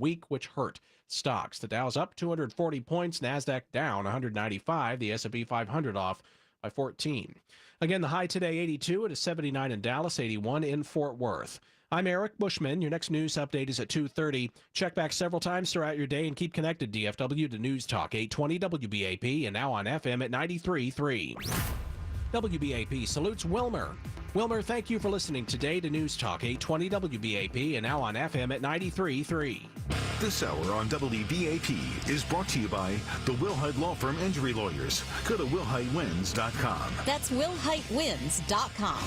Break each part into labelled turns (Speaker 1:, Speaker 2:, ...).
Speaker 1: week, which hurt stocks. The Dow's up 240 points, NASDAQ down 195, the S&P 500 off by 14. Again, the high today 82, it is 79 in Dallas, 81 in Fort Worth. I'm Eric Bushman. Your next news update is at 2:30. Check back several times throughout your day and keep connected, DFW, to News Talk 820 WBAP and now on FM at 93.3. WBAP salutes Wilmer. Wilmer, thank you for listening today to News Talk 820 WBAP and now on FM at 93.3.
Speaker 2: This hour on WBAP is brought to you by the Wilhite Law Firm Injury Lawyers. Go to WilhiteWins.com.
Speaker 3: That's WilhiteWins.com.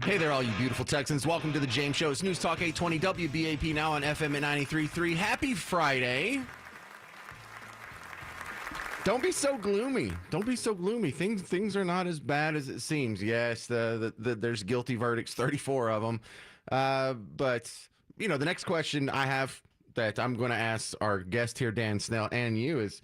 Speaker 4: Hey there, all you beautiful Texans. Welcome to the James Show. It's News Talk 820 WBAP, now on FM at 93.3. Happy Friday. Don't be so gloomy. Don't be so gloomy. Things are not as bad as it seems. Yes, there's guilty verdicts, 34 of them. But, you know, the next question I have that I'm going to ask our guest here, Dan Snell, and you is,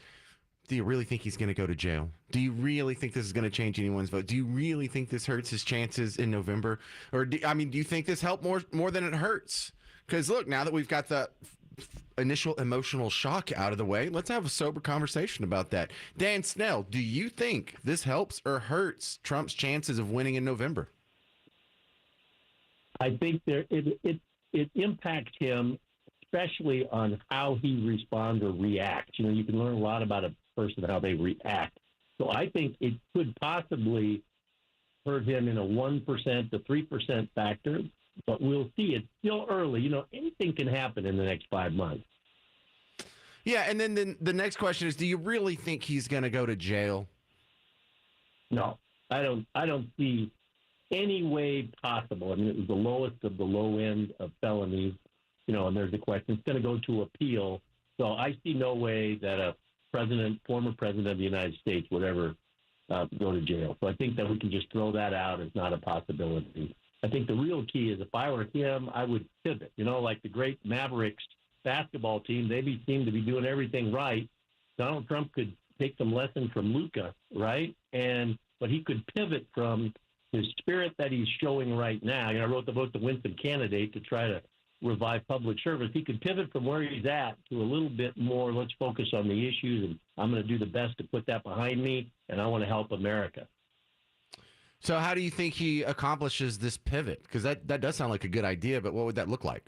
Speaker 4: do you really think he's going to go to jail? Do you really think this is going to change anyone's vote? Do you really think this hurts his chances in November? Or, do you think this helped more than it hurts? Because, look, now that we've got the initial emotional shock out of the way, let's have a sober conversation about that. Dan Snell, do you think this helps or hurts Trump's chances of winning in November?
Speaker 5: I think it impacts him, especially on how he responds or reacts. You know, you can learn a lot about a person, how they react. So I think it could possibly hurt him in a 1% to 3% factor, but we'll see. It's still early. You know, anything can happen in the next 5 months.
Speaker 4: Yeah, and then the next question is, do you really think he's going to go to jail?
Speaker 5: No, I don't see any way possible. I mean, it was the lowest of the low end of felonies, you know, and there's a question. It's going to go to appeal. So I see no way that a former president of the United States would ever go to jail. So I think that we can just throw that out as not a possibility. I think the real key is if I were him, I would pivot. You know, like the great Mavericks basketball team, they seem to be doing everything right. Donald Trump could take some lessons from Luka, right? But he could pivot from his spirit that he's showing right now. You know, I wrote the book, The Winsome Candidate, to try to revive public service. He could pivot from where he's at to a little bit more, let's focus on the issues, and I'm going to do the best to put that behind me, and I want to help America.
Speaker 4: So how do you think he accomplishes this pivot? Because that does sound like a good idea, but what would that look like?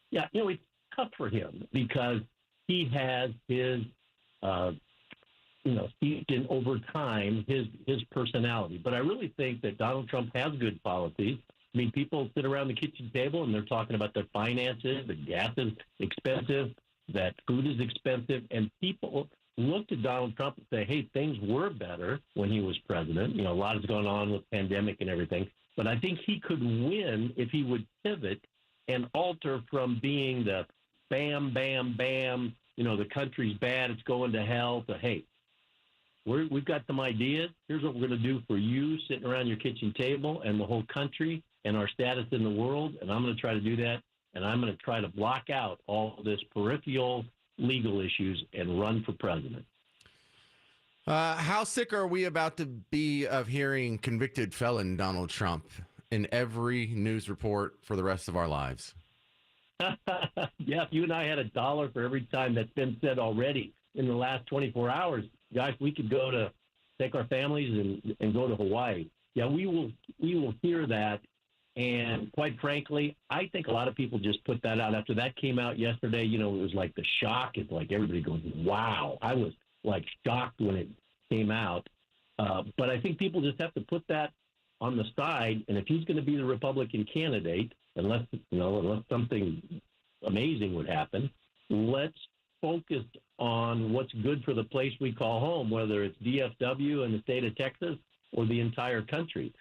Speaker 5: Yeah, you know, it's tough for him because he has his, steeped in over time his personality. But I really think that Donald Trump has good policies. I mean, people sit around the kitchen table and they're talking about their finances, that gas is expensive, that food is expensive, and people look to Donald Trump and say, hey, things were better when he was president. You know, a lot has gone on with pandemic and everything. But I think he could win if he would pivot and alter from being the bam, bam, bam, you know, the country's bad, it's going to hell, to, hey, we've got some ideas. Here's what we're going to do for you sitting around your kitchen table and the whole country and our status in the world. And I'm going to try to do that. And I'm going to try to block out all this peripheral legal issues and run for president.
Speaker 4: How sick are we about to be of hearing convicted felon Donald Trump in every news report for the rest of our lives?
Speaker 5: Yeah, if you and I had $1 for every time that's been said already in the last 24 hours, guys, we could take our families and go to Hawaii. Yeah, we will hear that. And quite frankly, I think a lot of people just put that out. After that came out yesterday, you know, it was like the shock. It's like everybody goes, wow. I was like shocked when it came out. But I think people just have to put that on the side. And if he's going to be the Republican candidate, unless something amazing would happen, let's focus on what's good for the place we call home, whether it's DFW and the state of Texas or the entire country.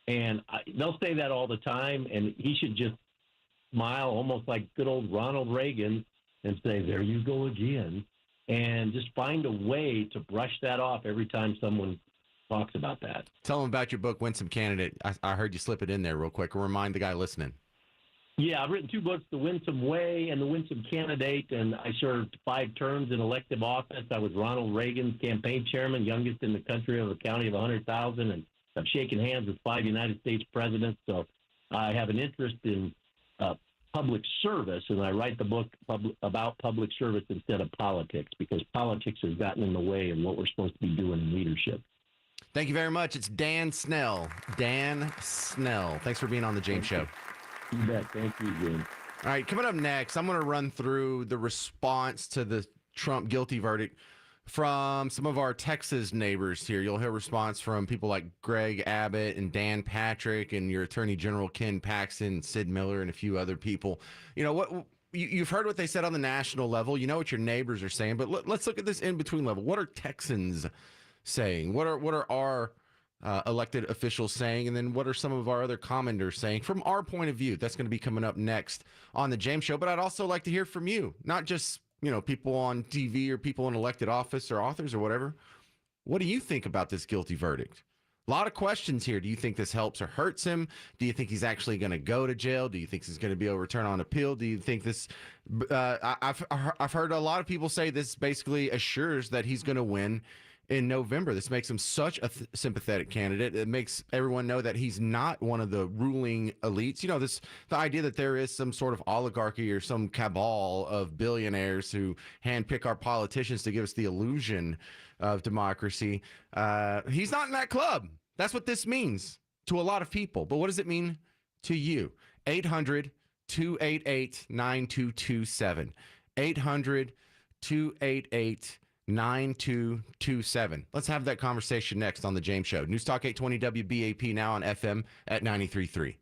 Speaker 5: And they'll say that all the time, and he should just smile almost like good old Ronald Reagan and say, there you go again, and just find a way to brush that off every time someone talks about that.
Speaker 4: Tell them about your book, Winsome Candidate. I heard you slip it in there real quick. Remind the guy listening.
Speaker 5: Yeah, I've written 2 books, The Winsome Way and The Winsome Candidate, and I served 5 terms in elective office. I was Ronald Reagan's campaign chairman, youngest in the country of a county of 100,000, and I've shaken hands with 5 United States presidents. So I have an interest in public service, and I write the book about public service instead of politics, because politics has gotten in the way of what we're supposed to be doing in leadership.
Speaker 4: Thank you very much. It's Dan Snell. Dan Snell. Thanks for being on the James Show.
Speaker 5: You bet. Thank you, James.
Speaker 4: All right, coming up next, I'm going to run through the response to the Trump guilty verdict from some of our Texas neighbors here. You'll hear a response from people like Greg Abbott and Dan Patrick and your Attorney General Ken Paxton, Sid Miller, and a few other people. You know what? You've heard what they said on the national level. You know what your neighbors are saying, but let's look at this in between level. What are Texans saying? What are our elected officials saying? And then what are some of our other commenters saying from our point of view? That's going to be coming up next on the James Show. But I'd also like to hear from you, not just people on TV or people in elected office or authors or whatever. What do you think about this guilty verdict? A lot of questions here. Do you think this helps or hurts him? Do you think he's actually going to go to jail? Do you think he's going to be able to return on appeal? Do you think this? I've heard a lot of people say this basically assures that he's going to win in November. This makes him such a sympathetic candidate. It makes everyone know that he's not one of the ruling elites. The idea that there is some sort of oligarchy or some cabal of billionaires who handpick our politicians to give us the illusion of democracy. He's not in that club. That's what this means to a lot of people. But what does it mean to you? 800-288-9227. 800-288-9227. 9227. Let's have that conversation next on the James Show. News Talk 820 WBAP, now on FM at 93.3.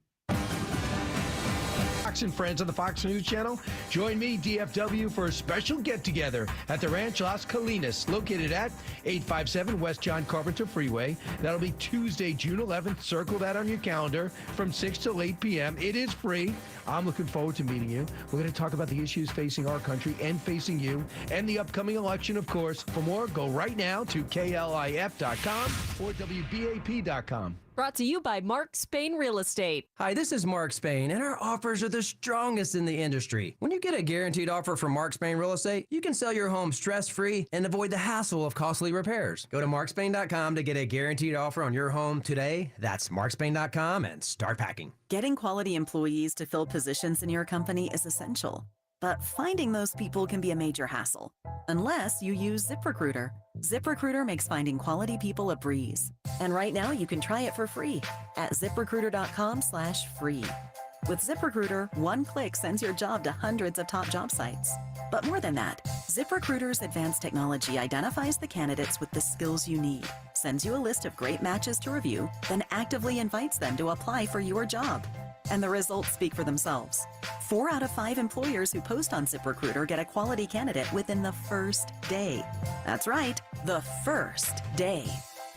Speaker 6: Fox and friends on the Fox News Channel, join me, DFW, for a special get-together at the Ranch Las Colinas, located at 857 West John Carpenter Freeway. That'll be Tuesday, June 11th. Circle that on your calendar from 6 till 8 p.m. It is free. I'm looking forward to meeting you. We're going to talk about the issues facing our country and facing you, and the upcoming election, of course. For more, go right now to KLIF.com or WBAP.com.
Speaker 3: Brought to you by Mark Spain Real Estate.
Speaker 7: Hi, this is Mark Spain, and our offers are the strongest in the industry. When you get a guaranteed offer from Mark Spain Real Estate, you can sell your home stress-free and avoid the hassle of costly repairs. Go to markspain.com to get a guaranteed offer on your home today. That's markspain.com, and start packing.
Speaker 8: Getting quality employees to fill positions in your company is essential. But finding those people can be a major hassle, unless you use ZipRecruiter. ZipRecruiter makes finding quality people a breeze. And right now you can try it for free at ZipRecruiter.com/free. With ZipRecruiter, one click sends your job to hundreds of top job sites. But more than that, ZipRecruiter's advanced technology identifies the candidates with the skills you need, sends you a list of great matches to review, then actively invites them to apply for your job. And the results speak for themselves. 4 out of 5 employers who post on ZipRecruiter get a quality candidate within the first day. That's right, the first day.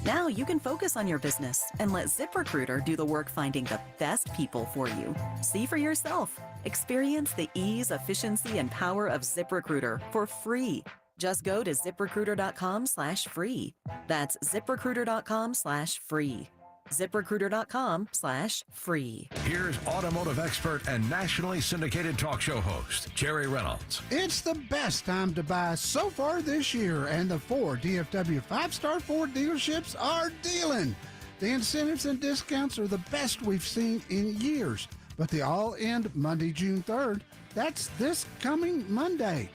Speaker 8: Now you can focus on your business and let ZipRecruiter do the work finding the best people for you. See for yourself. Experience the ease, efficiency, and power of ZipRecruiter for free. Just go to ZipRecruiter.com/free. That's ZipRecruiter.com/free. ZipRecruiter.com/free.
Speaker 9: Here's automotive expert and nationally syndicated talk show host, Jerry Reynolds.
Speaker 10: It's the best time to buy so far this year, and the 4 DFW 5-star Ford dealerships are dealing. The incentives and discounts are the best we've seen in years, but they all end Monday, June 3rd. That's this coming Monday.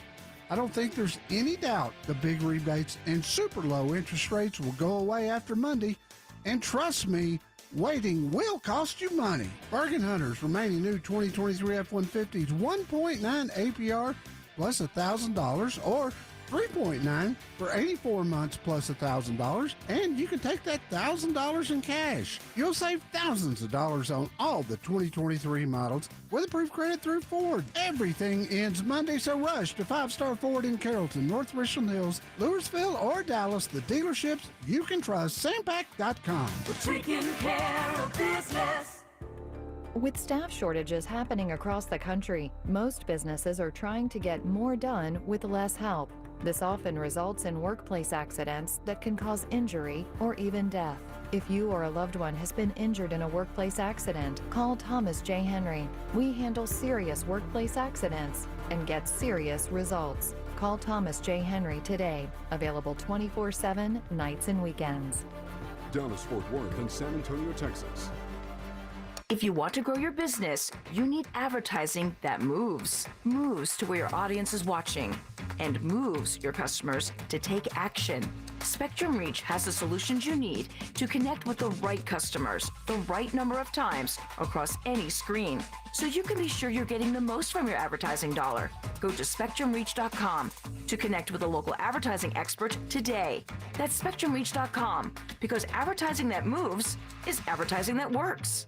Speaker 10: I don't think there's any doubt the big rebates and super low interest rates will go away after Monday. And trust me, waiting will cost you money. Bargain Hunters remaining new 2023 F-150s 1.9 APR plus $1,000 or 3.9 for 84 months plus $1,000, and you can take that $1,000 in cash. You'll save thousands of dollars on all the 2023 models with approved credit through Ford. Everything ends Monday, so rush to 5-star Ford in Carrollton, North Richland Hills, Louisville, or Dallas. The dealerships you can trust. Sampac.com.
Speaker 11: We're taking care of business. With staff shortages happening across the country, most businesses are trying to get more done with less help. This often results in workplace accidents that can cause injury or even death. If you or a loved one has been injured in a workplace accident, call Thomas J. Henry. We handle serious workplace accidents and get serious results. Call Thomas J. Henry today. Available 24/7, nights and weekends.
Speaker 12: Dallas, Fort Worth, and San Antonio, Texas. If you want to grow your business, you need advertising that moves. Moves to where your audience is watching and moves your customers to take action. Spectrum Reach has the solutions you need to connect with the right customers the right number of times across any screen, so you can be sure you're getting the most from your advertising dollar. Go to SpectrumReach.com to connect with a local advertising expert today. That's SpectrumReach.com, because advertising that moves is advertising that works.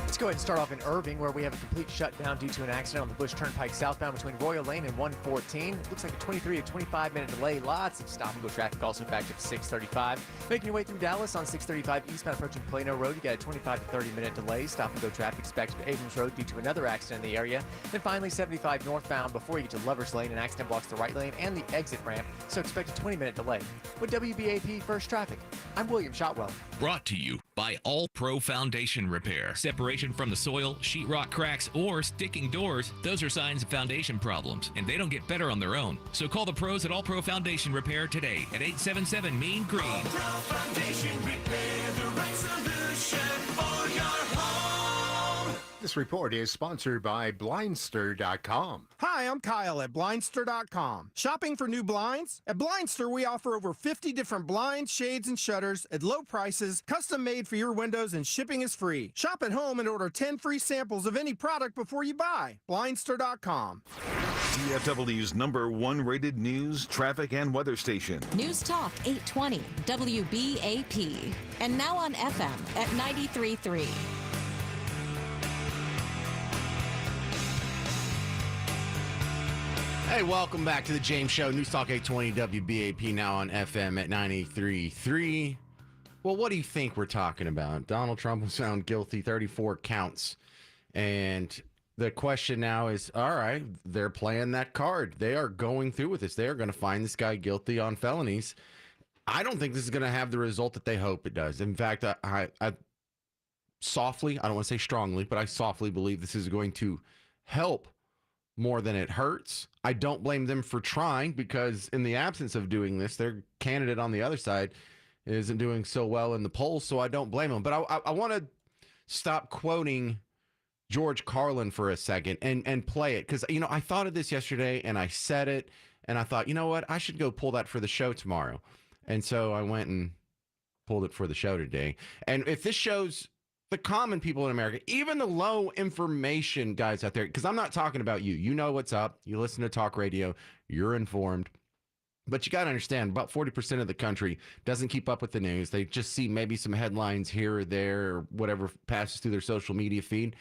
Speaker 13: Let's go ahead and start off in Irving, where we have a complete shutdown due to an accident on the Bush Turnpike southbound between Royal Lane and 114. It looks like a 23 to 25 minute delay. Lots of stop and go traffic also backed up to 635. Making your way through Dallas on 635 eastbound approaching Plano Road, you got a 25 to 30 minute delay. Stop and go traffic expected to Abrams Road due to another accident in the area. Then finally 75 northbound before you get to Lovers Lane, an accident blocks the right lane and the exit ramp, so expect a 20 minute delay. With WBAP First Traffic, I'm William Shotwell.
Speaker 14: Brought to you by All Pro Foundation Repair. Separation from the soil, sheetrock cracks, or sticking doors, those are signs of foundation problems, and they don't get better on their own. So call the pros at All Pro Foundation Repair today at 877 Mean Green.
Speaker 15: All Pro Foundation Repair, the right solution for your home.
Speaker 16: This report is sponsored by Blindster.com.
Speaker 17: Hi, I'm Kyle at Blindster.com. Shopping for new blinds? At Blindster, we offer over 50 different blinds, shades, and shutters at low prices, custom made for your windows, and shipping is free. Shop at home and order 10 free samples of any product before you buy. Blindster.com.
Speaker 2: DFW's #1 rated news, traffic, and weather station.
Speaker 3: News Talk 820 WBAP. And now on FM at 93.3.
Speaker 4: Hey, welcome back to the James Show. News Talk 820 WBAP, now on FM at 93.3. Well, what do you think we're talking about? Donald Trump was found guilty, 34 counts. And the question now is, all right, they're playing that card. They are going through with this. They are going to find this guy guilty on felonies. I don't think this is going to have the result that they hope it does. In fact, I softly, I don't want to say strongly, but I softly believe this is going to help more than it hurts. I don't blame them for trying, because in the absence of doing this, their candidate on the other side isn't doing so well in the polls, so I don't blame them. But I want to stop quoting George Carlin for a second and play it, because, you know, I thought of this yesterday and I said it, and I thought, you know what, I should go pull that for the show tomorrow. And so I went and pulled it for the show today. And if this shows the common people in America, even the low information guys out there, because I'm not talking about you. You know what's up. You listen to talk radio. You're informed. But you got to understand, about 40% of the country doesn't keep up with the news. They just see maybe some headlines here or there or whatever passes through their social media feed.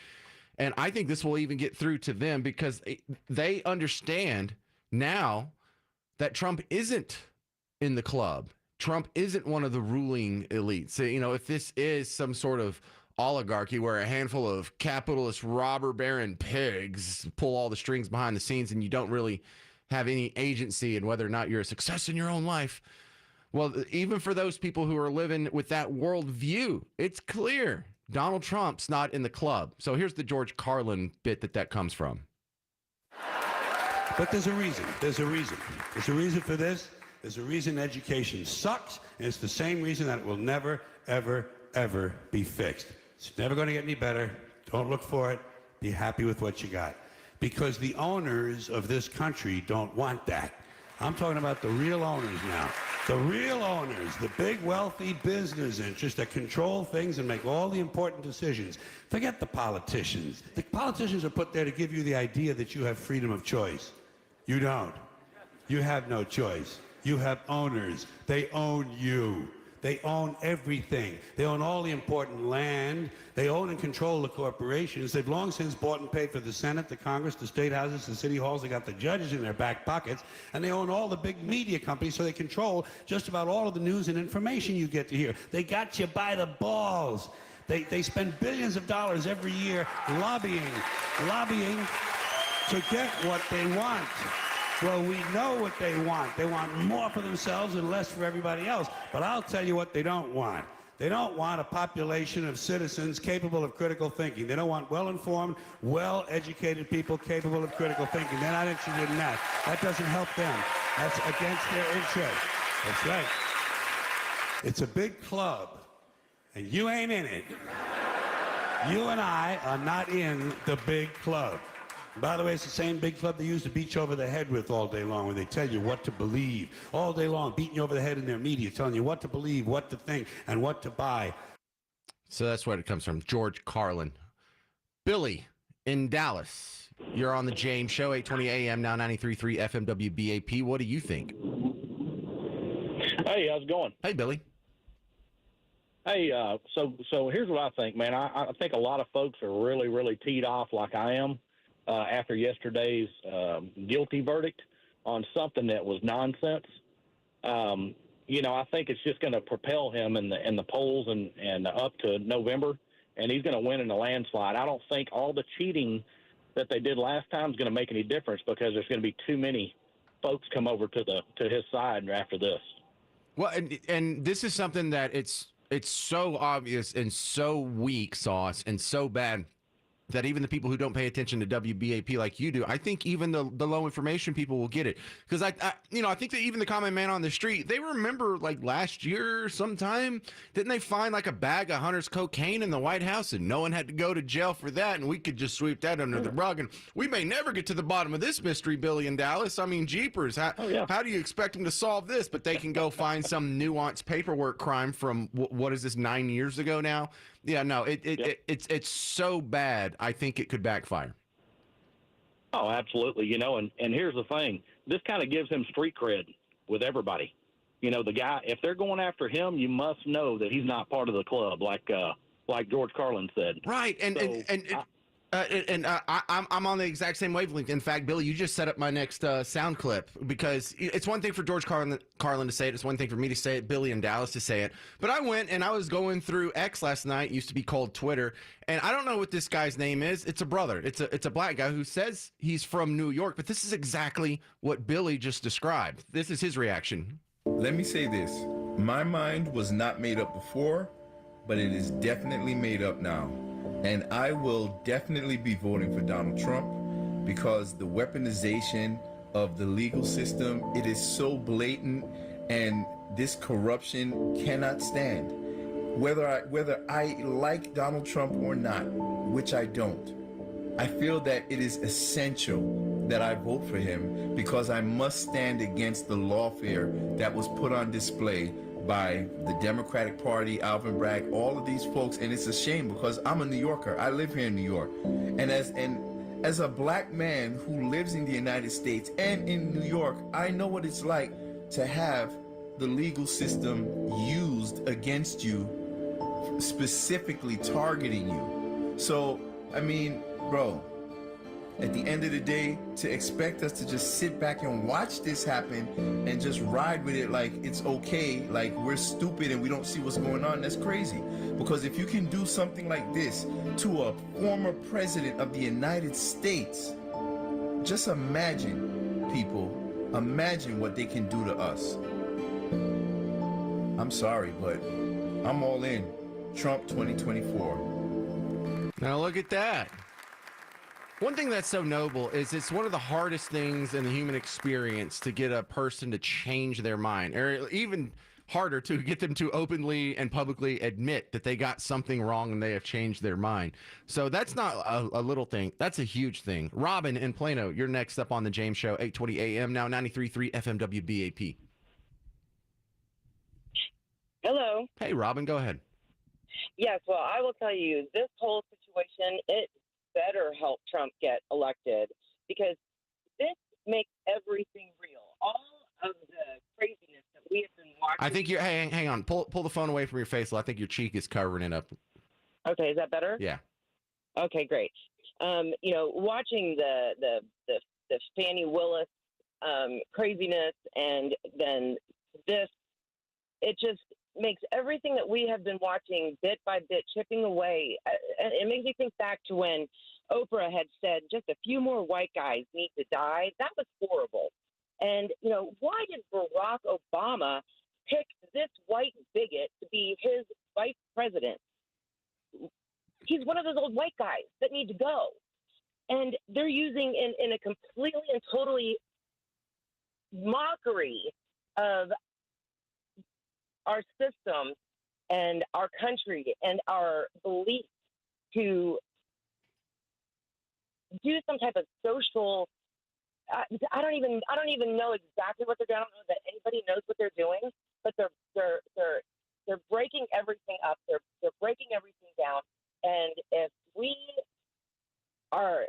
Speaker 4: And I think this will even get through to them, because they understand now that Trump isn't in the club. Trump isn't one of the ruling elites. So, you know, if this is some sort of oligarchy where a handful of capitalist robber baron pigs pull all the strings behind the scenes and you don't really have any agency in whether or not you're a success in your own life. Well, even for those people who are living with that worldview, it's clear Donald Trump's not in the club. So here's the George Carlin bit that comes from.
Speaker 18: But there's a reason. There's a reason. There's a reason for this. There's a reason education sucks, and it's the same reason that it will never, ever, ever be fixed. It's never going to get any better. Don't look for it. Be happy with what you got. Because the owners of this country don't want that. I'm talking about the real owners now. The real owners, the big wealthy business interests that control things and make all the important decisions. Forget the politicians. The politicians are put there to give you the idea that you have freedom of choice. You don't. You have no choice. You have owners. They own you. They own everything. They own all the important land. They own and control the corporations. They've long since bought and paid for the Senate, the Congress, the state houses, the city halls. They got the judges in their back pockets. And they own all the big media companies, so they control just about all of the news and information you get to hear. They got you by the balls. They spend billions of dollars every year lobbying to get what they want. Well, we know what they want. They want more for themselves and less for everybody else. But I'll tell you what they don't want. They don't want a population of citizens capable of critical thinking. They don't want well-informed, well-educated people capable of critical thinking. They're not interested in that. That doesn't help them. That's against their interest. That's right. It's a big club, and you ain't in it. You and I are not in the big club. By the way, it's the same big club they used to beat you over the head with all day long, where they tell you what to believe. All day long, beating you over the head in their media, telling you what to believe, what to think, and what to buy.
Speaker 4: So that's where it comes from. George Carlin. Billy in Dallas. You're on the James Show, 8:20 a.m. now, 93.3 FM WBAP. What do you think?
Speaker 19: Hey, how's it going?
Speaker 4: Hey, Billy.
Speaker 19: Hey, so here's what I think, man. I think a lot of folks are really, really teed off like I am after yesterday's guilty verdict on something that was nonsense. I think it's just going to propel him in the polls and up to November, and he's going to win in a landslide. I don't think all the cheating that they did last time is going to make any difference because there's going to be too many folks come over to his side after this.
Speaker 4: Well, and this is something that it's so obvious and so weak sauce and so bad that even the people who don't pay attention to WBAP like you do, I think even the low information people will get it. Because I think that even the common man on the street, they remember like last year sometime, didn't they find like a bag of Hunter's cocaine in the White House and no one had to go to jail for that and we could just sweep that under the rug and we may never get to the bottom of this mystery, Billy in Dallas. I mean, jeepers, how do you expect them to solve this? But they can go find some nuanced paperwork crime from, what is this, 9 years ago now? Yeah, no, it's so bad. I think it could backfire.
Speaker 19: Oh, absolutely. And here's the thing. This kind of gives him street cred with everybody. The guy, if they're going after him, you must know that he's not part of the club, like George Carlin said.
Speaker 4: Right. I'm on the exact same wavelength. In fact, Billy, you just set up my next sound clip because it's one thing for George Carlin to say it. It's one thing for me to say it, Billy in Dallas to say it. But I went and I was going through X last night, used to be called Twitter, and I don't know what this guy's name is. It's a brother. It's a black guy who says he's from New York, but this is exactly what Billy just described. This is his reaction.
Speaker 20: Let me say this. My mind was not made up before, but it is definitely made up now. And I will definitely be voting for Donald Trump because the weaponization of the legal system, it is so blatant, and this corruption cannot stand. Whether I like Donald Trump or not, which I don't, I feel that it is essential that I vote for him because I must stand against the lawfare that was put on display by the Democratic Party, Alvin Bragg, all of these folks. And it's a shame because I'm a New Yorker. I live here in New York. And as a black man who lives in the United States and in New York, I know what it's like to have the legal system used against you, specifically targeting you. So, I mean, bro, at the end of the day, to expect us to just sit back and watch this happen and just ride with it like it's okay, like we're stupid and we don't see what's going on, that's crazy. Because if you can do something like this to a former president of the United States, just imagine, people, imagine what they can do to us. I'm sorry, but I'm all in. Trump 2024.
Speaker 4: Now look at that. One thing that's so noble is it's one of the hardest things in the human experience to get a person to change their mind, or even harder to get them to openly and publicly admit that they got something wrong and they have changed their mind. So that's not a little thing. That's a huge thing. Robin in Plano, you're next up on the James Show, 8:20 a.m. now, 93.3 FM WBAP.
Speaker 21: Hello.
Speaker 4: Hey, Robin, go ahead.
Speaker 21: Yes, well, I will tell you, this whole situation, it better help Trump get elected because this makes everything real. All of the craziness that we have been watching.
Speaker 4: I think you're, hang on, pull the phone away from your face. I think your cheek is covering it up.
Speaker 21: Okay, is that better?
Speaker 4: Yeah.
Speaker 21: Okay, great. Watching the Fani Willis craziness and then this, it just makes everything that we have been watching bit by bit chipping away. And it makes me think back to when Oprah had said just a few more white guys need to die. That was horrible. And, why did Barack Obama pick this white bigot to be his vice president? He's one of those old white guys that need to go. And they're using in a completely and totally mockery of our system and our country and our belief to do some type of social. I don't even know exactly what they're doing. I don't know that anybody knows what they're doing, but they're breaking everything up. They're breaking everything down. And if we are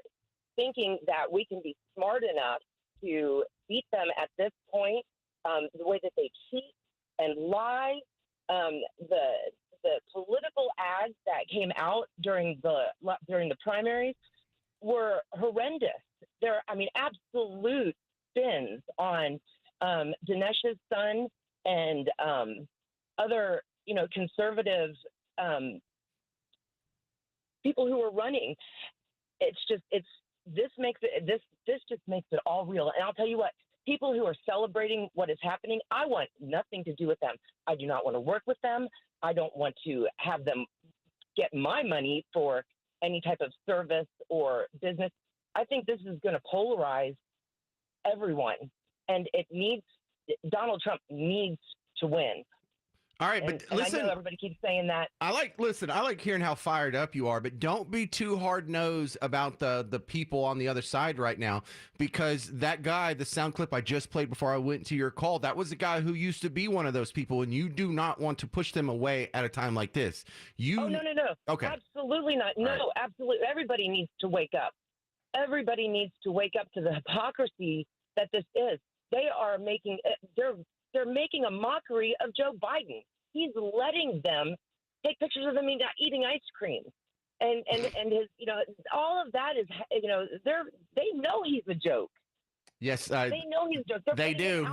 Speaker 21: thinking that we can be smart enough to beat them at this point, the way that they cheat and lie, the political ads that came out during the primaries were horrendous. They're, absolute spins on Dinesh's son and other, conservative people who are running. This just makes it all real. And I'll tell you what, people who are celebrating what is happening, I want nothing to do with them. I do not want to work with them. I don't want to have them get my money for any type of service or business. I think this is going to polarize everyone, and Donald Trump needs to win.
Speaker 4: All right, but listen,
Speaker 21: I know everybody keeps saying that.
Speaker 4: I like hearing how fired up you are, but don't be too hard-nosed about the people on the other side right now, because that guy, the sound clip I just played before I went to your call, that was a guy who used to be one of those people, and you do not want to push them away at a time like this.
Speaker 21: Oh, no.
Speaker 4: Okay.
Speaker 21: Absolutely not. No,
Speaker 4: right.
Speaker 21: Absolutely. Everybody needs to wake up. Everybody needs to wake up to the hypocrisy that this is. They are making they're making a mockery of Joe Biden. He's letting them take pictures of him eating ice cream, and his all of that is they know he's a joke.
Speaker 4: Yes,
Speaker 21: they know he's a joke.
Speaker 4: They do,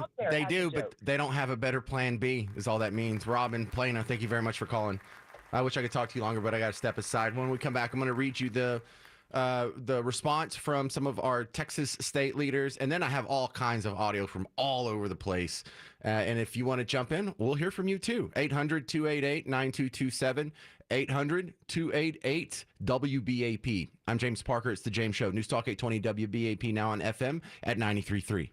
Speaker 4: but they don't have a better plan B. Is all that means. Robin Plano, thank you very much for calling. I wish I could talk to you longer, but I got to step aside. When we come back, I'm going to read you the response from some of our Texas state leaders, and then I have all kinds of audio from all over the place. And if you want to jump in, we'll hear from you too. 800-288-9227, 800-288-WBAP. I'm James Parker. It's The James Show. News Talk 820 WBAP, now on FM at 93.3.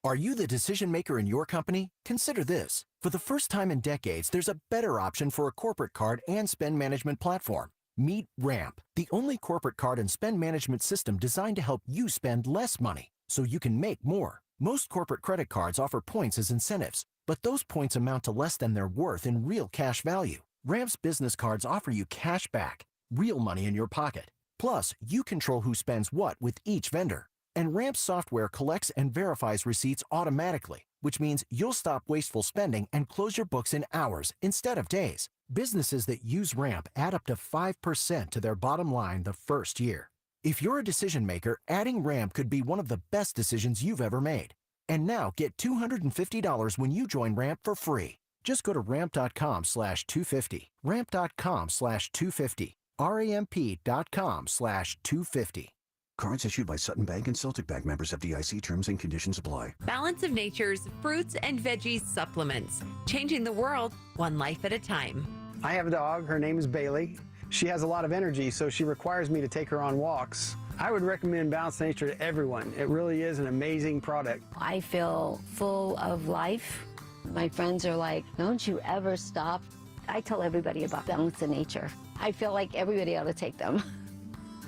Speaker 1: Are you the decision maker in your company? Consider this. For the first time in decades, there's a better option for a corporate card and spend management platform. Meet Ramp, the only corporate card and spend management system designed to help you spend less money so you can make more. Most corporate credit cards offer points as incentives, but those points amount to less than their worth in real cash value. Ramp's business cards offer you cash back, real money in your pocket. Plus, you control who spends what with each vendor. And Ramp's software collects and verifies receipts automatically, which means you'll stop wasteful spending and close your books in hours instead of days. Businesses that use Ramp add up to 5% to their bottom line the first year. If you're a decision maker, adding Ramp could be one of the best decisions you've ever made. And now get $250 when you join Ramp for free. Just go to ramp.com/250. Ramp.com/250. RAMP.com/250.
Speaker 22: Cards issued by Sutton Bank and Celtic Bank, members of FDIC. Terms and conditions apply.
Speaker 23: Balance of Nature's fruits and veggies supplements. Changing the world one life at a time.
Speaker 24: I have a dog. Her name is Bailey. She has a lot of energy, so she requires me to take her on walks. I would recommend Balance Nature to everyone. It really is an amazing product.
Speaker 25: I feel full of life. My friends are like, don't you ever stop. I tell everybody about Balance of Nature. I feel like everybody ought to take them.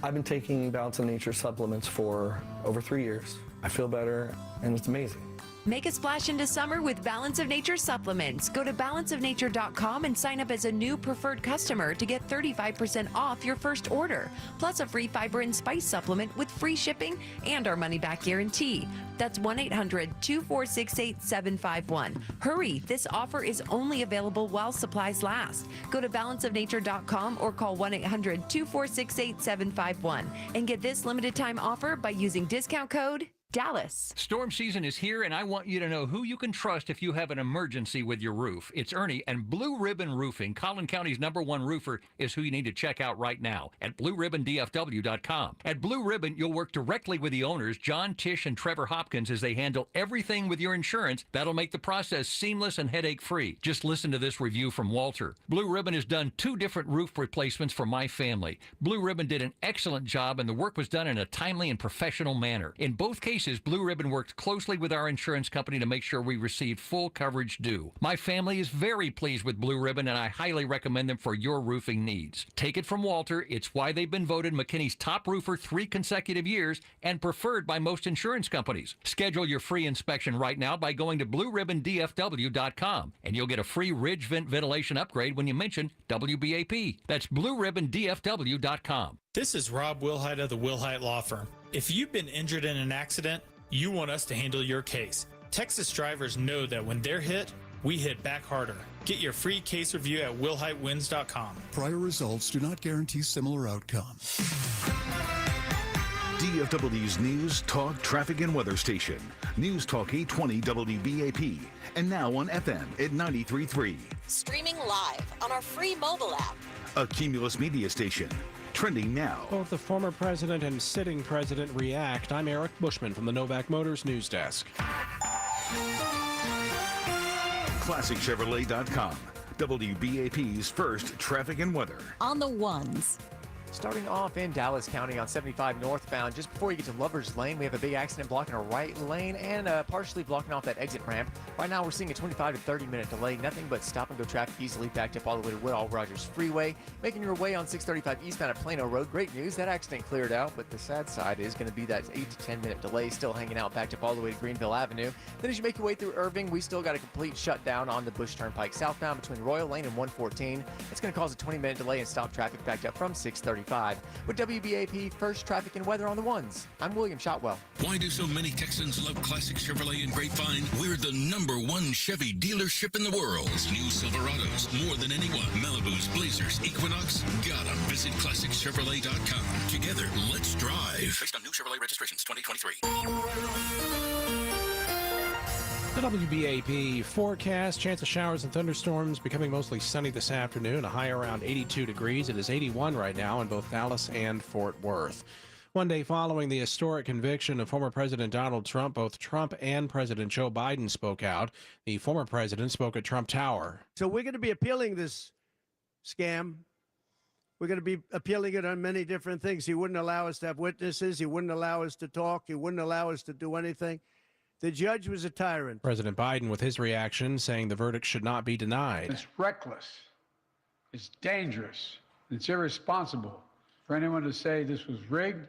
Speaker 26: I've been taking Balance of Nature supplements for over 3 years. I feel better, and it's amazing.
Speaker 23: Make a splash into summer with Balance of Nature supplements. Go to balanceofnature.com and sign up as a new preferred customer to get 35% off your first order, plus a free fiber and spice supplement with free shipping and our money-back guarantee. That's 1-800-246-8751. Hurry, this offer is only available while supplies last. Go to balanceofnature.com or call 1-800-246-8751 and get this limited time offer by using discount code Dallas.
Speaker 27: Storm season is here, and I want you to know who you can trust if you have an emergency with your roof. It's Ernie, and Blue Ribbon Roofing, Collin County's #1 roofer, is who you need to check out right now at BlueRibbonDFW.com. At Blue Ribbon, you'll work directly with the owners, John, Tish, and Trevor Hopkins, as they handle everything with your insurance. That'll make the process seamless and headache-free. Just listen to this review from Walter. Blue Ribbon has done 2 different roof replacements for my family. Blue Ribbon did an excellent job, and the work was done in a timely and professional manner. In both cases, cases, Blue Ribbon worked closely with our insurance company to make sure we received full coverage due. My family is very pleased with Blue Ribbon, and I highly recommend them for your roofing needs. Take it from Walter. It's why they've been voted McKinney's top roofer 3 consecutive years and preferred by most insurance companies. Schedule your free inspection right now by going to BlueRibbonDFW.com, and you'll get a free ridge vent ventilation upgrade when you mention WBAP. That's BlueRibbonDFW.com.
Speaker 5: This is Rob Wilhite of the Wilhite Law Firm. If you've been injured in an accident, you want us to handle your case. Texas drivers know that when they're hit, we hit back harder. Get your free case review at WilhiteWins.com.
Speaker 6: Prior results do not guarantee similar outcomes.
Speaker 2: DFW's News, Talk, Traffic, and Weather Station. News Talk 820 WBAP. And now on FM at 93.3.
Speaker 3: Streaming live on our free mobile app.
Speaker 2: A Cumulus Media Station. Trending now.
Speaker 7: Both the former president and sitting president react. I'm Eric Bushman from the Novak Motors News Desk.
Speaker 2: ClassicChevrolet.com. WBAP's first traffic and weather.
Speaker 3: On the ones.
Speaker 13: Starting off in Dallas County on 75 northbound, just before you get to Lover's Lane, we have a big accident blocking a right lane and partially blocking off that exit ramp. Right now, we're seeing a 25 to 30 minute delay. Nothing but stop-and-go traffic easily backed up all the way to Woodall Rogers Freeway. Making your way on 635 eastbound at Plano Road. Great news, that accident cleared out, but the sad side is going to be that 8 to 10 minute delay still hanging out, backed up all the way to Greenville Avenue. Then as you make your way through Irving, we still got a complete shutdown on the Bush Turnpike southbound between Royal Lane and 114. It's going to cause a 20-minute delay and stop traffic backed up from 635. With WBAP First Traffic and Weather on the ones, I'm William Shotwell.
Speaker 8: Why do so many Texans love Classic Chevrolet and Grapevine? We're the #1 Chevy dealership in the world. New Silverados, more than anyone. Malibus, Blazers, Equinox. Gotta visit ClassicChevrolet.com. Together, let's drive. Based on new Chevrolet registrations 2023.
Speaker 7: The WBAP forecast, chance of showers and thunderstorms becoming mostly sunny this afternoon, a high around 82 degrees. It is 81 right now in both Dallas and Fort Worth. One day following the historic conviction of former President Donald Trump, both Trump and President Joe Biden spoke out. The former president spoke at Trump Tower.
Speaker 9: So we're going to be appealing this scam. We're going to be appealing it on many different things. He wouldn't allow us to have witnesses. He wouldn't allow us to talk. He wouldn't allow us to do anything. The judge was a tyrant.
Speaker 7: President Biden with his reaction saying the verdict should not be denied.
Speaker 10: It's reckless. It's dangerous. It's irresponsible for anyone to say this was rigged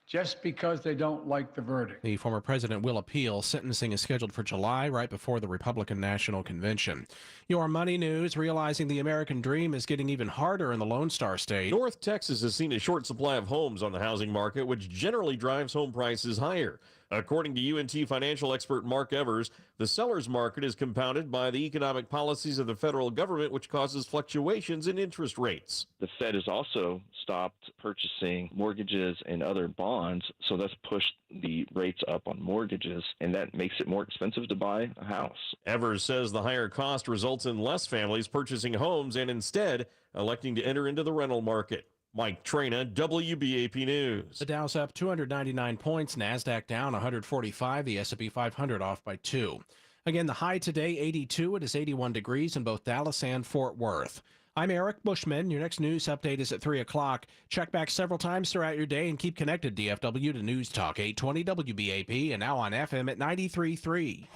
Speaker 10: just because they don't like the verdict.
Speaker 7: The former president will appeal. Sentencing is scheduled for July, right before the Republican National Convention. Your money news, realizing the American dream is getting even harder in the Lone Star State.
Speaker 11: North Texas has seen a short supply of homes on the housing market, which generally drives home prices higher. According to UNT financial expert Mark Evers, the seller's market is compounded by the economic policies of the federal government, which causes fluctuations in interest rates.
Speaker 28: The Fed has also stopped purchasing mortgages and other bonds, so that's pushed the rates up on mortgages, and that makes it more expensive to buy a house.
Speaker 11: Evers says the higher cost results in less families purchasing homes and instead electing to enter into the rental market. Mike Trina, WBAP News.
Speaker 7: The Dow's up 299 points, NASDAQ down 145, the S&P 500 off by 2. Again, the high today, 82. It is 81 degrees in both Dallas and Fort Worth. I'm Eric Bushman. Your next news update is at 3 o'clock. Check back several times throughout your day and keep connected, DFW, to News Talk 820 WBAP and now on FM at 93.3.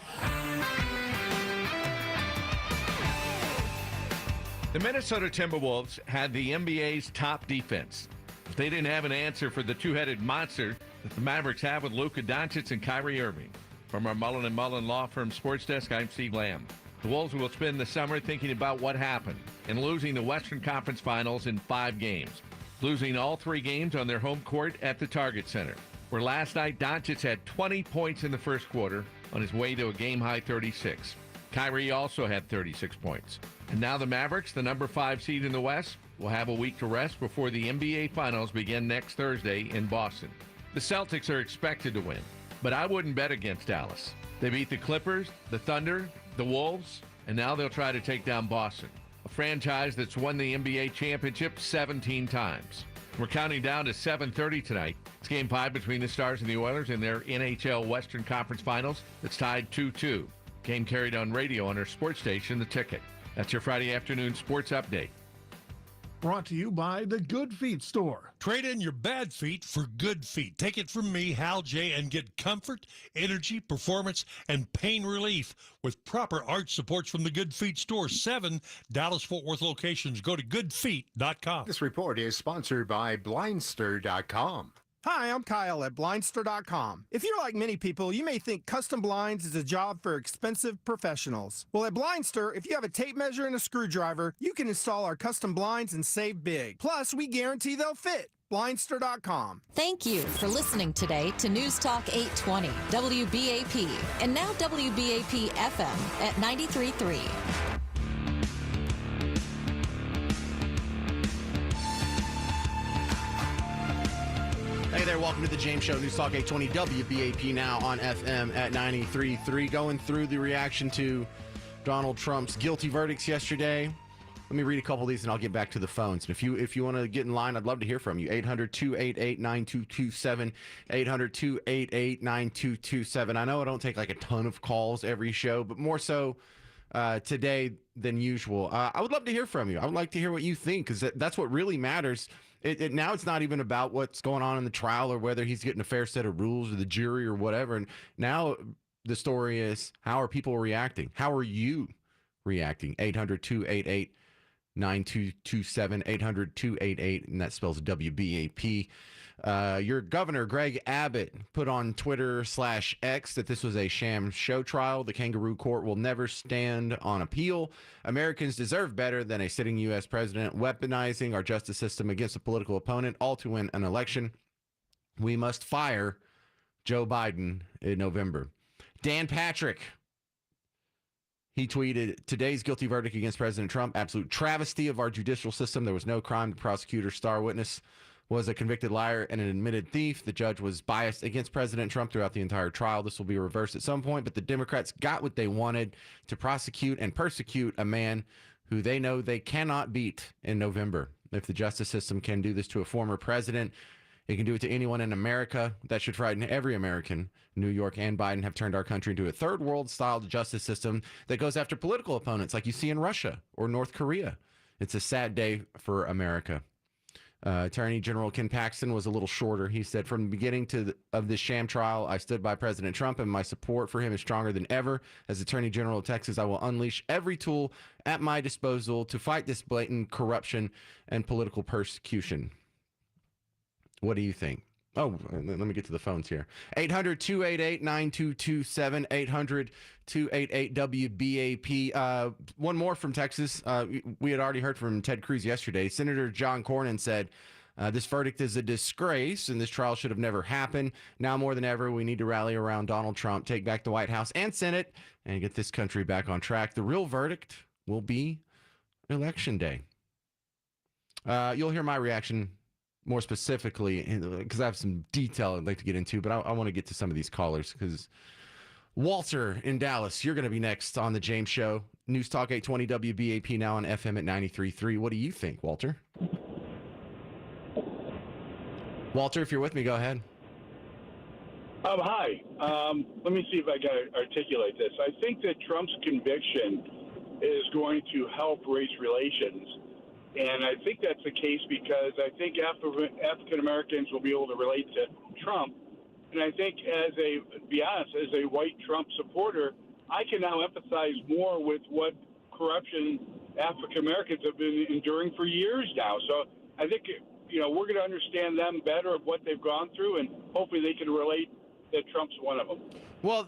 Speaker 29: The Minnesota Timberwolves had the NBA's top defense. If they didn't have an answer for the two-headed monster that the Mavericks have with Luka Doncic and Kyrie Irving. From our Mullen & Mullen Law Firm Sports Desk, I'm Steve Lamb. The Wolves will spend the summer thinking about what happened and losing the Western Conference Finals in 5 games, losing all 3 games on their home court at the Target Center, where last night Doncic had 20 points in the first quarter on his way to a game-high 36. Kyrie also had 36 points. And now the Mavericks, the number 5 seed in the West, will have a week to rest before the NBA Finals begin next Thursday in Boston. The Celtics are expected to win, but I wouldn't bet against Dallas. They beat the Clippers, the Thunder, the Wolves, and now they'll try to take down Boston, a franchise that's won the NBA championship 17 times. We're counting down to 7:30 tonight. It's Game 5 between the Stars and the Oilers in their NHL Western Conference Finals. It's tied 2-2. Game carried on radio on our sports station, The Ticket. That's your Friday afternoon sports update.
Speaker 12: Brought to you by the Good Feet Store.
Speaker 14: Trade in your bad feet for good feet. Take it from me, Hal J, and get comfort, energy, performance, and pain relief with proper arch supports from the Good Feet Store. 7 Dallas-Fort Worth locations. Go to goodfeet.com.
Speaker 15: This report is sponsored by Blindster.com.
Speaker 16: Hi, I'm Kyle at Blindster.com. If you're like many people, you may think custom blinds is a job for expensive professionals. Well, at Blindster, if you have a tape measure and a screwdriver, you can install our custom blinds and save big. Plus, we guarantee they'll fit. Blindster.com.
Speaker 3: Thank you for listening today to News Talk 820 WBAP and now WBAP FM at 93.3.
Speaker 4: Hey there, welcome to the James Show, News Talk 820 WBAP, now on FM at 93.3. Going through the reaction to Donald Trump's guilty verdicts yesterday. Let me read a couple of these and I'll get back to the phones. And if you want to get in line, I'd love to hear from you. 800-288-9227, 800-288-9227. I know I don't take like a ton of calls every show, but more so today than usual. I would love to hear from you. I would like to hear what you think, because that's what really matters. Now it's not even about what's going on in the trial or whether he's getting a fair set of rules or the jury or whatever. And now the story is, how are people reacting? How are you reacting? 800-288-9227, 800-288, and that spells WBAP. Your governor, Greg Abbott, put on Twitter/X that this was a sham show trial. The kangaroo court will never stand on appeal. Americans deserve better than a sitting U.S. president weaponizing our justice system against a political opponent, all to win an election. We must fire Joe Biden in November. Dan Patrick, he tweeted, today's guilty verdict against President Trump, absolute travesty of our judicial system. There was no crime. The prosecutor's star witness was a convicted liar and an admitted thief. The judge was biased against President Trump throughout the entire trial. This will be reversed at some point, but the Democrats got what they wanted, to prosecute and persecute a man who they know they cannot beat in November. If the justice system can do this to a former president, it can do it to anyone in America. That should frighten every American. New York and Biden have turned our country into a third world style justice system that goes after political opponents like you see in Russia or North Korea. It's a sad day for America. Attorney General Ken Paxton was a little shorter. He said, from the beginning of this sham trial, I stood by President Trump, and my support for him is stronger than ever. As Attorney General of Texas, I will unleash every tool at my disposal to fight this blatant corruption and political persecution. What do you think? Oh, let me get to the phones here. 800-288-9227, 800-288-WBAP. One more from Texas. We had already heard from Ted Cruz yesterday. Senator John Cornyn said, this verdict is a disgrace, and this trial should have never happened. Now more than ever, we need to rally around Donald Trump, take back the White House and Senate, and get this country back on track. The real verdict will be Election Day. You'll hear my reaction more specifically, because I have some detail I'd like to get into, but I want to get to some of these callers, because Walter in Dallas, you're going to be next on the James Show. News Talk 820 WBAP, now on FM at 93.3. What do you think, Walter? Walter, if you're with me, go ahead.
Speaker 17: Hi. Let me see if I can articulate this. I think that Trump's conviction is going to help race relations. And I think that's the case because I think African Americans will be able to relate to Trump. And I think as a white Trump supporter, I can now empathize more with what corruption African Americans have been enduring for years now. So I think, we're going to understand them better of what they've gone through, and hopefully they can relate that Trump's one of them.
Speaker 4: Well,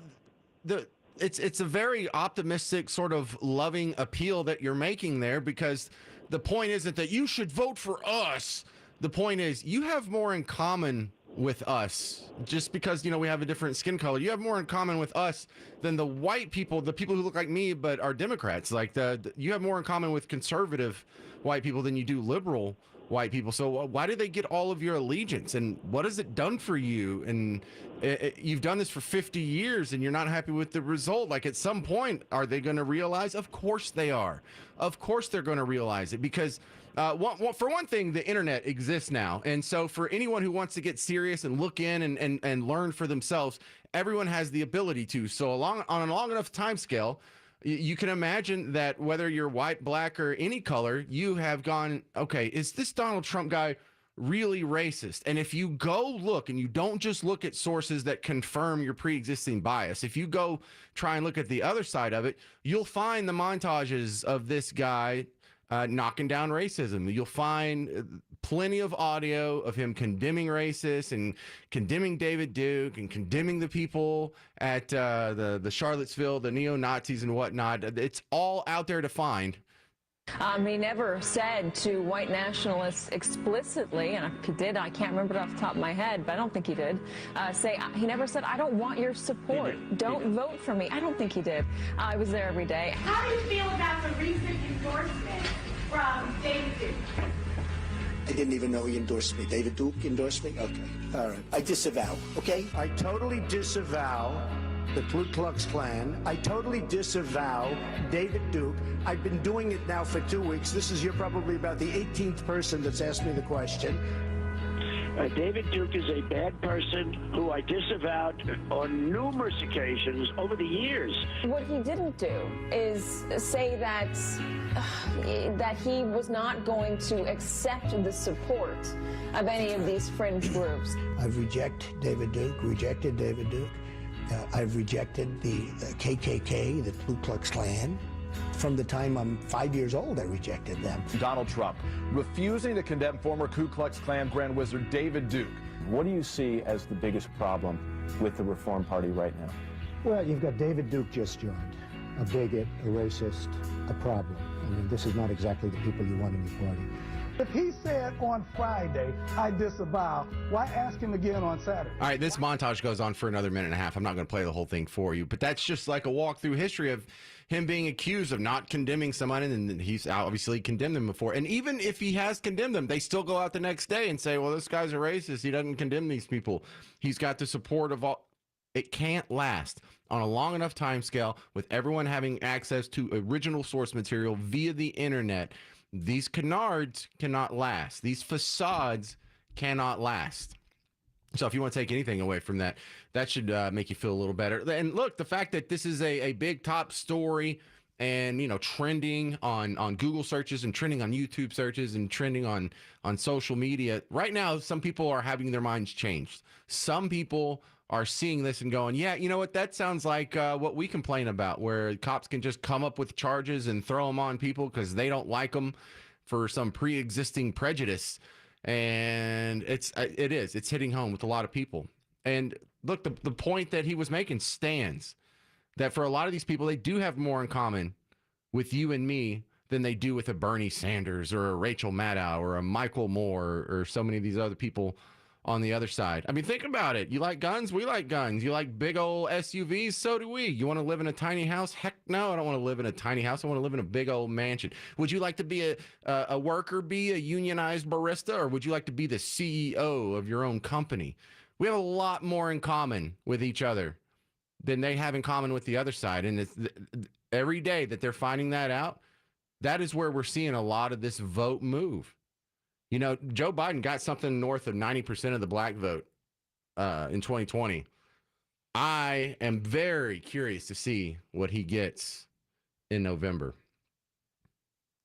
Speaker 4: it's a very optimistic, sort of loving appeal that you're making there, because the point isn't that you should vote for us. The point is you have more in common with us. Just because, we have a different skin color, you have more in common with us than the white people, the people who look like me but are Democrats. Like you have more in common with conservative white people than you do liberal white people. So why do they get all of your allegiance, and what has it done for you? And you've done this for 50 years and you're not happy with the result. Like, at some point, are they going to realize? Of course they are. Of course they're going to realize it, because for one thing, the internet exists now. And so for anyone who wants to get serious and look in and learn for themselves, everyone has the ability to. So on a long enough time scale, you can imagine that whether you're white, black, or any color, you have gone, okay, is this Donald Trump guy really racist? And if you go look, and you don't just look at sources that confirm your pre-existing bias, if you go try and look at the other side of it, you'll find the montages of this guy knocking down racism. You'll find plenty of audio of him condemning racists and condemning David Duke and condemning the people at the Charlottesville, the neo-Nazis and whatnot. It's all out there to find.
Speaker 1: He never said to white nationalists explicitly, and if he did, I can't remember it off the top of my head, but I don't think he did, he never said, I don't want your support. Don't vote for me. I don't think he did. I was there every day.
Speaker 18: How do you feel about the recent endorsement from David Duke?
Speaker 19: I didn't even know he endorsed me. David Duke endorsed me? Okay. All right. I disavow, okay?
Speaker 9: I totally disavow the Ku Klux Klan. I totally disavow David Duke. I've been doing it now for 2 weeks. You're probably about the 18th person that's asked me the question.
Speaker 19: David Duke is a bad person who I disavowed on numerous occasions over the years.
Speaker 1: What he didn't do is say that he was not going to accept the support of any of these fringe groups.
Speaker 19: I've rejected David Duke. I've rejected the KKK, the Ku Klux Klan. From the time I'm 5 years old, I rejected them.
Speaker 20: Donald Trump refusing to condemn former Ku Klux Klan Grand Wizard David Duke. What do you see as the biggest problem with the Reform Party right now?
Speaker 19: Well, you've got David Duke just joined, a bigot, a racist, a problem. I mean, this is not exactly the people you want in your party.
Speaker 12: If he said on Friday, I disavow, why ask him again on Saturday?
Speaker 4: All right, this montage goes on for another minute and a half. I'm not going to play the whole thing for you, but that's just like a walk through history of him being accused of not condemning someone, and he's obviously condemned them before. And even if he has condemned them, they still go out the next day and say, well, this guy's a racist. He doesn't condemn these people. He's got the support of all. It can't last on a long enough time scale with everyone having access to original source material via the internet. These canards cannot last. These facades cannot last. So if you want to take anything away from that, that should make you feel a little better. And look, the fact that this is a big top story and, trending on Google searches and trending on YouTube searches and trending on social media. Right now, some people are having their minds changed. Some people are seeing this and going, yeah, you know what? That sounds like what we complain about, where cops can just come up with charges and throw them on people because they don't like them for some pre-existing prejudice. And it's hitting home with a lot of people. And look, the point that he was making stands, that for a lot of these people, they do have more in common with you and me than they do with a Bernie Sanders or a Rachel Maddow or a Michael Moore or so many of these other people on the other side. I mean, think about it. You like guns? We like guns. You like big old SUVs? So do we. You want to live in a tiny house? Heck no, I don't want to live in a tiny house. I want to live in a big old mansion. Would you like to be a worker, be a unionized barista, or would you like to be the CEO of your own company? We have a lot more in common with each other than they have in common with the other side. And it's every day that they're finding that out, that is where we're seeing a lot of this vote move. Joe Biden got something north of 90% of the black vote in 2020. I am very curious to see what he gets in November.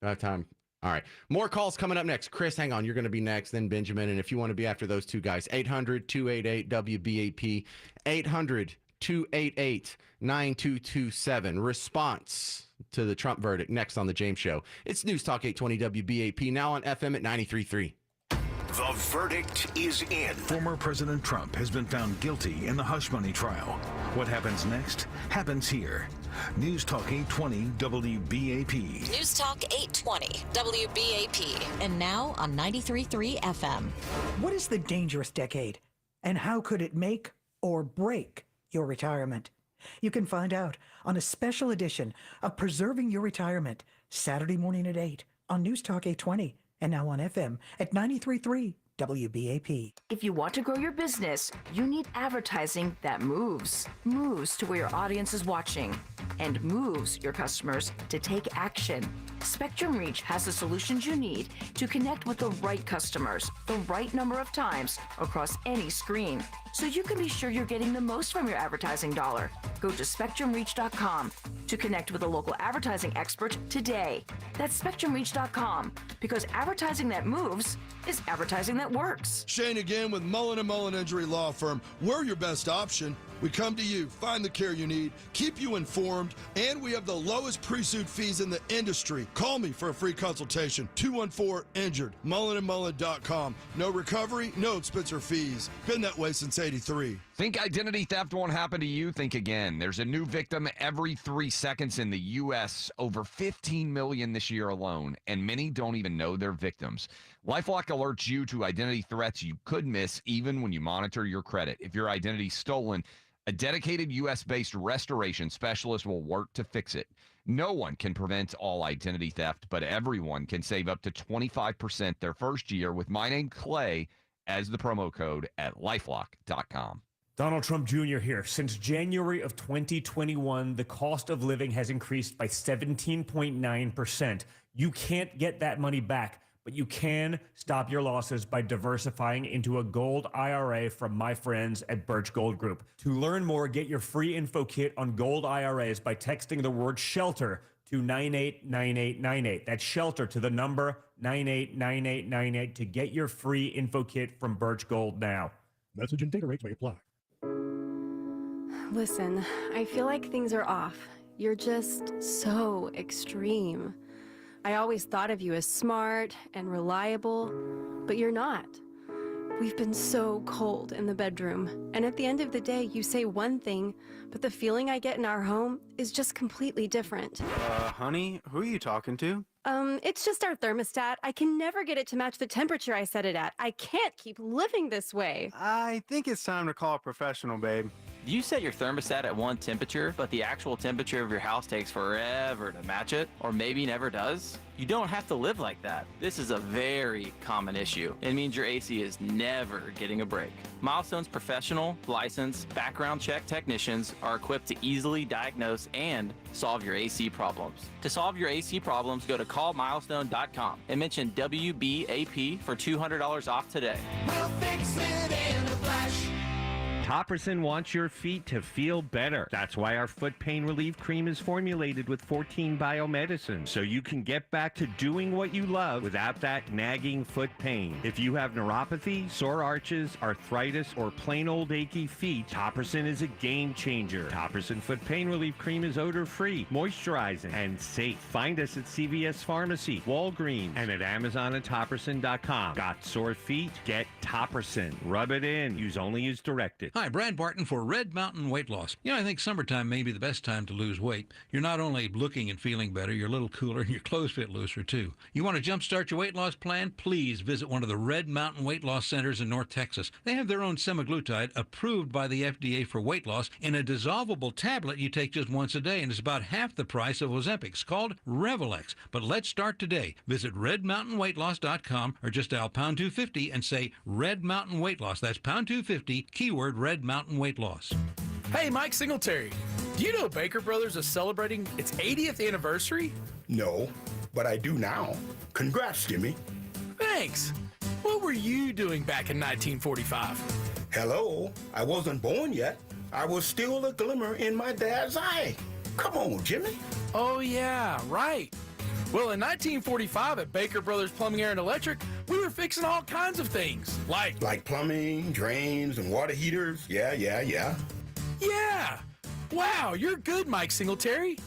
Speaker 4: I have time. All right. More calls coming up next. Chris, hang on. You're going to be next, then Benjamin. And if you want to be after those two guys, 800-288-WBAP, 800-288-9227. Response to the Trump verdict next on The James Show. It's News Talk 820 WBAP, now on FM at 93.3.
Speaker 2: The verdict is in. Former President Trump has been found guilty in the hush money trial. What happens next happens here. News Talk 820 WBAP.
Speaker 3: News Talk 820 WBAP. And now on 93.3 FM.
Speaker 21: What is the dangerous decade? And how could it make or break your retirement? You can find out on a special edition of Preserving Your Retirement, Saturday morning at 8 on News Talk 820 and now on FM at 93.3 WBAP.
Speaker 22: If you want to grow your business, you need advertising that moves to where your audience is watching.
Speaker 5: and moves your customers to take action. Spectrum Reach has the solutions you need to connect with the right customers the right number of times across any screen, so you can be sure you're getting the most from your advertising dollar. Go to SpectrumReach.com to connect with a local advertising expert today. That's SpectrumReach.com, because advertising that moves is advertising that works.
Speaker 6: Shane again with Mullen & Mullen Injury Law Firm. We're your best option. We come to you, find the care you need, keep you informed, and we have the lowest pre-suit fees in the industry. Call me for a free consultation, 214-INJURED, mullenandmullen.com. No recovery, no expense or fees. Been that way since 83.
Speaker 13: Think identity theft won't happen to you? Think again. There's a new victim every 3 seconds in the U.S., over 15 million this year alone, and many don't even know they're victims. LifeLock alerts you to identity threats you could miss even when you monitor your credit. If your identity's stolen, a dedicated U.S.-based restoration specialist will work to fix it. No one can prevent all identity theft, but everyone can save up to 25% their first year with my name, Clay, as the promo code at LifeLock.com.
Speaker 22: Donald Trump Jr. here. Since January of 2021, the cost of living has increased by 17.9%. You can't get that money back, but you can stop your losses by diversifying into a gold IRA from my friends at Birch Gold Group. To learn more, get your free info kit on gold IRAs by texting the word SHELTER to 989898. That's SHELTER to the number 989898 to get your free info kit from Birch Gold now.
Speaker 23: Message and data rates may apply.
Speaker 24: Listen, I feel like things are off. You're just so extreme. I always thought of you as smart and reliable, but you're not. We've been so cold in the bedroom, and at the end of the day, you say one thing, but the feeling I get in our home is just completely different.
Speaker 25: Honey, who are you talking to?
Speaker 24: It's just our thermostat. I can never get it to match the temperature I set it at. I can't keep living this way.
Speaker 25: I think it's time to call a professional, babe.
Speaker 26: You set your thermostat at one temperature, but the actual temperature of your house takes forever to match it, or maybe never does? You don't have to live like that. This is a very common issue. It means your AC is never getting a break. Milestone's professional, licensed, background check technicians are equipped to easily diagnose and solve your AC problems. To solve your AC problems, go to callmilestone.com and mention WBAP for $200 off today.
Speaker 27: We'll fix it in a flash.
Speaker 30: Topperson wants your feet to feel better. That's why our foot pain relief cream is formulated with 14 biomedicines, so you can get back to doing what you love without that nagging foot pain. If you have neuropathy, sore arches, arthritis, or plain old achy feet, Topperson is a game changer. Topperson foot pain relief cream is odor-free, moisturizing, and safe. Find us at CVS Pharmacy, Walgreens, and at Amazon and Topperson.com. Got sore feet? Get Topperson. Rub it in. Use only as directed.
Speaker 31: Hi, Brad Barton for Red Mountain Weight Loss. I think summertime may be the best time to lose weight. You're not only looking and feeling better, you're a little cooler, and your clothes fit looser, too. You want to jumpstart your weight loss plan? Please visit one of the Red Mountain Weight Loss Centers in North Texas. They have their own semaglutide approved by the FDA for weight loss in a dissolvable tablet you take just once a day, and it's about half the price of Ozempic. It's called Revelex. But let's start today. Visit redmountainweightloss.com or just dial pound 250 and say Red Mountain Weight Loss. That's pound 250, keyword Red Mountain Weight Loss.
Speaker 32: Hey, Mike Singletary. Do you know Baker Brothers is celebrating its 80th anniversary?
Speaker 33: No, but I do now. Congrats, Jimmy.
Speaker 32: Thanks. What were you doing back in 1945?
Speaker 33: Hello, I wasn't born yet. I was still a glimmer in my dad's eye. Come on, Jimmy.
Speaker 32: Oh, yeah, right. Well, in 1945 at Baker Brothers Plumbing, Air, and Electric, we were fixing all kinds of things, like
Speaker 33: plumbing, drains, and water heaters. Yeah.
Speaker 32: Yeah! Wow, you're good, Mike Singletary.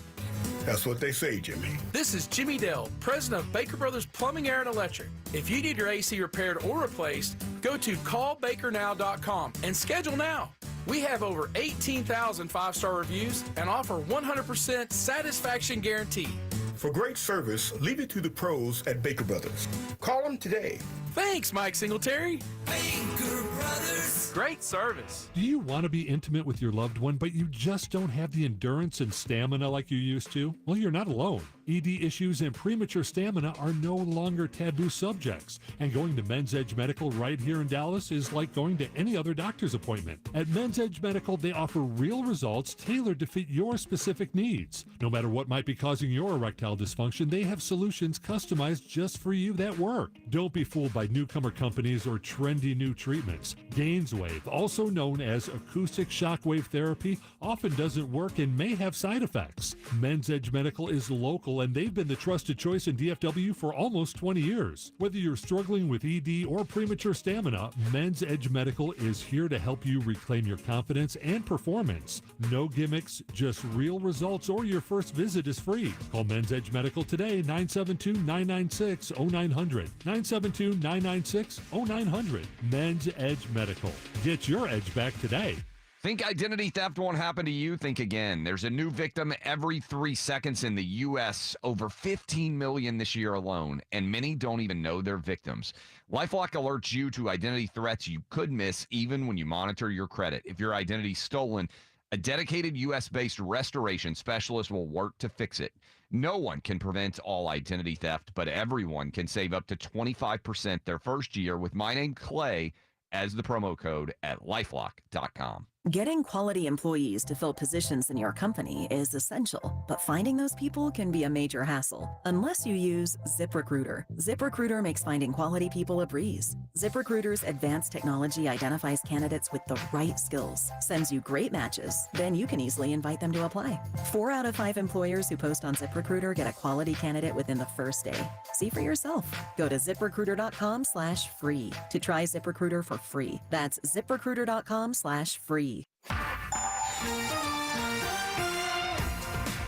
Speaker 33: That's what they say, Jimmy.
Speaker 32: This is Jimmy Dell, president of Baker Brothers Plumbing, Air, and Electric. If you need your AC repaired or replaced, go to callbakernow.com and schedule now. We have over 18,000 five-star reviews and offer 100% satisfaction guarantee.
Speaker 33: For great service, leave it to the pros at Baker Brothers. Call them today.
Speaker 32: Thanks, Mike Singletary.
Speaker 27: Baker Brothers.
Speaker 32: Great service.
Speaker 14: Do you want to be intimate with your loved one, but you just don't have the endurance and stamina like you used to? Well, you're not alone.
Speaker 23: ED issues and premature stamina are no longer taboo subjects, and going to Men's Edge Medical right here in Dallas is like going to any other doctor's appointment. At Men's Edge Medical, they offer real results tailored to fit your specific needs. No matter what might be causing your erectile dysfunction, they have solutions customized just for you that work. Don't be fooled by newcomer companies or trendy new treatments. Gainswave, also known as acoustic shockwave therapy, often doesn't work and may have side effects. Men's Edge Medical is local, and they've been the trusted choice in DFW for almost 20 years. Whether you're struggling with ED or premature stamina, Men's Edge Medical is here to help you reclaim your confidence and performance. No gimmicks, just real results, or your first visit is free. Call Men's Edge Medical today, 972-996-0900. 972-996-0900. Men's Edge Medical. Get your edge back today.
Speaker 13: Think identity theft won't happen to you? Think again. There's a new victim every 3 seconds in the U.S., over 15 million this year alone, and many don't even know they're victims. LifeLock alerts you to identity threats you could miss even when you monitor your credit. If your identity's stolen, a dedicated U.S.-based restoration specialist will work to fix it. No one can prevent all identity theft, but everyone can save up to 25% their first year with my name, Clay, as the promo code at LifeLock.com.
Speaker 1: Getting quality employees to fill positions in your company is essential, but finding those people can be a major hassle unless you use ZipRecruiter. ZipRecruiter makes finding quality people a breeze. ZipRecruiter's advanced technology identifies candidates with the right skills, sends you great matches, then you can easily invite them to apply. 4 out of 5 employers who post on ZipRecruiter get a quality candidate within the first day. See for yourself. Go to ZipRecruiter.com/free to try ZipRecruiter for free. That's ZipRecruiter.com/free.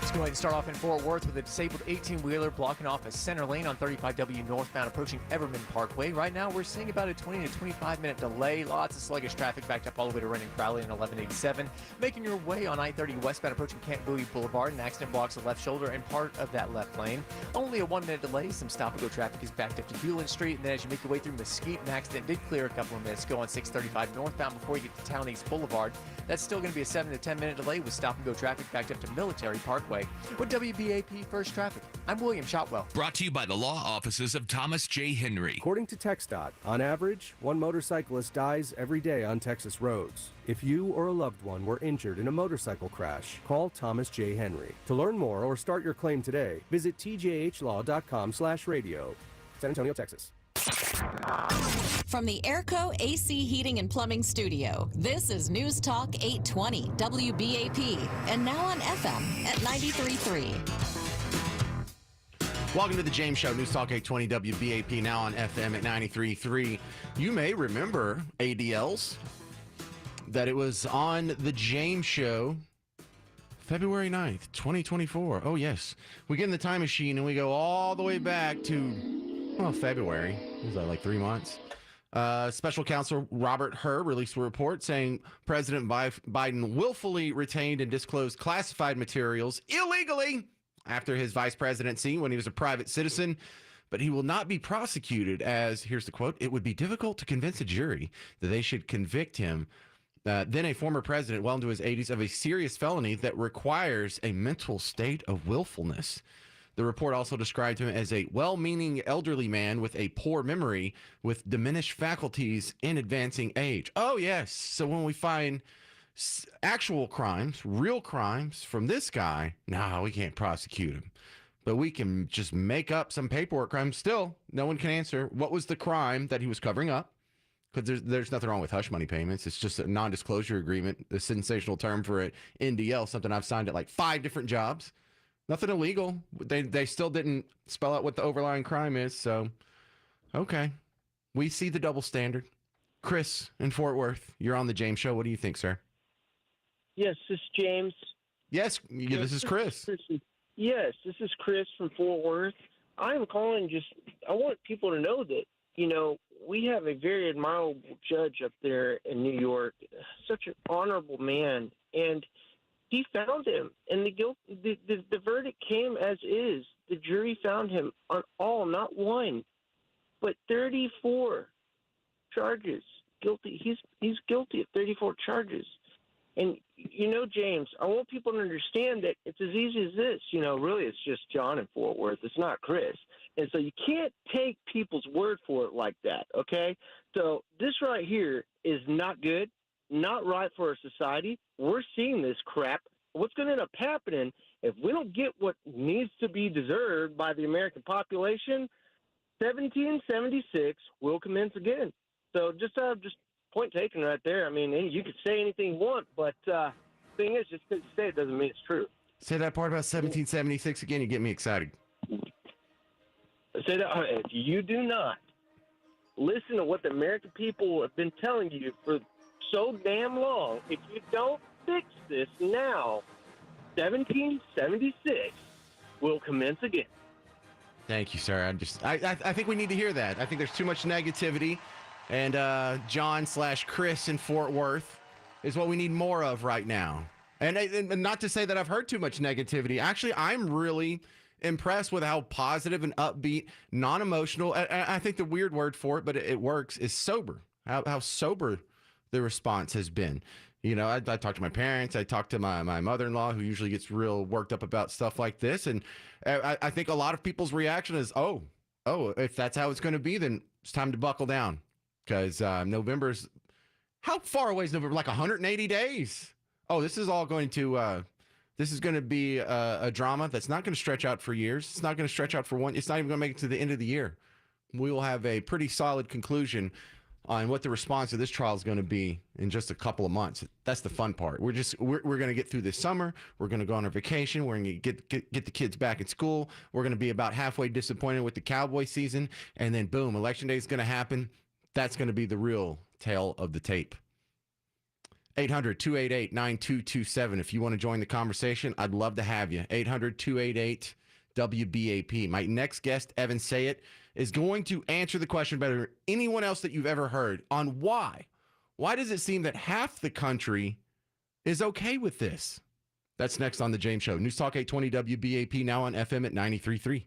Speaker 7: Let's go ahead and start off in Fort Worth with a disabled 18-wheeler blocking off a center lane on 35W northbound approaching Everman Parkway. Right now, we're seeing about a 20 to 25-minute delay. Lots of sluggish traffic backed up all the way to Renton Crowley and 1187. Making your way on I-30 westbound approaching Camp Bowie Boulevard. An accident blocks the left shoulder and part of that left lane. Only a 1-minute delay. Some stop-and-go traffic is backed up to Hewlin Street. And then as you make your way through Mesquite, an accident did clear a couple of minutes ago on 635 northbound before you get to Town East Boulevard. That's still going to be a 7 to 10-minute delay with stop-and-go traffic backed up to Military Parkway. With WBAP First Traffic, I'm William Shotwell.
Speaker 8: Brought to you by the law offices of Thomas J. Henry.
Speaker 9: According to TxDOT, on average, 1 motorcyclist dies every day on Texas roads. If you or a loved one were injured in a motorcycle crash, call Thomas J. Henry. To learn more or start your claim today, visit tjhlaw.com/radio. San Antonio, Texas.
Speaker 3: From the Airco AC Heating and Plumbing Studio, this is News Talk 820 WBAP, and now on FM at 93.3.
Speaker 4: Welcome to the James Show, News Talk 820 WBAP, now on FM at 93.3. You may remember ADLs, that it was on the James Show February 9th, 2024. Oh, yes. We get in the time machine and we go all the way back to, well, February. Was that like 3 months? Special counsel Robert Hur released a report saying President Biden willfully retained and disclosed classified materials illegally after his vice presidency when he was a private citizen, but he will not be prosecuted as, here's the quote, "It would be difficult to convince a jury that they should convict him, then a former president well into his 80s, of a serious felony that requires a mental state of willfulness." The report also described him as a well-meaning elderly man with a poor memory with diminished faculties in advancing age. Oh, yes. So when we find actual crimes, real crimes from this guy, no, we can't prosecute him. But we can just make up some paperwork crime. Still, no one can answer what was the crime that he was covering up. Because there's nothing wrong with hush money payments. It's just a non-disclosure agreement, a sensational term for it. NDL, something I've signed at like 5 different jobs. Nothing illegal. They still didn't spell out what the overlying crime is. So, okay. We see the double standard. Chris in Fort Worth, you're on the James Show. What do you think, sir?
Speaker 10: Yes, this is James.
Speaker 4: Yes, this is Chris.
Speaker 10: Yes, this is Chris from Fort Worth. I'm calling I want people to know that, we have a very admirable judge up there in New York, such an honorable man, and he found him, and the verdict came as is. The jury found him on all, not one, but 34 charges. Guilty. He's guilty of 34 charges, And, James, I want people to understand that it's as easy as this. Really, it's just John in Fort Worth. It's not Chris. And so you can't take people's word for it like that, okay? So this right here is not good, not right for our society. We're seeing this crap. What's going to end up happening if we don't get what needs to be deserved by the American population? 1776 will commence again. So just point taken right there. I mean, you could say anything you want, but thing is, just because you say it doesn't mean it's true.
Speaker 4: Say that part about 1776 again. You get me excited.
Speaker 10: Say that if you do not listen to what the American people have been telling you for so damn long, if you don't fix this now, 1776 will commence again.
Speaker 4: Thank you, sir. I think we need to hear that. I think there's too much negativity, and John/Chris in Fort Worth is what we need more of right now. And not to say that I've heard too much negativity. Actually, I'm really impressed with how positive and upbeat, non-emotional. I think the weird word for it, but it works, is sober. How sober the response has been. I talked to my parents. I talked to my mother-in-law, who usually gets real worked up about stuff like this. And I think a lot of people's reaction is, oh, if that's how it's going to be, then it's time to buckle down. Because November's, how far away is November? Like 180 days. Oh, this is all going to, this is going to be a drama that's not going to stretch out for years. It's not going to stretch out for one. It's not even going to make it to the end of the year. We will have a pretty solid conclusion on what the response to this trial is going to be in just a couple of months. That's the fun part. We're going to get through this summer. We're going to go on our vacation. We're going to get the kids back at school. We're going to be about halfway disappointed with the Cowboy season. And then boom, Election Day is going to happen. That's going to be the real tale of the tape. 800-288-9227. If you want to join the conversation, I'd love to have you. 800-288-WBAP. My next guest, Evan Sayet, is going to answer the question better than anyone else that you've ever heard on why. Why does it seem that half the country is okay with this? That's next on The James Show. News Talk 820 WBAP, now on FM at 93.3.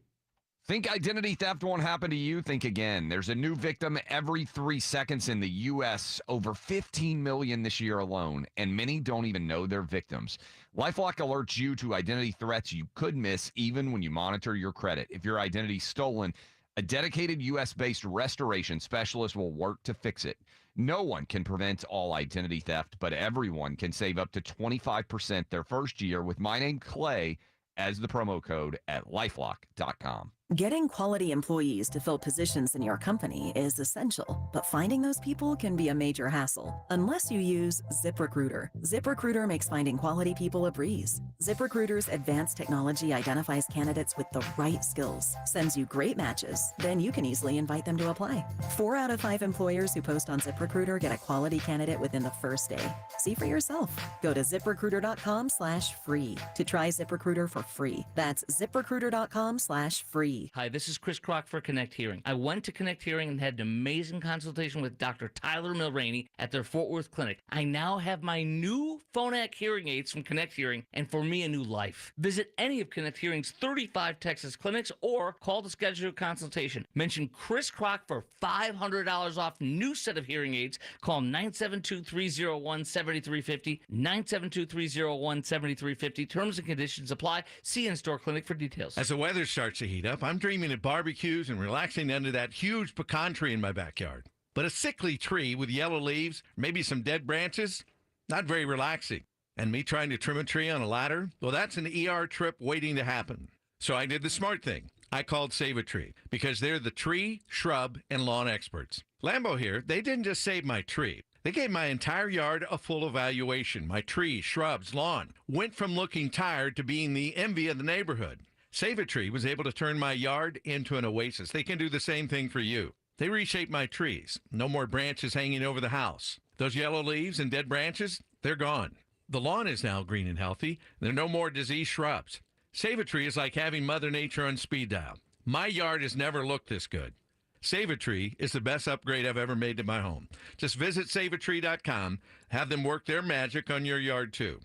Speaker 13: Think identity theft won't happen to you? Think again. There's a new victim every 3 seconds in the U.S., over 15 million this year alone, and many don't even know they're victims. LifeLock alerts you to identity threats you could miss even when you monitor your credit. If your identity's stolen, a dedicated U.S.-based restoration specialist will work to fix it. No one can prevent all identity theft, but everyone can save up to 25% their first year with my name, Clay, as the promo code at LifeLock.com.
Speaker 1: Getting quality employees to fill positions in your company is essential, but finding those people can be a major hassle unless you use ZipRecruiter. ZipRecruiter makes finding quality people a breeze. ZipRecruiter's advanced technology identifies candidates with the right skills, sends you great matches, then you can easily invite them to apply. 4 out of 5 employers who post on ZipRecruiter get a quality candidate within the first day. See for yourself. Go to ZipRecruiter.com/free to try ZipRecruiter for free. That's ZipRecruiter.com/free.
Speaker 2: Hi, this is Chris Kroc for Connect Hearing. I went to Connect Hearing and had an amazing consultation with Dr. Tyler Mulroney at their Fort Worth clinic. I now have my new Phonak hearing aids from Connect Hearing, and for me, a new life. Visit any of Connect Hearing's 35 Texas clinics or call to schedule a consultation. Mention Chris Kroc for $500 off new set of hearing aids. Call 972-301-7350, 972-301-7350. Terms and conditions apply. See in-store clinic for details.
Speaker 5: As the weather starts to heat up, I'm dreaming of barbecues and relaxing under that huge pecan tree in my backyard. But a sickly tree with yellow leaves, maybe some dead branches, not very relaxing. And me trying to trim a tree on a ladder, well, that's an ER trip waiting to happen. So I did the smart thing. I called Save a Tree because they're the tree, shrub, and lawn experts. Lambo here, they didn't just save my tree. They gave my entire yard a full evaluation. My trees, shrubs, lawn went from looking tired to being the envy of the neighborhood. Save a Tree was able to turn my yard into an oasis. They can do the same thing for you. They reshaped my trees. No more branches hanging over the house. Those yellow leaves and dead branches, they're gone. The lawn is now green and healthy. There are no more diseased shrubs. Save a Tree is like having Mother Nature on speed dial. My yard has never looked this good. Save a Tree is the best upgrade I've ever made to my home. Just visit SaveATree.com. Have them work their magic on your yard too.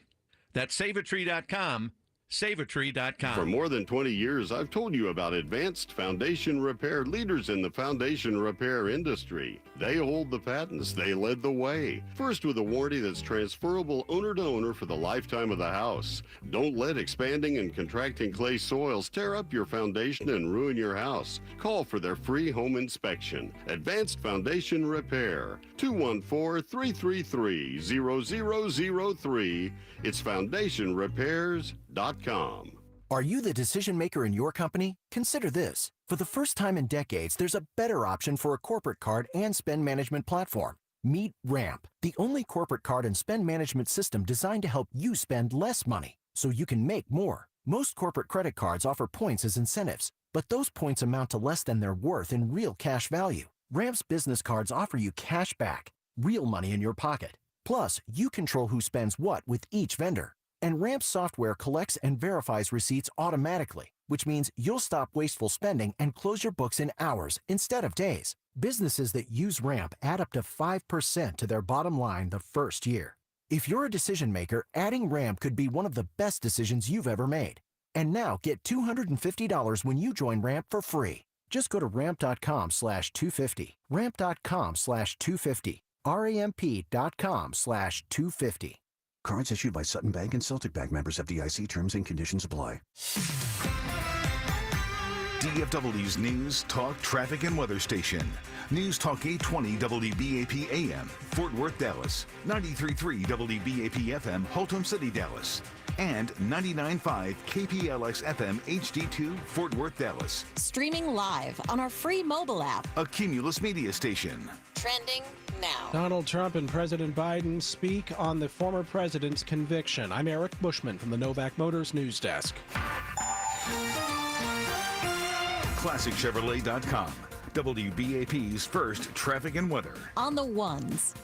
Speaker 5: That's SaveATree.com. SaveATree.com.
Speaker 6: For more than 20 years, I've told you about Advanced Foundation Repair, leaders in the foundation repair industry. They hold the patents. They led the way. First with a warranty that's transferable owner to owner for the lifetime of the house. Don't let expanding and contracting clay soils tear up your foundation and ruin your house. Call for their free home inspection. Advanced Foundation Repair, 214-333-0003. It's foundationrepairs.com.
Speaker 11: Are you the decision maker in your company? Consider this. For the first time in decades, there's a better option for a corporate card and spend management platform. Meet Ramp, the only corporate card and spend management system designed to help you spend less money so you can make more. Most corporate credit cards offer points as incentives, but those points amount to less than their worth in real cash value. Ramp's business cards offer you cash back, real money in your pocket. Plus, you control who spends what with each vendor. And Ramp software collects and verifies receipts automatically, which means you'll stop wasteful spending and close your books in hours instead of days. Businesses that use Ramp add up to 5% to their bottom line the first year. If you're a decision maker, adding Ramp could be one of the best decisions you've ever made. And now get $250 when you join Ramp for free. Just go to ramp.com/250. Ramp.com/250. ramp.com/250.
Speaker 12: Cards issued by Sutton Bank and Celtic Bank, members FDIC. Terms and conditions apply.
Speaker 15: DFW's News, Talk, Traffic, and Weather Station. News Talk 820 WBAP AM, Fort Worth, Dallas. 93.3 WBAP FM, Haltom City, Dallas. And 99.5 KPLX FM HD2, Fort Worth, Dallas.
Speaker 3: Streaming live on our free mobile app.
Speaker 15: A Cumulus Media Station.
Speaker 3: Trending now.
Speaker 16: Donald Trump and President Biden speak on the former president's conviction. I'm Eric Bushman from the Novak Motors News Desk.
Speaker 15: ClassicChevrolet.com. WBAP's first traffic and weather.
Speaker 3: On the ones.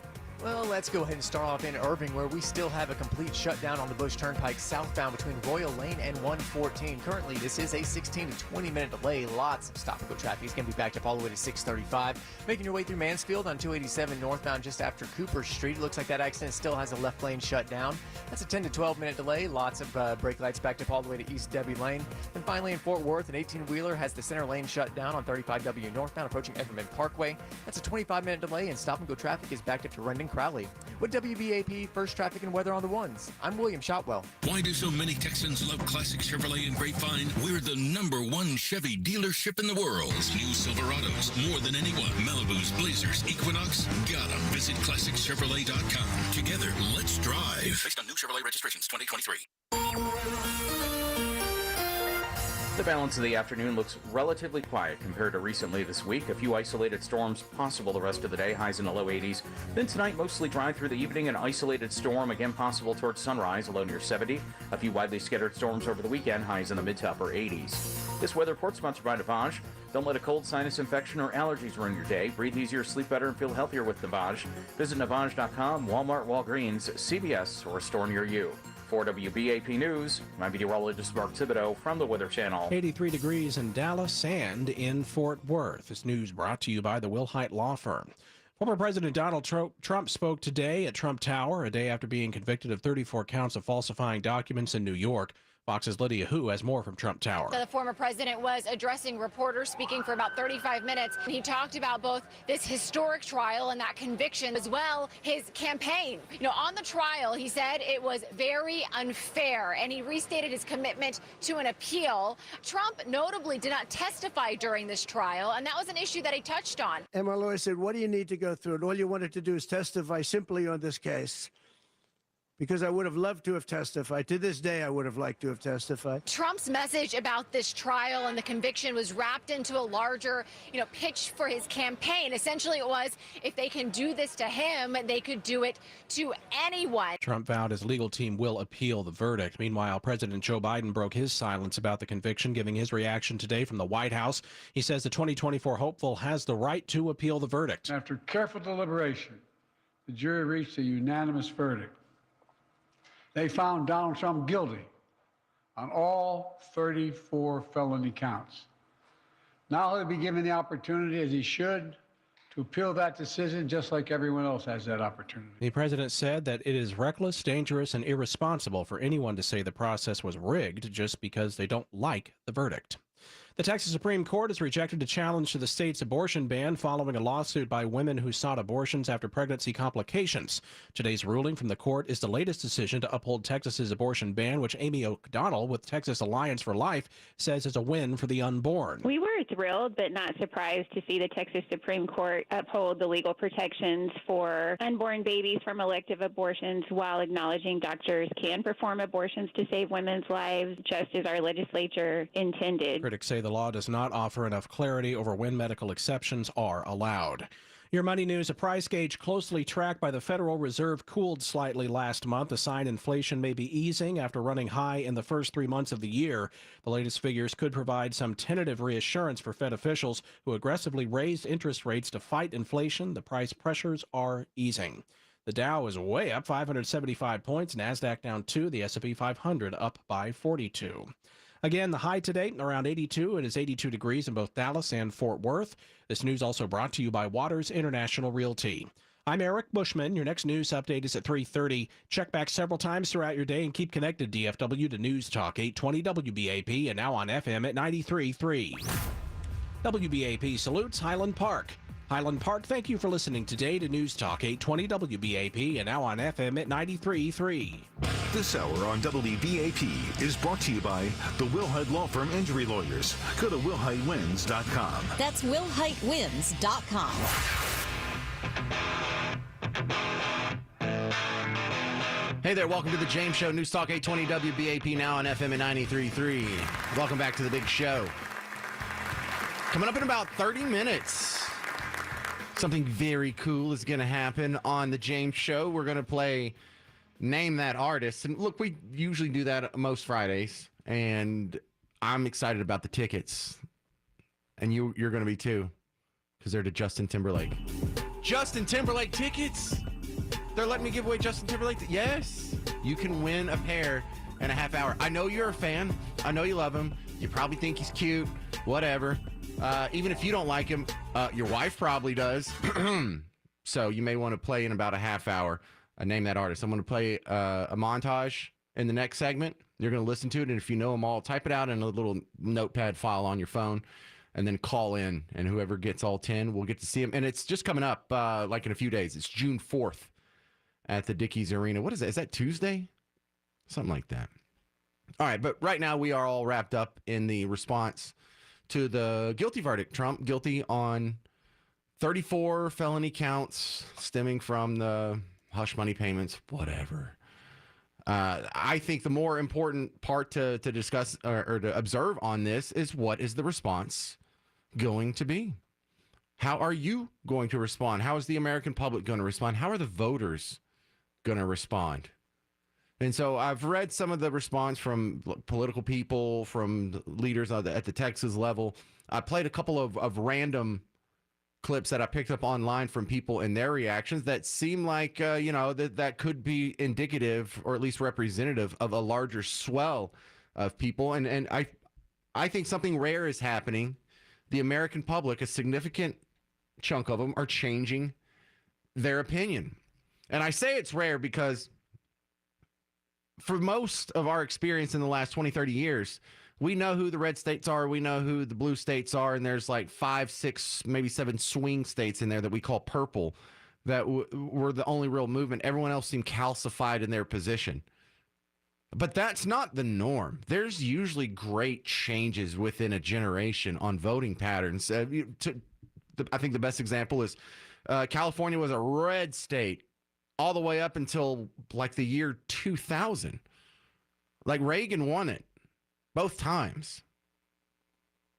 Speaker 7: Well, let's go ahead and start off in Irving, where we still have a complete shutdown on the Bush Turnpike southbound between Royal Lane and 114. Currently, this is a 16 to 20-minute delay. Lots of stop-and-go traffic is going to be backed up all the way to 635. Making your way through Mansfield on 287 northbound just after Cooper Street. It looks like that accident still has a left lane shut down. That's a 10 to 12-minute delay. Lots of brake lights backed up all the way to East Debbie Lane. And finally, in Fort Worth, an 18-wheeler has the center lane shut down on 35W northbound approaching Everman Parkway. That's a 25-minute delay, and stop-and-go traffic is backed up to Rendon Crowley. With WBAP First Traffic and Weather on the Ones, I'm William Shotwell.
Speaker 17: Why do so many Texans love Classic Chevrolet and Grapevine? We're the #1 Chevy dealership in the world. New Silverados, more than anyone. Malibus, Blazers, Equinox, got them. Visit ClassicChevrolet.com. Together, let's drive. Based on new Chevrolet registrations 2023.
Speaker 18: The balance of the afternoon looks relatively quiet compared to recently this week. A few isolated storms possible the rest of the day, highs in the low 80s. Then tonight, mostly dry through the evening. An isolated storm again possible towards sunrise, a low near 70. A few widely scattered storms over the weekend, highs in the mid to upper 80s. This weather report sponsored by Navage. Don't let a cold, sinus infection, or allergies ruin your day. Breathe easier, sleep better, and feel healthier with Navage. Visit Navage.com, Walmart, Walgreens, CVS, or a store near you. For WBAP News, I'm meteorologist Mark Thibodeau from the Weather Channel.
Speaker 16: 83 degrees in Dallas and in Fort Worth. This news brought to you by the Wilhite Law Firm. Former President Donald Trump spoke today at Trump Tower, a day after being convicted of 34 counts of falsifying documents in New York. Fox's Lydia Hu has more from Trump Tower.
Speaker 19: The former president was addressing reporters, speaking for about 35 minutes. He talked about both this historic trial and that conviction, as well his campaign. On the trial, he said it was very unfair, and he restated his commitment to an appeal. Trump notably did not testify during this trial, and that was an issue that he touched on.
Speaker 20: And my lawyer said, what do you need to go through? And all you wanted to do is testify simply on this case. Because I would have loved to have testified. To this day, I would have liked to have testified.
Speaker 19: Trump's message about this trial and the conviction was wrapped into a larger, pitch for his campaign. Essentially, it was, if they can do this to him, they could do it to anyone.
Speaker 16: Trump vowed his legal team will appeal the verdict. Meanwhile, President Joe Biden broke his silence about the conviction, giving his reaction today from the White House. He says the 2024 hopeful has the right to appeal the verdict.
Speaker 21: After careful deliberation, the jury reached a unanimous verdict. They found Donald Trump guilty on all 34 felony counts. Now he'll be given the opportunity, as he should, to appeal that decision just like everyone else has that opportunity.
Speaker 16: The president said that it is reckless, dangerous, and irresponsible for anyone to say the process was rigged just because they don't like the verdict. The Texas Supreme Court has rejected a challenge to the state's abortion ban following a lawsuit by women who sought abortions after pregnancy complications. Today's ruling from the court is the latest decision to uphold Texas's abortion ban, which Amy O'Donnell with Texas Alliance for Life says is a win for the unborn.
Speaker 14: We were thrilled but not surprised to see the Texas Supreme Court uphold the legal protections for unborn babies from elective abortions while acknowledging doctors can perform abortions to save women's lives, just as our legislature intended.
Speaker 16: Critics say the law does not offer enough clarity over when medical exceptions are allowed. Your money news: a price gauge closely tracked by the Federal Reserve cooled slightly last month, a sign inflation may be easing after running high in the first 3 months of the year. The latest figures could provide some tentative reassurance for Fed officials who aggressively raised interest rates to fight inflation. The price pressures are easing. The Dow is way up 575 points, NASDAQ down 2, the S&P 500 up by 42. Again, the high today around 82. It is 82 degrees in both Dallas and Fort Worth. This news also brought to you by Waters International Realty. I'm Eric Bushman. Your next news update is at 3:30. Check back several times throughout your day and keep connected, DFW, to News Talk 820 WBAP and now on FM at 93.3. WBAP salutes Highland Park. Highland Park, thank you for listening today to News Talk 820 WBAP and now on FM at 93.3.
Speaker 15: This hour on WBAP is brought to you by the Wilhite Law Firm Injury Lawyers. Go to WilhiteWins.com.
Speaker 3: That's WilhiteWins.com.
Speaker 4: Hey there, welcome to the James Show, News Talk 820 WBAP, now on FM at 93.3. Welcome back to the big show. Coming up in about 30 minutes, something very cool is going to happen on the James Show. We're going to play Name That Artist. And look, we usually do that most Fridays, and I'm excited about the tickets. And you're going to be too, because they're to Justin Timberlake. Justin Timberlake tickets? They're letting me give away Justin Timberlake. Yes, you can win a pair in a half hour. I know you're a fan. I know you love him. You probably think he's cute, whatever. Even if you don't like him, your wife probably does. So you may want to play in about a half hour. Name That Artist. I'm going to play a montage in the next segment. You're going to listen to it, and if you know them all, type it out in a little notepad file on your phone, and then call in, and whoever gets all 10 will get to see them. And it's just coming up like in a few days. It's June 4th at the Dickies Arena. What is that? Is that Tuesday? Something like that. All right, but right now we are all wrapped up in the response to the guilty verdict. Trump guilty on 34 felony counts stemming from the hush money payments, whatever. I think the more important part to discuss or to observe on this is, what is the response going to be? How are you going to respond? How is the American public going to respond? How are the voters going to respond? And so I've read some of the response from political people, from leaders at the Texas level. I played a couple of random clips that I picked up online from people and their reactions that seem like, that could be indicative, or at least representative, of a larger swell of people. And I think something rare is happening. The American public, a significant chunk of them, are changing their opinion. And I say it's rare because for most of our experience in the last 20, 30 years, we know who the red states are. We know who the blue states are. And there's like 5, 6, maybe 7 swing states in there that we call purple that were the only real movement. Everyone else seemed calcified in their position. But that's not the norm. There's usually great changes within a generation on voting patterns. I think the best example is California was a red state all the way up until like the year 2000. Like Reagan won it both times.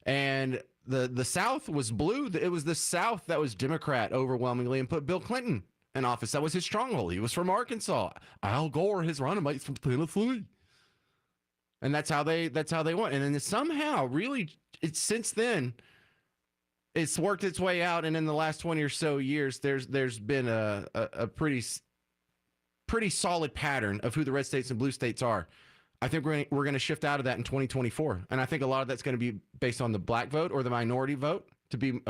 Speaker 4: And the South was blue. It was the South that was Democrat overwhelmingly and put Bill Clinton in office. That was his stronghold. He was from Arkansas. Al Gore, his running mate's from Tennessee. And that's how they won. And then somehow, really, since then, it's worked its way out. And in the last 20 or so years, there's been a pretty solid pattern of who the red states and blue states are. I think we're going to shift out of that in 2024. And I think a lot of that's going to be based on the black vote or the minority vote, to be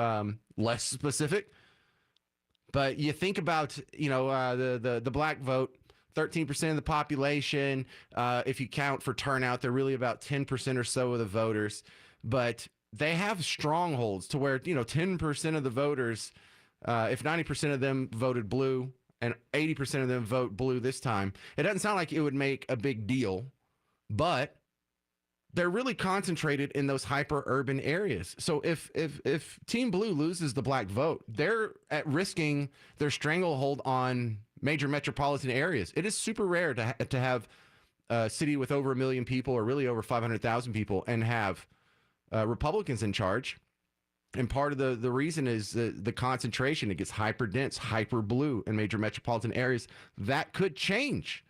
Speaker 4: less specific. But you think about, the black vote, 13% of the population. If you count for turnout, they're really about 10% or so of the voters. But they have strongholds to where, 10% of the voters, if 90% of them voted blue and 80% of them vote blue this time, it doesn't sound like it would make a big deal, but they're really concentrated in those hyper-urban areas. So if Team Blue loses the black vote, they're at risking their stranglehold on major metropolitan areas. It is super rare to have a city with over 1 million people, or really over 500,000 people, and have Republicans in charge. And part of the reason is the concentration. It gets hyper dense, hyper blue in major metropolitan areas. That could change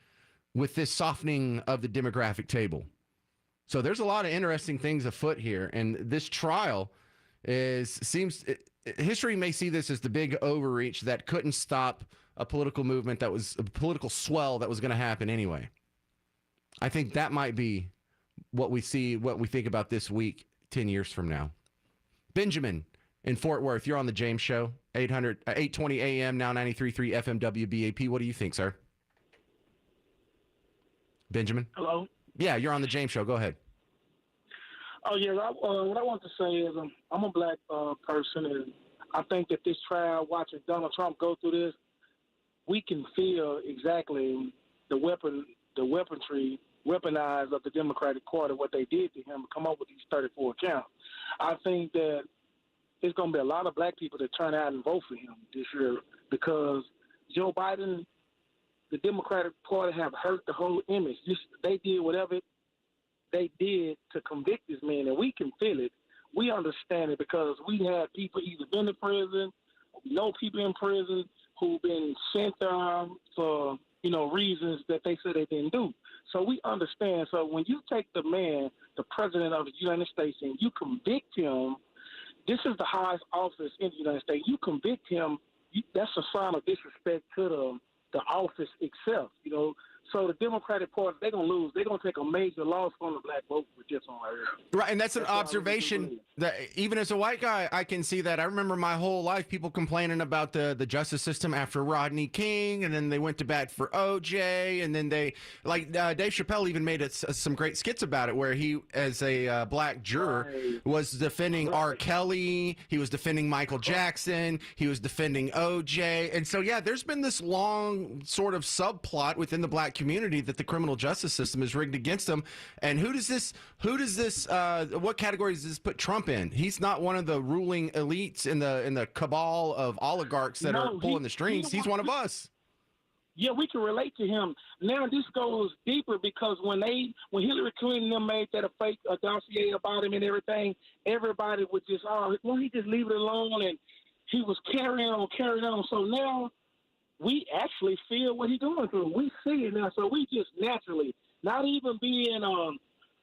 Speaker 4: with this softening of the demographic table. So there's a lot of interesting things afoot here. And this trial history may see this as the big overreach that couldn't stop a political movement, that was a political swell that was going to happen anyway. I think that might be what we think about this week 10 years from now. Benjamin in Fort Worth, you're on the James Show, 820 AM, now 93.3 FM WBAP. What do you think, sir? Benjamin?
Speaker 8: Hello?
Speaker 4: Yeah, you're on the James Show. Go ahead.
Speaker 8: Oh, yeah. What I want to say is I'm a black person, and I think that this trial, watching Donald Trump go through this, we can feel exactly the weaponry weaponized of the Democratic Party, what they did to him, to come up with these 34 counts. I think that there's going to be a lot of black people that turn out and vote for him this year, because Joe Biden, the Democratic Party, have hurt the whole image. They did whatever they did to convict this man, and we can feel it. We understand it because we had people either been in prison, we know people in prison who've been sent there for, reasons that they said they didn't do. So we understand. So when you take the man, the president of the United States, and you convict him, this is the highest office in the United States. You convict him, that's a sign of disrespect to the office itself, So the Democratic Party, they're going to lose. They're going to take a major loss from the black vote with this one right here.
Speaker 4: Right, and that's an observation that even as a white guy, I can see that. I remember my whole life people complaining about the justice system after Rodney King, and then they went to bat for OJ, and then Dave Chappelle even made some great skits about it, where he, as a black juror, was defending R. Kelly, he was defending Michael Jackson, he was defending OJ, and so yeah, there's been this long sort of subplot within the black community that the criminal justice system is rigged against them. And what category does this put Trump in? He's not one of the ruling elites in the cabal of oligarchs that are pulling the strings. He's one of us.
Speaker 8: Yeah, we can relate to him. Now this goes deeper, because when Hillary Clinton and them made that a fake dossier about him and everything, everybody would just, he just leave it alone, and he was carrying on. So now we actually feel what he's going through. We see it now, so we just naturally, not even being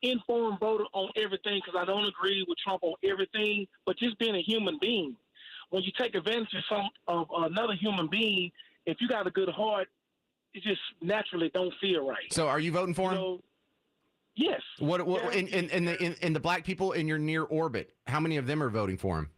Speaker 8: informed voter on everything, because I don't agree with Trump on everything, but just being a human being. When you take advantage of another human being, if you got a good heart, it just naturally don't feel right.
Speaker 4: So are you voting for him?
Speaker 8: Yes.
Speaker 4: What in the black people in your near orbit, how many of them are voting for him?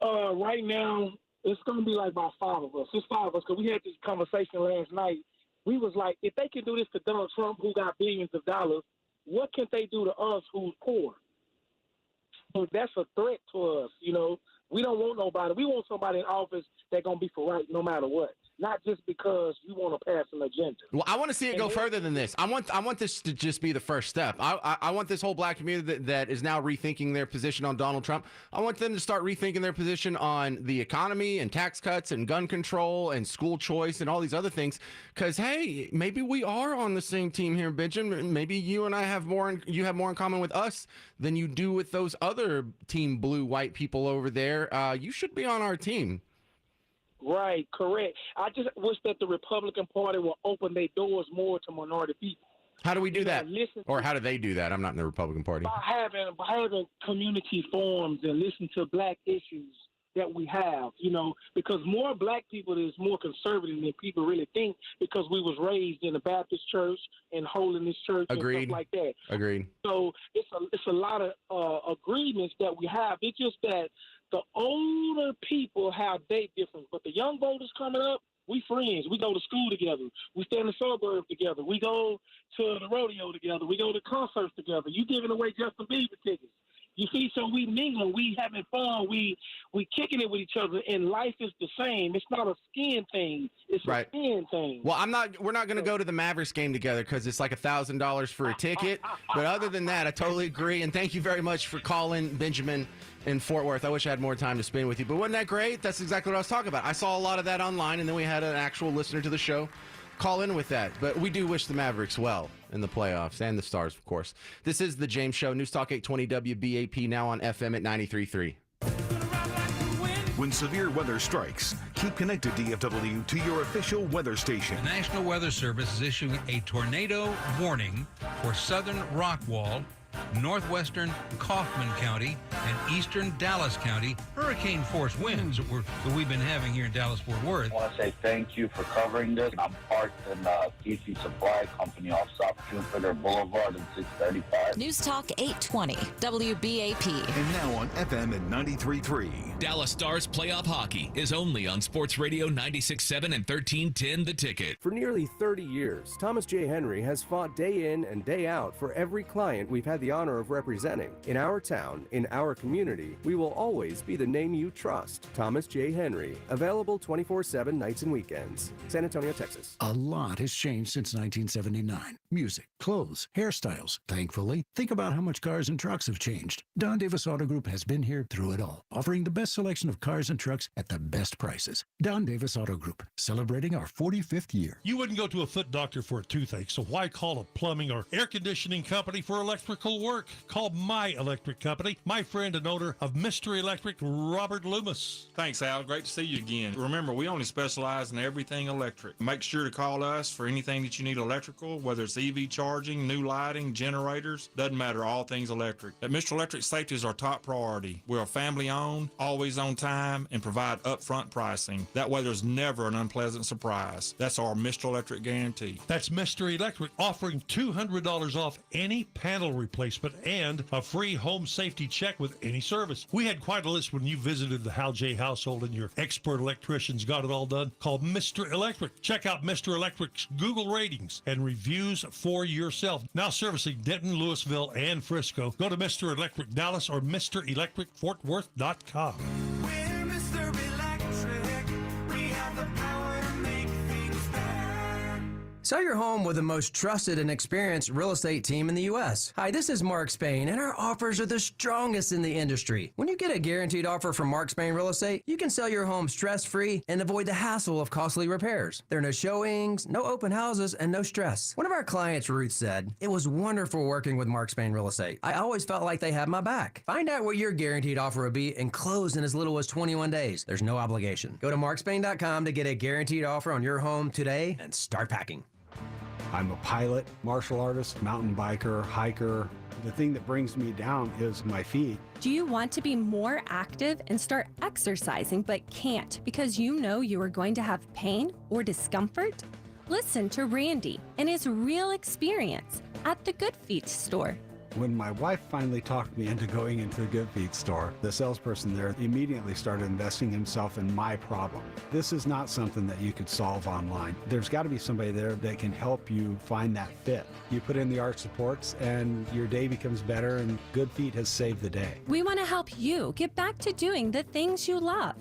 Speaker 8: Right now, it's going to be like about 5 of us. It's 5 of us, because we had this conversation last night. We was like, if they can do this to Donald Trump, who got billions of dollars, what can they do to us who's poor? So that's a threat to us, We don't want nobody. We want somebody in office that's going to be for right no matter what. Not just because you want to pass an agenda.
Speaker 4: Well, I want to see it go further than this. I want this to just be the first step. I want this whole black community that is now rethinking their position on Donald Trump. I want them to start rethinking their position on the economy and tax cuts and gun control and school choice and all these other things. Because hey, maybe we are on the same team here, Benjamin. Maybe you and I have you have more in common with us than you do with those other Team Blue white people over there. You should be on our team.
Speaker 8: Right, correct. I just wish that the Republican Party will open their doors more to minority people.
Speaker 4: How do we do that? Or how do they do that? I'm not in the Republican Party.
Speaker 8: By having community forums and listen to black issues that we have, because more black people is more conservative than people really think, because we was raised in the Baptist church and Holiness Church and stuff like that.
Speaker 4: Agreed.
Speaker 8: So it's a lot of agreements that we have. It's just that The older people have date difference, but the young voters coming up, we friends. We go to school together. We stay in the suburbs together. We go to the rodeo together. We go to concerts together. You giving away Justin Bieber tickets. You see, so we mingling, we having fun, we kicking it with each other, and life is the same. It's not a skin thing; it's a skin thing.
Speaker 4: Well, we're not going to go to the Mavericks game together because it's like $1,000 for a ticket. But other than that, I totally agree. And thank you very much for calling, Benjamin in Fort Worth. I wish I had more time to spend with you, but wasn't that great? That's exactly what I was talking about. I saw a lot of that online, and then we had an actual listener to the show call in with that. But we do wish the Mavericks well in the playoffs, and the Stars, of course. This is The James Show, News Talk 820 WBAP, now on FM at 93.3.
Speaker 15: When severe weather strikes, keep connected DFW to your official weather station.
Speaker 9: The National Weather Service is issuing a tornado warning for southern Rockwall, northwestern Kaufman County, and eastern Dallas County. Hurricane force winds that we've been having here in Dallas-Fort Worth.
Speaker 22: I want to say thank you for covering this. I'm parked in TC Supply Company off South Jupiter Boulevard in 635.
Speaker 3: News Talk 820 WBAP.
Speaker 15: And now on FM at 93.3.
Speaker 23: Dallas Stars playoff hockey is only on Sports Radio 96.7 and 1310 The Ticket.
Speaker 24: For nearly 30 years, Thomas J. Henry has fought day in and day out for every client we've had the honor of representing. In our town, in our community, we will always be the name you trust. Thomas J. Henry. Available 24/7 nights and weekends. San Antonio, Texas.
Speaker 12: A lot has changed since 1979. Music, clothes, hairstyles. Thankfully, think about how much cars and trucks have changed. Don Davis Auto Group has been here through it all, offering the best selection of cars and trucks at the best prices. Don Davis Auto Group, celebrating our 45th year.
Speaker 25: You wouldn't go to a foot doctor for a toothache, so why call a plumbing or air conditioning company for electrical work? Call My Electric Company, my friend and owner of Mr. Electric, Robert Loomis.
Speaker 26: Thanks, Al. Great to see you again. Remember, we only specialize in everything electric. Make sure to call us for anything that you need electrical, whether it's EV charging, new lighting, generators, doesn't matter, all things electric. At Mr. Electric, safety is our top priority. We're family-owned, always on time, and provide upfront pricing. That way there's never an unpleasant surprise. That's our Mr. Electric guarantee.
Speaker 25: That's Mr. Electric, offering $200 off any panel replacement and a free home safety check with any service. We had quite a list when you visited the Hal J household, and your expert electricians got it all done. Call Mr. Electric. Check out Mr. Electric's Google ratings and reviews for yourself. Now servicing Denton, Louisville, and Frisco. Go to Mr. Electric Dallas or MrElectricFortWorth.com.
Speaker 27: We're Mr. Electric. We have the power to make things better.
Speaker 28: Sell your home with the most trusted and experienced real estate team in the U.S. Hi, this is Mark Spain, and our offers are the strongest in the industry. When you get a guaranteed offer from Mark Spain Real Estate, you can sell your home stress-free and avoid the hassle of costly repairs. There are no showings, no open houses, and no stress. One of our clients, Ruth, said, "It was wonderful working with Mark Spain Real Estate. I always felt like they had my back." Find out what your guaranteed offer would be and close in as little as 21 days. There's no obligation. Go to markspain.com to get a guaranteed offer on your home today and start packing.
Speaker 29: I'm a pilot, martial artist, mountain biker, hiker. The thing that brings me down is my feet.
Speaker 30: Do you want to be more active and start exercising but can't because you know you are going to have pain or discomfort? Listen to Randy and his real experience at the Good Feet store.
Speaker 29: When my wife finally talked me into going into the Good Feet store, the salesperson there immediately started investing himself in my problem. This is not something that you could solve online. There's got to be somebody there that can help you find that fit. You put in the arch supports and your day becomes better, and Good Feet has saved the day.
Speaker 30: We want to help you get back to doing the things you love.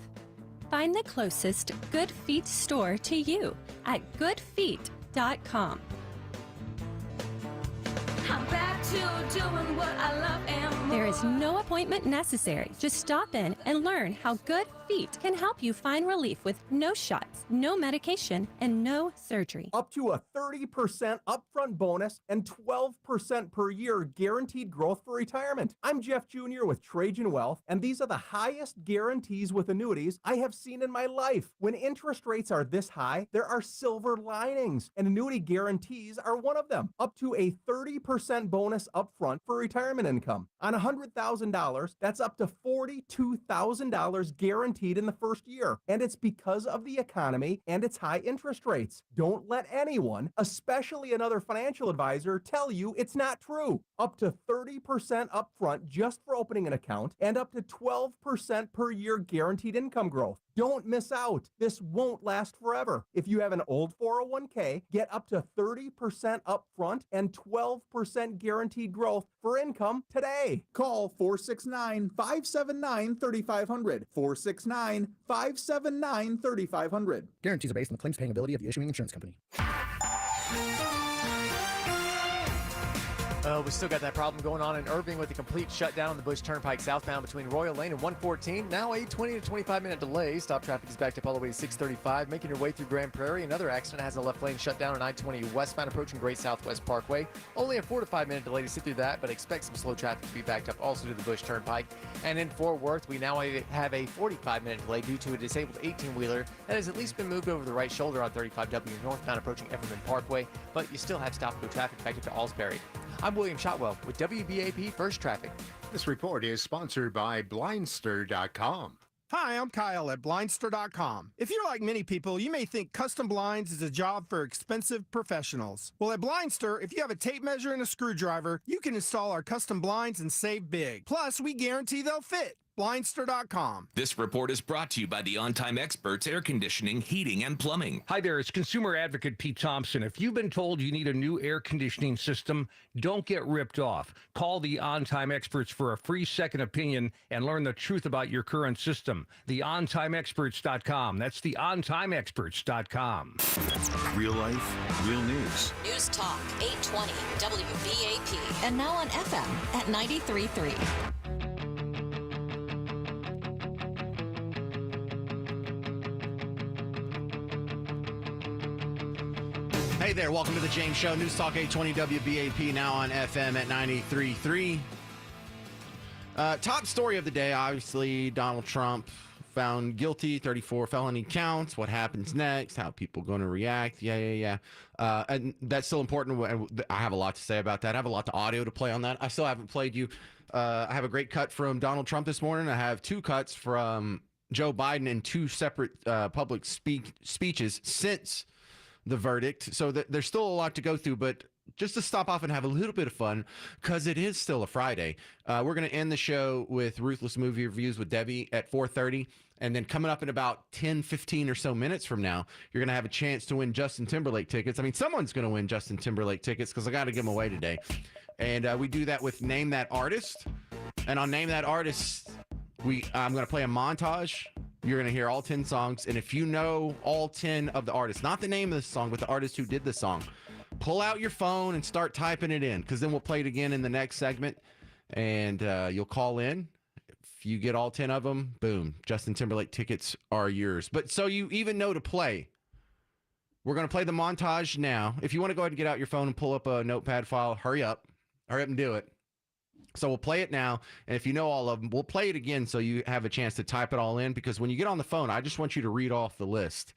Speaker 30: Find the closest Good Feet store to you at goodfeet.com. I'm back to doing what I love and more. There is no appointment necessary. Just stop in and learn how Good Feet can help you find relief with no shots, no medication, and no surgery.
Speaker 31: Up to a 30% upfront bonus and 12% per year guaranteed growth for retirement. I'm Jeff Jr. with Trajan Wealth, and these are the highest guarantees with annuities I have seen in my life. When interest rates are this high, there are silver linings, and annuity guarantees are one of them. Up to a 30% bonus upfront for retirement income. On $100,000, that's up to $42,000 guaranteed guaranteed in the first year. And it's because of the economy and its high interest rates. Don't let anyone, especially another financial advisor, tell you it's not true. Up to 30% upfront just for opening an account and up to 12% per year guaranteed income growth. Don't miss out. This won't last forever. If you have an old 401k, get up to 30% upfront and 12% guaranteed growth for income today.
Speaker 1: Call 469-579-3500. 469-579-3500.
Speaker 2: Guarantees are based on the claims paying ability of the issuing insurance company.
Speaker 5: We still got that problem going on in Irving with the complete shutdown on the Bush Turnpike southbound between Royal Lane and 114. Now a 20 to 25-minute delay. Stop traffic is backed up all the way to 635. Making your way through Grand Prairie. Another accident has a left lane shut down on I-20 westbound approaching Great Southwest Parkway. Only a 4 to 5 minute delay to sit through that, but expect some slow traffic to be backed up also to the Bush Turnpike. And in Fort Worth, we now have a 45-minute delay due to a disabled 18-wheeler that has at least been moved over the right shoulder on 35W northbound approaching Efferman Parkway, but you still have stop-go traffic backed up to Alsbury. I'm William Shotwell with WBAP First Traffic.
Speaker 6: This report is sponsored by Blindster.com.
Speaker 7: Hi, I'm Kyle at Blindster.com. If you're like many people, you may think custom blinds is a job for expensive professionals. Well, at Blindster, if you have a tape measure and a screwdriver, you can install our custom blinds and save big. Plus, we guarantee they'll fit. Blindster.com.
Speaker 23: This report is brought to you by the On Time Experts Air Conditioning, Heating, and Plumbing.
Speaker 10: Hi there, it's consumer advocate Pete Thompson. If you've been told you need a new air conditioning system, don't get ripped off. Call the On Time Experts for a free second opinion and learn the truth about your current system. TheOnTimeExperts.com. That's TheOnTimeExperts.com.
Speaker 15: Real life, real news.
Speaker 3: News Talk 820 WBAP. And now on FM at 93.3.
Speaker 4: Hey there, welcome to the James Show. News Talk 820 WBAP, now on FM at 93.3. Top story of the day, obviously, Donald Trump found guilty, 34 felony counts. What happens next? How people going to react? Yeah. And that's still important. I have a lot to say about that. I have a lot of audio to play on that. I still haven't played you. I have a great cut from Donald Trump this morning. I have two cuts from Joe Biden in two separate public speeches since the verdict. So there's still a lot to go through, but just to stop off and have a little bit of fun, because it is still a Friday. We're going to end the show with Ruthless Movie Reviews with Debbie at 4:30. And then coming up in about 10, 15 or so minutes from now, you're going to have a chance to win Justin Timberlake tickets. I mean, someone's going to win Justin Timberlake tickets because I got to give them away today. And we do that with Name That Artist. And on Name That Artist, I'm going to play a montage. You're going to hear all 10 songs. And if you know all 10 of the artists, not the name of the song, but the artist who did the song, pull out your phone and start typing it in, because then we'll play it again in the next segment. And you'll call in. If you get all 10 of them, boom, Justin Timberlake tickets are yours. But so you even know to play. We're going to play the montage now. If you want to go ahead and get out your phone and pull up a notepad file, hurry up. Hurry up and do it. So we'll play it now, and if you know all of them, we'll play it again so you have a chance to type it all in, because when you get on the phone, I just want you to read off the list,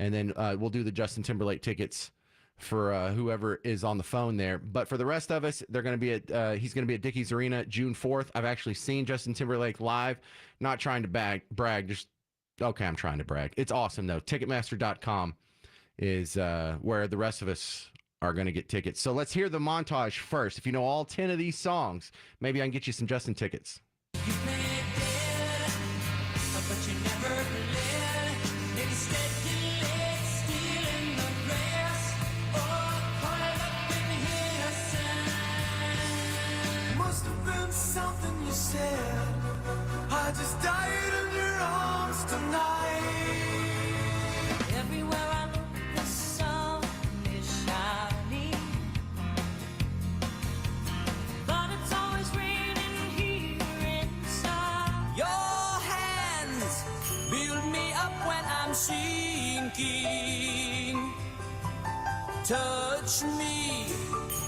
Speaker 4: and then we'll do the Justin Timberlake tickets for whoever is on the phone there. But for the rest of us, they're going to be at he's going to be at Dickies Arena June 4th. I've actually seen Justin Timberlake live. Not trying to brag, just okay, I'm trying to brag. It's awesome though. Ticketmaster.com is where the rest of us are going to get tickets. So let's hear the montage first. If you know all 10 of these songs, maybe I can get you some Justin tickets.
Speaker 27: Must have been something you said. I just died in your arms tonight. Everywhere I look, the sun is shining. But it's always raining here inside. Your hands build me up when I'm sinking. Touch me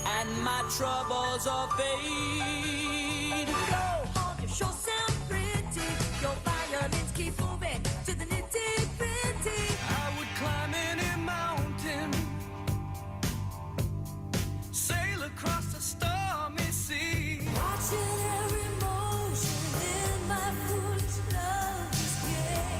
Speaker 27: and my troubles will fade. Hold your show sound pretty. Your violins keep moving to the nitty gritty. I would climb any mountain, sail across the stormy sea. Watching every motion in my foolish love's game.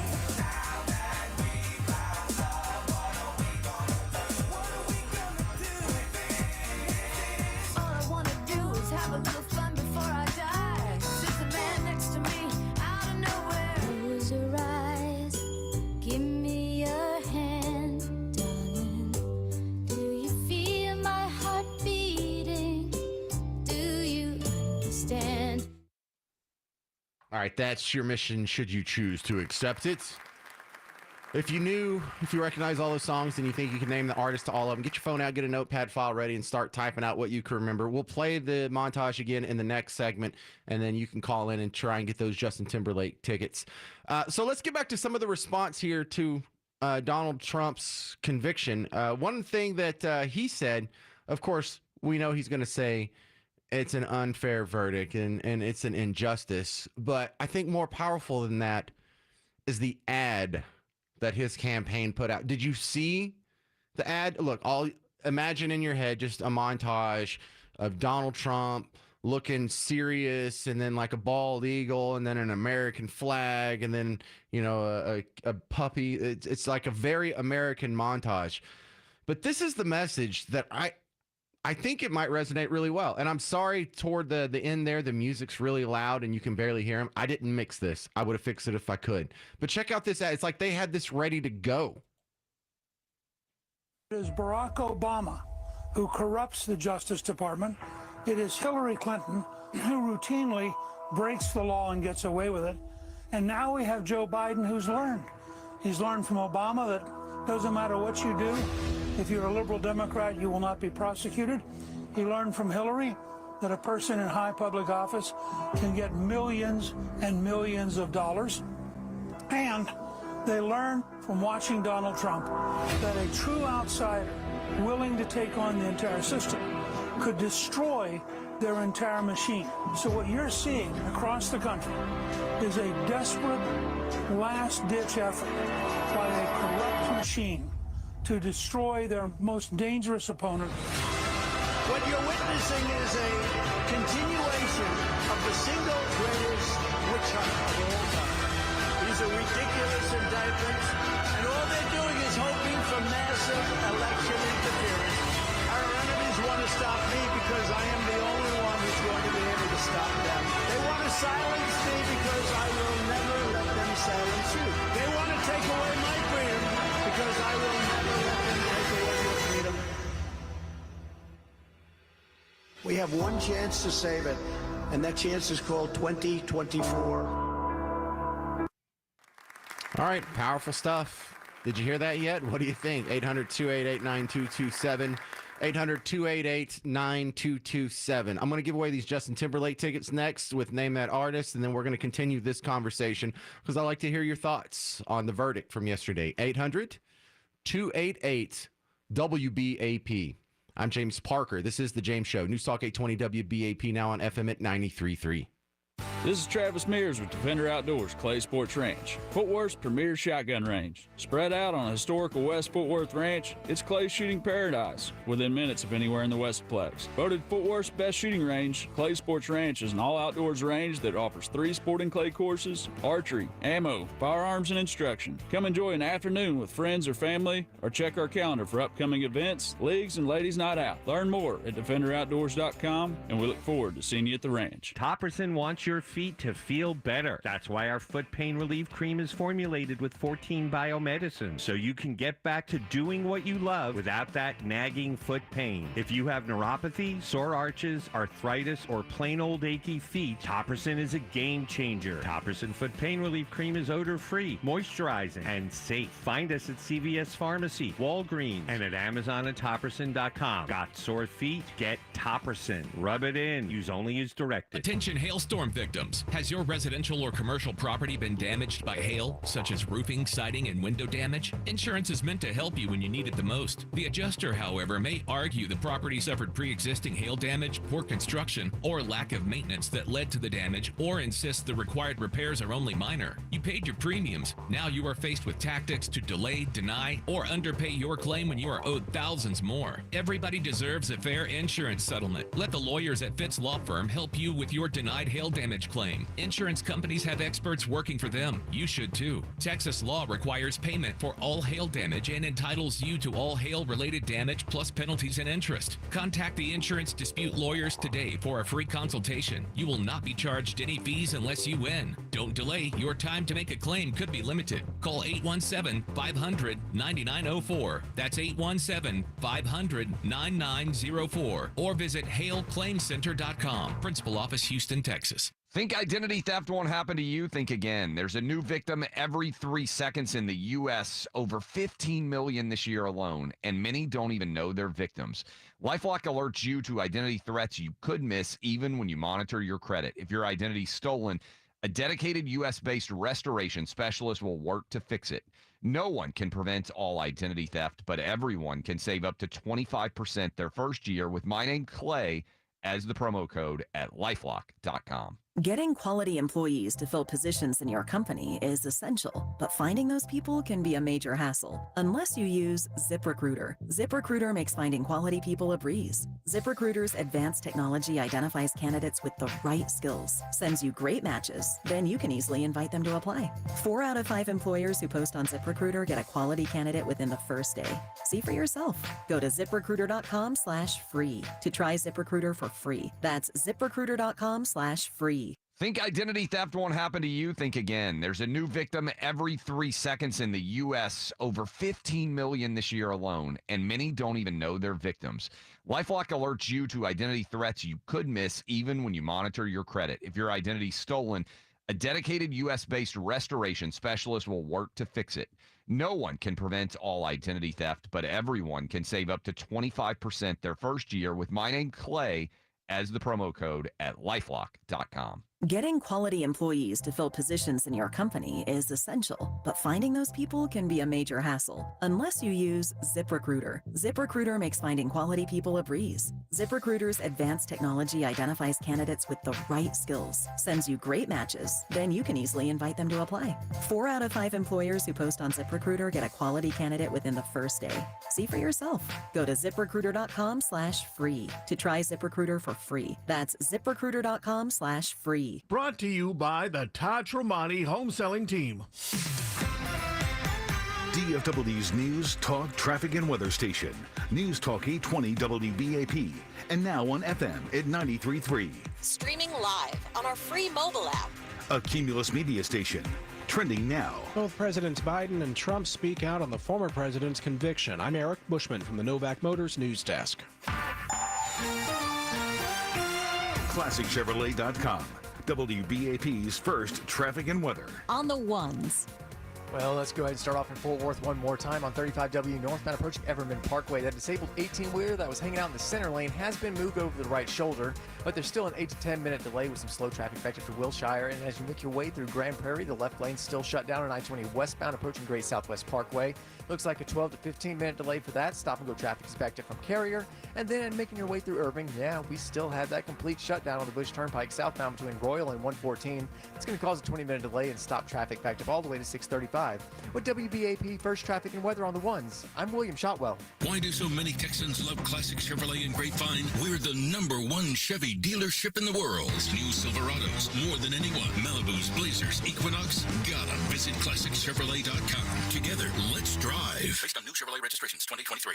Speaker 4: All right, that's your mission should you choose to accept it. If you recognize all those songs and you think you can name the artist to all of them, get your phone out, get a notepad file ready, and start typing out what you can remember. We'll play the montage again in the next segment, and then you can call in and try and get those Justin Timberlake tickets. So let's get back to some of the response here to Donald Trump's conviction. One thing that he said, of course, we know he's going to say it's an unfair verdict and it's an injustice. But I think more powerful than that is the ad that his campaign put out. Did you see the ad? Look, imagine in your head just a montage of Donald Trump looking serious, and then like a bald eagle, and then an American flag, and then, you know, a puppy. It's like a very American montage. But this is the message that I think it might resonate really well. And I'm sorry, toward the end there, the music's really loud and you can barely hear him. I didn't mix this. I would have fixed it if I could. But check out this ad. It's like they had this ready to go.
Speaker 8: It is Barack Obama who corrupts the Justice Department. It is Hillary Clinton who routinely breaks the law and gets away with it. And now we have Joe Biden who's learned. He's learned from Obama that doesn't matter what you do, if you're a liberal Democrat, you will not be prosecuted. He learned from Hillary that a person in high public office can get millions and millions of dollars. And they learned from watching Donald Trump that a true outsider willing to take on the entire system could destroy their entire machine. So what you're seeing across the country is a desperate, last-ditch effort by a corrupt machine to destroy their most dangerous opponent.
Speaker 9: What you're witnessing is a continuation of the single greatest witch hunt of all time. These are ridiculous indictments, and all they're doing is hoping for massive election interference. Our enemies want to stop me because I am the only one who's going to be able to stop them. They want to silence me because I will never let them silence you. They want to take away my freedom because I will never let them take away your freedom. We have one chance to save it, and that chance is called 2024.
Speaker 4: All right, powerful stuff. Did you hear that yet? What do you think? 800-288-9227. 800-288-9227. I'm going to give away these Justin Timberlake tickets next with Name That Artist, and then we're going to continue this conversation because I like to hear your thoughts on the verdict from yesterday. 800-288-WBAP. I'm James Parker. This is The James Show. News Talk 820 WBAP, now on FM at 93.3.
Speaker 11: This is Travis Mears with Defender Outdoors, Clay Sports Ranch, Fort Worth's premier shotgun range. Spread out on a historical West Fort Worth ranch, it's Clay's shooting paradise, within minutes of anywhere in the Westplex. Voted Fort Worth's best shooting range, Clay Sports Ranch is an all-outdoors range that offers 3 sporting clay courses, archery, ammo, firearms, and instruction. Come enjoy an afternoon with friends or family, or check our calendar for upcoming events, leagues, and ladies' night out. Learn more at defenderoutdoors.com, and we look forward to seeing you at the ranch.
Speaker 13: Topperson wants your feet to feel better. That's why our foot pain relief cream is formulated with 14 biomedicines, so you can get back to doing what you love without that nagging foot pain. If you have neuropathy, sore arches, arthritis, or plain old achy feet, Topperson is a game changer. Topperson foot pain relief cream is odor-free, moisturizing, and safe. Find us at CVS Pharmacy, Walgreens, and at Amazon and Topperson.com. Got sore feet? Get Topperson. Rub it in. Use only as directed.
Speaker 23: Attention hailstorm victims. Has your residential or commercial property been damaged by hail, such as roofing, siding, and window damage? Insurance is meant to help you when you need it the most. The adjuster, however, may argue the property suffered pre-existing hail damage, poor construction, or lack of maintenance that led to the damage, or insists the required repairs are only minor. You paid your premiums. Now you are faced with tactics to delay, deny, or underpay your claim when you are owed thousands more. Everybody deserves a fair insurance settlement. Let the lawyers at Fitz Law Firm help you with your denied hail damage claim. Insurance companies have experts working for them. You should too. Texas law requires payment for all hail damage and entitles you to all hail-related damage plus penalties and interest. Contact the insurance dispute lawyers today for a free consultation. You will not be charged any fees unless you win. Don't delay. Your time to make a claim could be limited. Call 817-500-9904. That's 817-500-9904. Or visit hailclaimcenter.com. Principal Office, Houston, Texas.
Speaker 12: Think identity theft won't happen to you? Think again. There's a new victim every 3 seconds in the U.S., over 15 million this year alone, and many don't even know they're victims. LifeLock alerts you to identity threats you could miss even when you monitor your credit. If your identity's stolen, a dedicated U.S.-based restoration specialist will work to fix it. No one can prevent all identity theft, but everyone can save up to 25% their first year with my name, Clay, as the promo code at LifeLock.com.
Speaker 14: Getting quality employees to fill positions in your company is essential, but finding those people can be a major hassle unless you use ZipRecruiter. ZipRecruiter makes finding quality people a breeze. ZipRecruiter's advanced technology identifies candidates with the right skills, sends you great matches, then you can easily invite them to apply. 4 out of 5 employers who post on ZipRecruiter get a quality candidate within the first day. See for yourself. Go to ZipRecruiter.com/free to try ZipRecruiter for free. That's ZipRecruiter.com/free.
Speaker 12: Think identity theft won't happen to you? Think again. There's a new victim every 3 seconds in the U.S., over 15 million this year alone, and many don't even know they're victims. LifeLock alerts you to identity threats you could miss even when you monitor your credit. If your identity's stolen, a dedicated U.S.-based restoration specialist will work to fix it. No one can prevent all identity theft, but everyone can save up to 25% their first year with my name, Clay, as the promo code at LifeLock.com.
Speaker 14: Getting quality employees to fill positions in your company is essential, but finding those people can be a major hassle unless you use ZipRecruiter. ZipRecruiter makes finding quality people a breeze. ZipRecruiter's advanced technology identifies candidates with the right skills, sends you great matches, then you can easily invite them to apply. 4 out of 5 employers who post on ZipRecruiter get a quality candidate within the first day. See for yourself. Go to ZipRecruiter.com/free to try ZipRecruiter for free. That's ZipRecruiter.com/free.
Speaker 16: Brought to you by the Todd Tramonti Home Selling Team.
Speaker 15: DFW's News Talk Traffic and Weather Station. News Talk 820 WBAP. And now on FM at 93.3.
Speaker 3: Streaming live on our free mobile app.
Speaker 15: A Cumulus Media Station. Trending now.
Speaker 17: Both Presidents Biden and Trump speak out on the former president's conviction. I'm Eric Bushman from the Novak Motors News Desk.
Speaker 15: ClassicChevrolet.com. WBAP's first traffic and weather.
Speaker 3: On the ones.
Speaker 5: Well, let's go ahead and start off in Fort Worth one more time on 35W northbound approaching Everman Parkway. That disabled 18-wheeler that was hanging out in the center lane has been moved over to the right shoulder, but there's still an 8 to 10 minute delay with some slow traffic back to Wilshire. And as you make your way through Grand Prairie, the left lane's still shut down on I-20 westbound approaching Great Southwest Parkway. Looks like a 12 to 15 minute delay for that. Stop and go traffic is backed up from Carrier. And then making your way through Irving, yeah, we still have that complete shutdown on the Bush Turnpike southbound between Royal and 114. It's going to cause a 20-minute delay and stop traffic backed up all the way to 635. With WBAP First Traffic and Weather on the ones, I'm William Shotwell.
Speaker 18: Why do so many Texans love Classic Chevrolet and Grapevine? We're the #1 Chevy dealership in the world. New Silverados, more than anyone. Malibus, Blazers, Equinox. Gotta visit ClassicChevrolet.com. Together, let's drive. Based on new Chevrolet registrations 2023.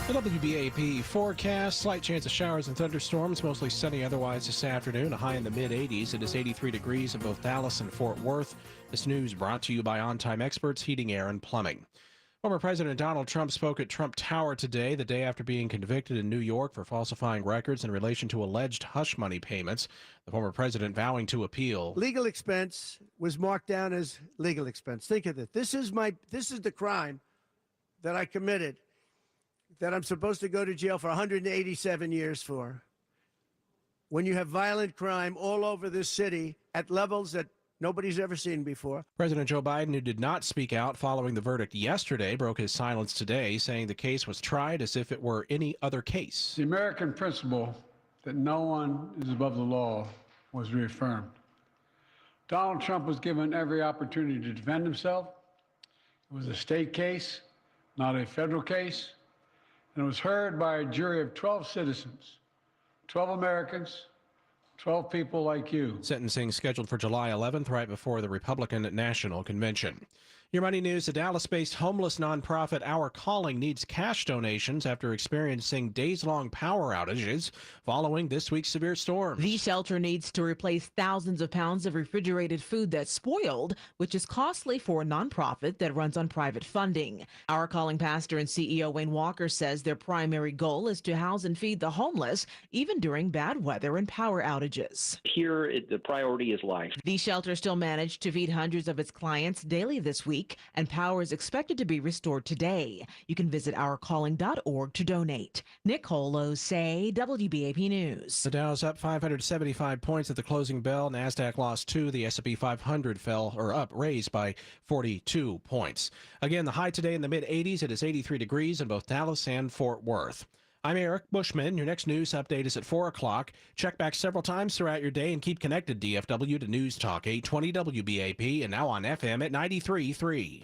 Speaker 17: The WBAP forecast, slight chance of showers and thunderstorms, mostly sunny otherwise this afternoon, a high in the mid-80s. It is 83 degrees in both Dallas and Fort Worth. This news brought to you by On Time Experts Heating, Air, and Plumbing. Former President Donald Trump spoke at Trump Tower today, the day after being convicted in New York for falsifying records in relation to alleged hush money payments. The former president vowing to appeal.
Speaker 9: Legal expense was marked down as legal expense. Think of it. This is the crime that I committed, that I'm supposed to go to jail for 187 years for. When you have violent crime all over this city at levels that nobody's ever seen before.
Speaker 17: President Joe Biden, who did not speak out following the verdict yesterday, broke his silence today, saying the case was tried as if it were any other case.
Speaker 19: The American principle that no one is above the law was reaffirmed. Donald Trump was given every opportunity to defend himself. It was a state case, not a federal case, and it was heard by a jury of 12 citizens, 12 Americans, 12 people like you.
Speaker 17: Sentencing scheduled for July 11th, right before the Republican National Convention. Your money news: a Dallas-based homeless nonprofit Our Calling needs cash donations after experiencing days-long power outages following this week's severe storm.
Speaker 1: The shelter needs to replace thousands of pounds of refrigerated food that's spoiled, which is costly for a nonprofit that runs on private funding. Our Calling pastor and CEO Wayne Walker says their primary goal is to house and feed the homeless, even during bad weather and power outages.
Speaker 20: Here, the priority is life.
Speaker 1: The shelter still managed to feed hundreds of its clients daily this week, and power is expected to be restored today. You can visit ourcalling.org to donate. Nicole Osei, WBAP News.
Speaker 17: The Dow's up 575 points at the closing bell. NASDAQ lost 2. The S&P 500 raised by 42 points. Again, the high today in the mid-80s. It is 83 degrees in both Dallas and Fort Worth. I'm Eric Bushman. Your next news update is at 4 o'clock. Check back several times throughout your day and keep connected, DFW, to News Talk 820 WBAP and now on FM at 93.3.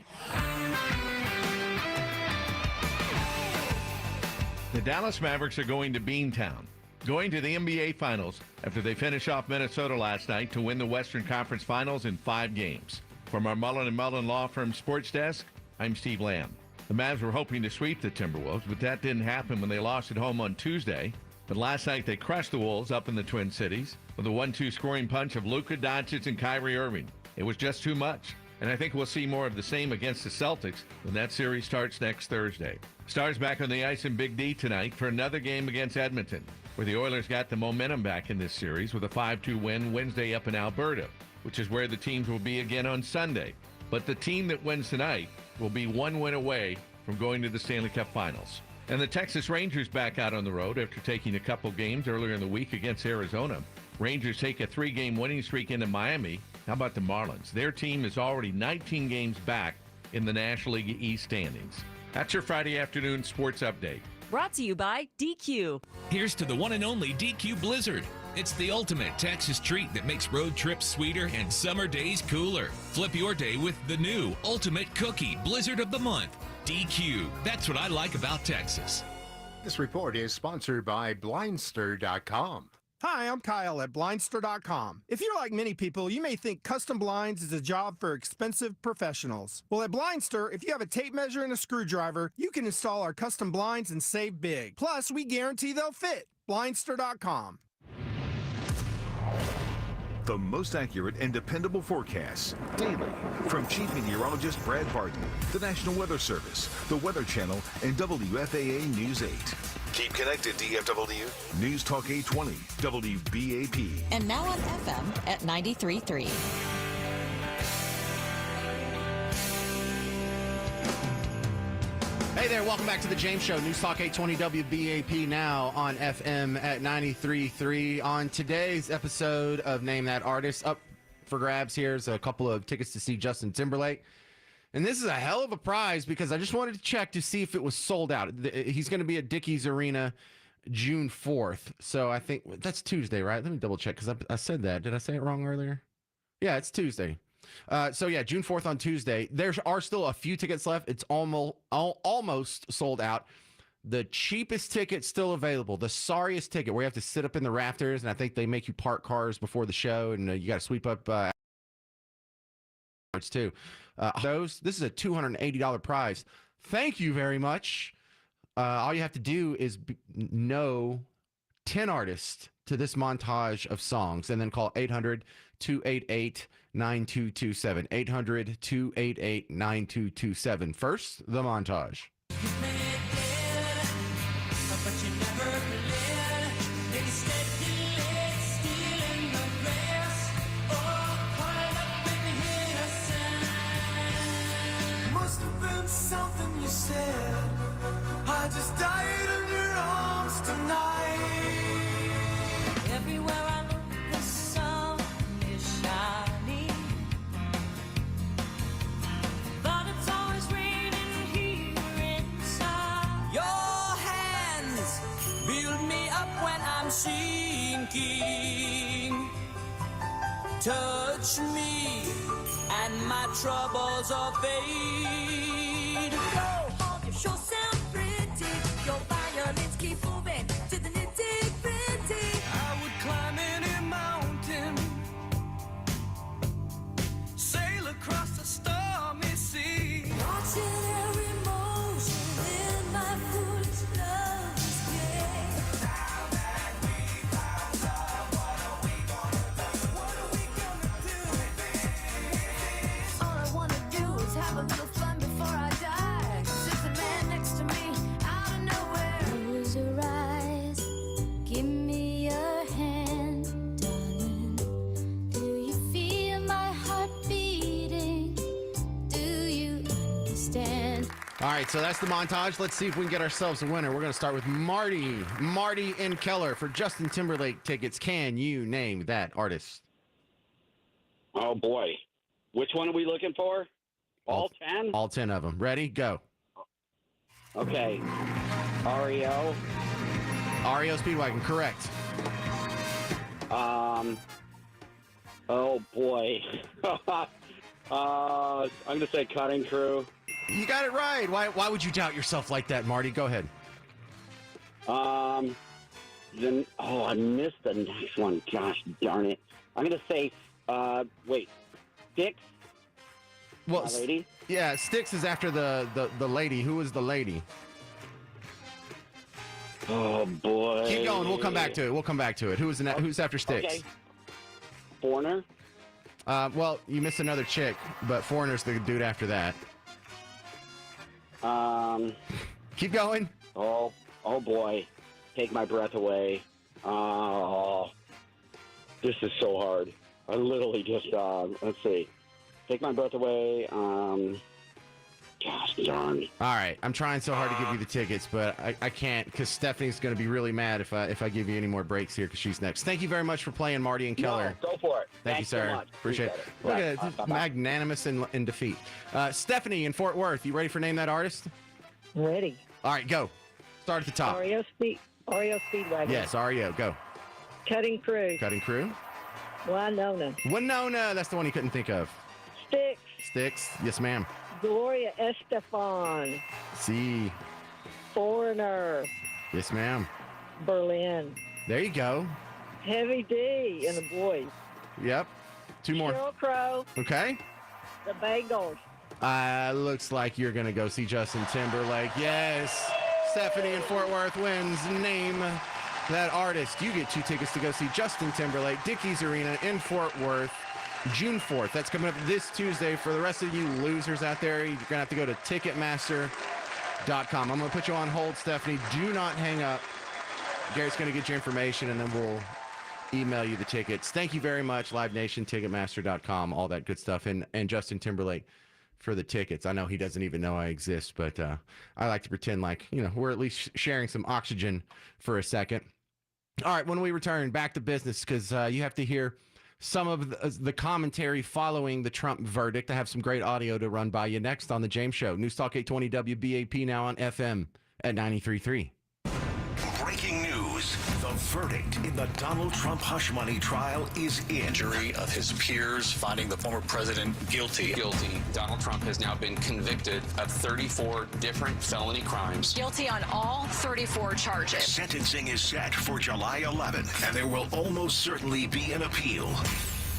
Speaker 21: The Dallas Mavericks are going to Beantown, going to the NBA Finals after they finish off Minnesota last night to win the Western Conference Finals in 5 games. From our Mullen & Mullen Law Firm Sports Desk, I'm Steve Lamb. The Mavs were hoping to sweep the Timberwolves, but that didn't happen when they lost at home on Tuesday. But last night they crushed the Wolves up in the Twin Cities with a 1-2 scoring punch of Luka Doncic and Kyrie Irving. It was just too much, and I think we'll see more of the same against the Celtics when that series starts next Thursday. Stars back on the ice in Big D tonight for another game against Edmonton, where the Oilers got the momentum back in this series with a 5-2 win Wednesday up in Alberta, which is where the teams will be again on Sunday. But the team that wins tonight will be 1 win away from going to the Stanley Cup Finals. And the Texas Rangers back out on the road after taking a couple games earlier in the week against Arizona. Rangers take a 3-game winning streak into Miami. How about the Marlins? Their team is already 19 games back in the National League East standings. That's your Friday afternoon sports update.
Speaker 22: Brought to you by DQ.
Speaker 23: Here's to the one and only DQ Blizzard. It's the ultimate Texas treat that makes road trips sweeter and summer days cooler. Flip your day with the new Ultimate Cookie Blizzard of the Month. DQ. That's what I like about Texas.
Speaker 6: This report is sponsored by Blindster.com.
Speaker 7: Hi, I'm Kyle at Blindster.com. If you're like many people, you may think custom blinds is a job for expensive professionals. Well, at Blindster, if you have a tape measure and a screwdriver, you can install our custom blinds and save big. Plus, we guarantee they'll fit. Blindster.com.
Speaker 15: The most accurate and dependable forecasts daily from Chief Meteorologist Brad Barton, the National Weather Service, the Weather Channel, and WFAA News 8. Keep connected, DFW. News Talk 820, WBAP.
Speaker 3: And now on FM at 93.3.
Speaker 4: Hey there, welcome back to the James Show. News Talk 820 WBAP now on FM at 93.3. On today's episode of Name That Artist, up for grabs here's a couple of tickets to see Justin Timberlake. And this is a hell of a prize because I just wanted to check to see if it was sold out. He's going to be at Dickies Arena June 4th. So I think that's Tuesday, right? Let me double check because I said that. Did I say it wrong earlier? Yeah, it's Tuesday. So yeah, June 4th on Tuesday. There are still a few tickets left. It's almost sold out. The cheapest ticket still available. The sorriest ticket where you have to sit up in the rafters, and I think they make you park cars before the show, and you got to sweep up too. This is a $280 prize. Thank you very much. All you have to do is know 10 artists to this montage of songs, and then call 800-288-9227. 800-288-9227. First, the montage.
Speaker 27: Must have been something you said. I just died in your arms tonight. Everywhere I look, the sun is shining. But it's always raining here inside. Your hands build me up when I'm sinking. Touch me and my troubles are fade. Sure sound pretty. Your violins keep moving to the nitty-gritty. I would climb any mountain, sail across the stormy sea.
Speaker 4: All right, so that's the montage. Let's see if we can get ourselves a winner. We're going to start with Marty. Marty in Keller for Justin Timberlake tickets. Can you name that artist?
Speaker 2: Oh, boy. Which one are we looking for? All 10?
Speaker 4: All 10 of them. Ready? Go.
Speaker 2: Okay. REO.
Speaker 4: REO Speedwagon, correct.
Speaker 2: Oh, boy. I'm going to say Cutting Crew.
Speaker 4: You got it right. Why would you doubt yourself like that, Marty? Go ahead.
Speaker 2: Then I missed the next one. Gosh darn it. I'm going to say, Styx.
Speaker 4: Well,
Speaker 2: lady.
Speaker 4: Yeah, Styx is after the lady. Who is the lady?
Speaker 2: Oh, boy.
Speaker 4: Keep going. We'll come back to it. Who's after Styx?
Speaker 2: Okay. Foreigner.
Speaker 4: Well, you missed another chick, but Foreigner's the dude after that. Keep going.
Speaker 2: Oh boy. Take my breath away. Oh, this is so hard. I literally just, let's see. Take my breath away. Gosh darn.
Speaker 4: All right. I'm trying so hard to give you the tickets, but I can't because Stephanie's going to be really mad if I give you any more breaks here because she's next. Thank you very much for playing, Marty and Keller.
Speaker 2: No, go for it.
Speaker 4: Thank you, sir.
Speaker 2: So much.
Speaker 4: Appreciate it. Look at it. Just magnanimous in defeat. Stephanie in Fort Worth, you ready for Name That Artist?
Speaker 8: Ready.
Speaker 4: All right, go. Start at the top.
Speaker 8: REO Speedwagon.
Speaker 4: Yes, REO. Go.
Speaker 8: Cutting Crew.
Speaker 4: Cutting Crew.
Speaker 8: Winona.
Speaker 4: That's the one you couldn't think of. Styx. Yes, ma'am.
Speaker 8: Gloria Estefan.
Speaker 4: C.
Speaker 8: Foreigner.
Speaker 4: Yes, ma'am.
Speaker 8: Berlin.
Speaker 4: There you go.
Speaker 8: Heavy D and the Boys.
Speaker 4: Yep. Two more.
Speaker 8: Sheryl Crow.
Speaker 4: Okay.
Speaker 8: The Bagels.
Speaker 4: Looks like you're going to go see Justin Timberlake. Yes. Stephanie in Fort Worth wins. Name that artist. You get 2 tickets to go see Justin Timberlake, Dickies Arena in Fort Worth, June 4th. That's coming up this Tuesday. For the rest of you losers out there, you're going to have to go to Ticketmaster.com. I'm going to put you on hold, Stephanie. Do not hang up. Garrett's going to get your information, and then we'll email you the tickets. Thank you very much, Live Nation, Ticketmaster.com, all that good stuff, and Justin Timberlake for the tickets. I know he doesn't even know I exist, but I like to pretend like, we're at least sharing some oxygen for a second. All right, when we return, back to business, because you have to hear some of the commentary following the Trump verdict. I have some great audio to run by you next on The James Show. News Talk 820 WBAP, now on FM at 93.3.
Speaker 15: Breaking news. The verdict in the Donald Trump hush money trial is in.
Speaker 10: Jury of his peers finding the former president guilty. Donald Trump has now been convicted of 34 different felony crimes.
Speaker 3: Guilty on all 34 charges.
Speaker 15: Sentencing is set for July 11th, and there will almost certainly be an appeal.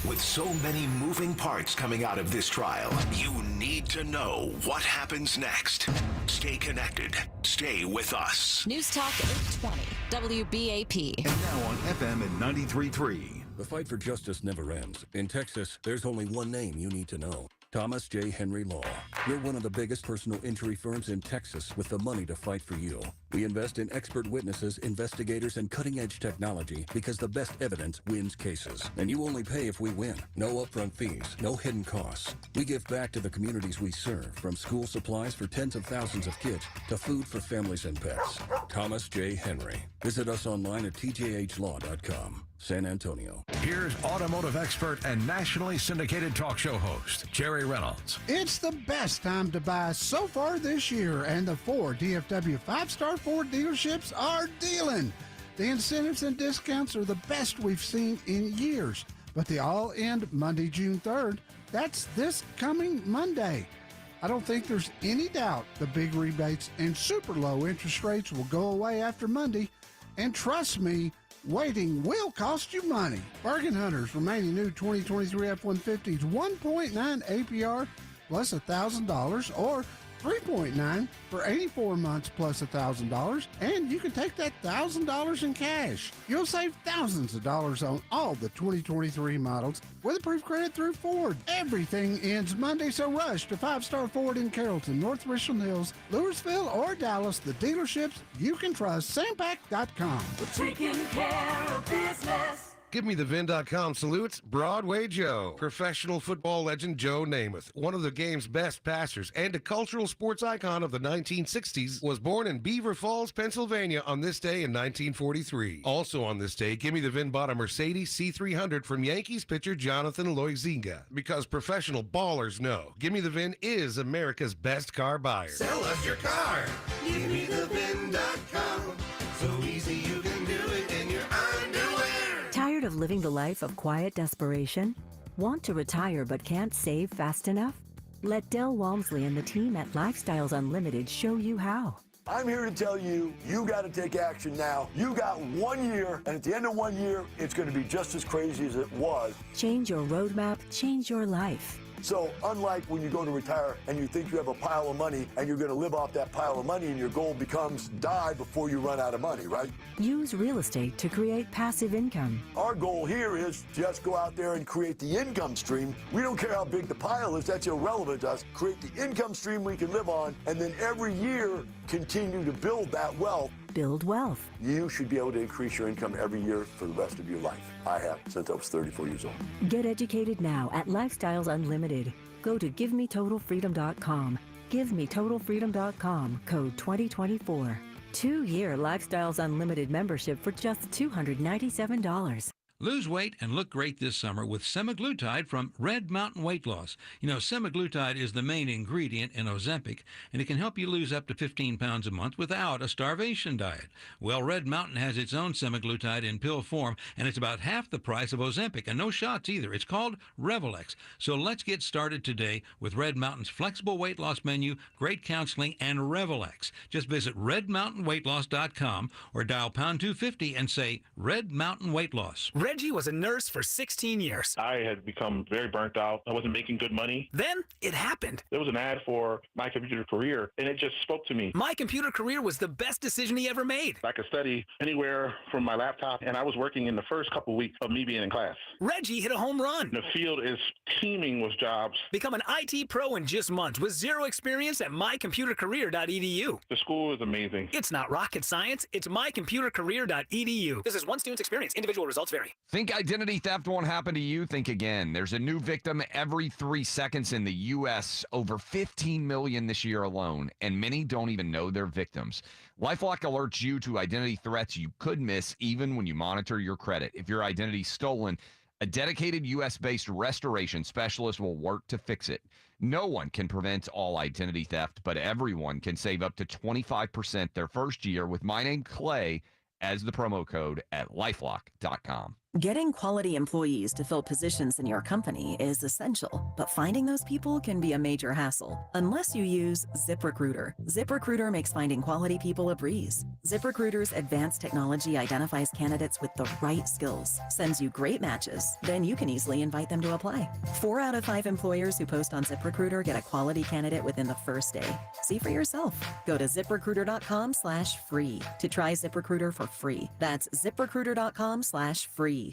Speaker 15: With so many moving parts coming out of this trial, you need to know what happens next. Stay connected. Stay with us.
Speaker 3: News Talk 820 WBAP.
Speaker 15: And now on FM at 93.3.
Speaker 11: The fight for justice never ends. In Texas, there's only one name you need to know. Thomas J. Henry Law. We're one of the biggest personal injury firms in Texas with the money to fight for you. We invest in expert witnesses, investigators, and cutting-edge technology because the best evidence wins cases. And you only pay if we win. No upfront fees, no hidden costs. We give back to the communities we serve, from school supplies for tens of thousands of kids to food for families and pets. Thomas J. Henry. Visit us online at tjhlaw.com. San Antonio.
Speaker 24: Here's automotive expert and nationally syndicated talk show host, Jerry Reynolds.
Speaker 25: It's the best time to buy so far this year, and the 4 DFW 5-star Ford dealerships are dealing. The incentives and discounts are the best we've seen in years, but they all end Monday, June 3rd. That's this coming Monday. I don't think there's any doubt the big rebates and super low interest rates will go away after Monday, and trust me, waiting will cost you money. Bargain Hunters remaining new 2023 F-150s 1.9 APR plus $1,000 or 3.9 for 84 months plus $1,000, and you can take that $1,000 in cash. You'll save thousands of dollars on all the 2023 models with approved credit through Ford. Everything ends Monday, so rush to 5-star Ford in Carrollton, North Richland Hills, Louisville, or Dallas. The dealerships you can trust. Sampac.com.
Speaker 27: We're taking care of business.
Speaker 24: GiveMeTheVin.com salutes Broadway Joe, professional football legend Joe Namath, one of the game's best passers and a cultural sports icon of the 1960s, was born in Beaver Falls, Pennsylvania on this day in 1943. Also on this day, Gimme the Vin bought a Mercedes C300 from Yankees pitcher Jonathan Loizinga. Because professional ballers know, Gimme the Vin is America's best car buyer.
Speaker 5: Sell us your car. GiveMeTheVin.com. So easy you can do it in your underwear.
Speaker 12: Tired of living the life of quiet desperation? Want to retire but can't save fast enough? Let Del Walmsley and the team at Lifestyles Unlimited show you how.
Speaker 13: I'm here to tell you, you got to take action now. You got 1 year, and at the end of 1 year, it's going to be just as crazy as it was.
Speaker 12: Change your roadmap, change your life.
Speaker 13: So unlike when you go to retire and you think you have a pile of money and you're going to live off that pile of money and your goal becomes die before you run out of money, right?
Speaker 12: Use real estate to create passive income.
Speaker 13: Our goal here is just go out there and create the income stream. We don't care how big the pile is. That's irrelevant to us. Create the income stream we can live on, and then every year continue to build that wealth.
Speaker 12: Build wealth.
Speaker 13: You should be able to increase your income every year for the rest of your life. I have since I was 34 years old.
Speaker 12: Get educated now at Lifestyles Unlimited. Go to GiveMeTotalFreedom.com. GiveMeTotalFreedom.com, code 2024. 2-year Lifestyles Unlimited membership for just $297.
Speaker 14: Lose weight and look great this summer with semaglutide from Red Mountain Weight Loss. You know, semaglutide is the main ingredient in Ozempic, and it can help you lose up to 15 pounds a month without a starvation diet. Well, Red Mountain has its own semaglutide in pill form, and it's about half the price of Ozempic, and no shots either. It's called Revelex. So let's get started today with Red Mountain's flexible weight loss menu, great counseling, and Revelex. Just visit redmountainweightloss.com or dial pound 250 and say Red Mountain Weight Loss.
Speaker 16: Reggie was a nurse for 16 years.
Speaker 18: I had become very burnt out. I wasn't making good money.
Speaker 16: Then it happened.
Speaker 18: There was an ad for My Computer Career, and it just spoke to me.
Speaker 16: My Computer Career was the best decision he ever made.
Speaker 18: I could study anywhere from my laptop, and I was working in the first couple weeks of me being in class.
Speaker 16: Reggie hit a home run.
Speaker 18: The field is teeming with jobs.
Speaker 16: Become an IT pro in just months with zero experience at mycomputercareer.edu.
Speaker 18: The school is amazing.
Speaker 16: It's not rocket science. It's mycomputercareer.edu. This is one student's experience. Individual results vary.
Speaker 26: Think identity theft won't happen to you? Think again. There's a new victim every 3 seconds in the U.S., over 15 million this year alone, and many don't even know they're victims. LifeLock alerts you to identity threats you could miss even when you monitor your credit. If your identity's stolen, a dedicated U.S.-based restoration specialist will work to fix it. No one can prevent all identity theft, but everyone can save up to 25% their first year with my name, Clay, as the promo code at LifeLock.com.
Speaker 12: Getting quality employees to fill positions in your company is essential, but finding those people can be a major hassle unless you use ZipRecruiter. ZipRecruiter makes finding quality people a breeze. ZipRecruiter's advanced technology identifies candidates with the right skills, sends you great matches, then you can easily invite them to apply. 4 out of 5 employers who post on ZipRecruiter get a quality candidate within the first day. See for yourself. Go to ZipRecruiter.com/free to try ZipRecruiter for free. That's ZipRecruiter.com/free.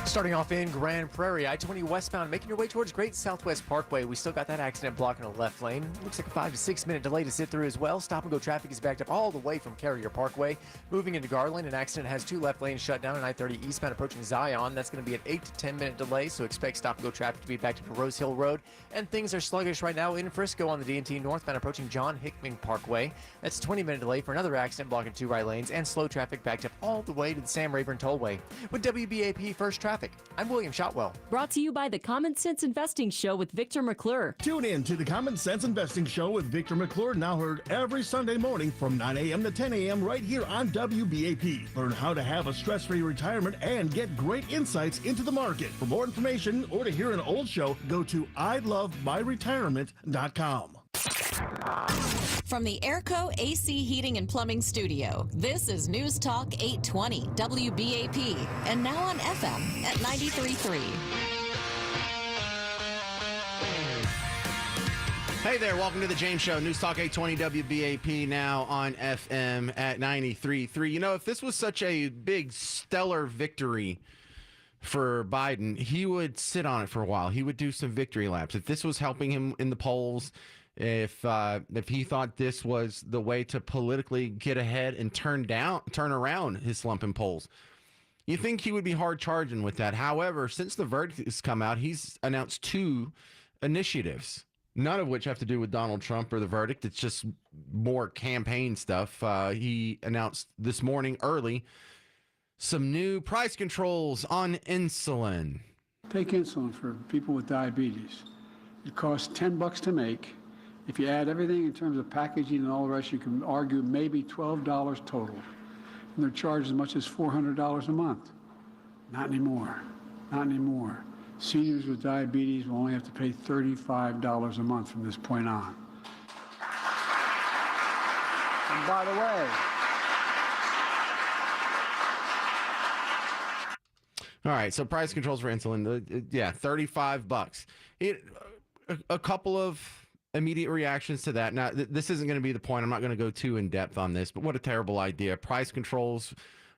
Speaker 28: Starting off in Grand Prairie, I-20 westbound, making your way towards Great Southwest Parkway. We still got that accident blocking the left lane. Looks like a 5 to 6 minute delay to sit through as well. Stop and go traffic is backed up all the way from Carrier Parkway. Moving into Garland, an accident has 2 left lanes shut down on I-30 eastbound approaching Zion. That's going to be an 8 to 10 minute delay, so expect stop and go traffic to be backed up to Rose Hill Road. And things are sluggish right now in Frisco on the D&T northbound approaching John Hickman Parkway. That's a 20 minute delay for another accident blocking 2 right lanes, and slow traffic backed up all the way to the Sam Rayburn Tollway. With WBAP First Traffic, I'm William Shotwell.
Speaker 22: Brought to you by the Common Sense Investing Show with Victor McClure.
Speaker 29: Tune in to the Common Sense Investing Show with Victor McClure, now heard every Sunday morning from 9 a.m. to 10 a.m. right here on WBAP. Learn how to have a stress-free retirement and get great insights into the market. For more information or to hear an old show, go to ilovemyretirement.com.
Speaker 3: From the Airco AC Heating and Plumbing Studio, this is News Talk 820 WBAP, and now on FM at 93.3.
Speaker 4: Hey there, welcome to the James Show, News Talk 820 WBAP, now on FM at 93.3. You know, if this was such a big, stellar victory for Biden, he would sit on it for a while. He would do some victory laps. If this was helping him in the polls, if he thought this was the way to politically get ahead and turn around his slump in polls. You think he would be hard charging with that. However, since the verdict has come out, he's announced 2 initiatives, none of which have to do with Donald Trump or the verdict. It's just more campaign stuff. He announced this morning early some new price controls on insulin.
Speaker 1: Take insulin for people with diabetes. It costs $10 to make. If you add everything in terms of packaging and all the rest, you can argue maybe $12 total. And they're charged as much as $400 a month. Not anymore. Not anymore. Seniors with diabetes will only have to pay $35 a month from this point on. And by the way,
Speaker 4: all right, so price controls for insulin, yeah, $35. A couple of immediate reactions to that. Now, this isn't going to be the point. I'm not going to go too in depth on this, but what a terrible idea. Price controls,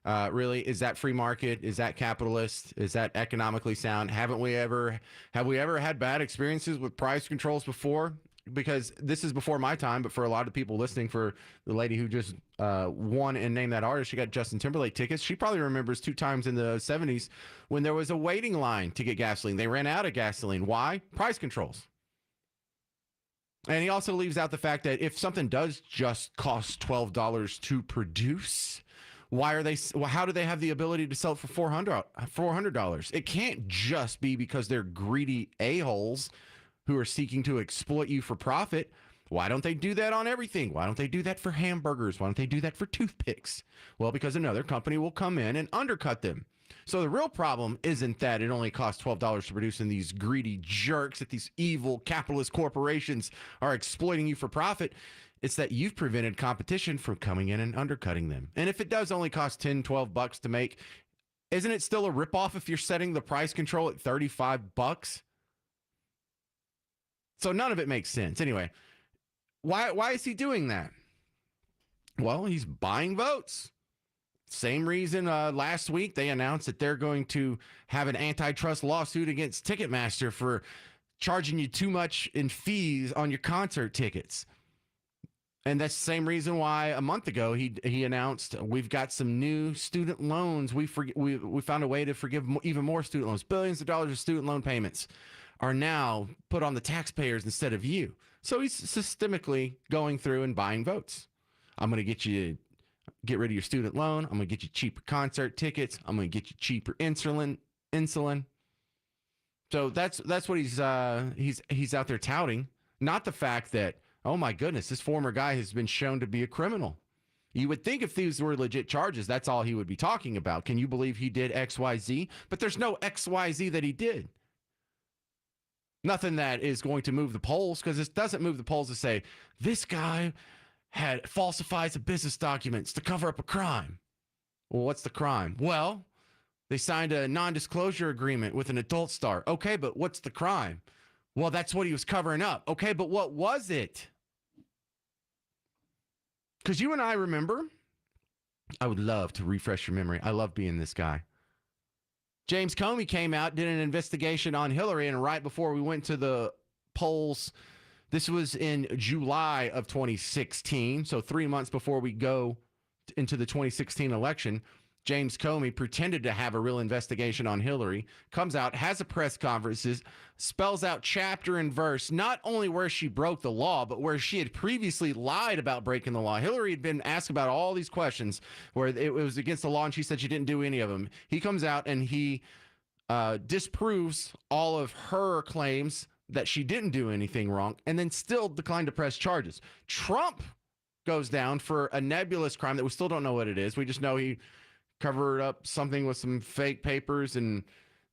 Speaker 4: really, is that free market? Is that capitalist? Is that economically sound? Have we ever had bad experiences with price controls before? Because this is before my time, but for a lot of people listening, for the lady who just won and named that artist, she got Justin Timberlake tickets. She probably remembers 2 times in the 70s when there was a waiting line to get gasoline. They ran out of gasoline. Why? Price controls. And he also leaves out the fact that if something does just cost $12 to produce, how do they have the ability to sell it for $400? It can't just be because they're greedy a-holes who are seeking to exploit you for profit. Why don't they do that on everything? Why don't they do that for hamburgers? Why don't they do that for toothpicks? Well, because another company will come in and undercut them. So the real problem isn't that it only costs $12 to produce and these greedy jerks at these evil capitalist corporations are exploiting you for profit. It's that you've prevented competition from coming in and undercutting them. And if it does only cost $10, $12 to make, isn't it still a ripoff if you're setting the price control at $35? So none of it makes sense. Anyway, why is he doing that? Well, he's buying votes. Same reason last week they announced that they're going to have an antitrust lawsuit against Ticketmaster for charging you too much in fees on your concert tickets. And that's the same reason why a month ago he announced we've got some new student loans. We found a way to forgive even more student loans. Billions of dollars of student loan payments are now put on the taxpayers instead of you. So he's systemically going through and buying votes. I'm going to get you get rid of your student loan. I'm going to get you cheaper concert tickets. I'm going to get you cheaper insulin. So that's what he's out there touting, not the fact that, oh my goodness, this former guy has been shown to be a criminal. You would think if these were legit charges, that's all he would be talking about. Can you believe he did XYZ? But there's no XYZ that he did. Nothing that is going to move the polls, because it doesn't move the polls to say this guy had falsified some business documents to cover up a crime. Well, what's the crime? Well, they signed a non-disclosure agreement with an adult star. Okay, but what's the crime? Well, that's what he was covering up. Okay, but what was it? Because you and I remember, I would love to refresh your memory. I love being this guy. James Comey came out, did an investigation on Hillary, and right before we went to the polls, this was in July of 2016, so 3 months before we go into the 2016 election, James Comey pretended to have a real investigation on Hillary, comes out, has a press conference, spells out chapter and verse, not only where she broke the law, but where she had previously lied about breaking the law. Hillary had been asked about all these questions where it was against the law, and she said she didn't do any of them. He comes out and he disproves all of her claims that she didn't do anything wrong, and then still declined to press charges. Trump goes down for a nebulous crime that we still don't know what it is. We just know he covered up something with some fake papers, and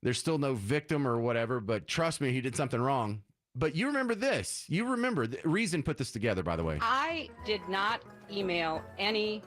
Speaker 4: there's still no victim or whatever, but trust me, he did something wrong. But you remember this. You remember, Reason put this together, by the way.
Speaker 6: I did not email any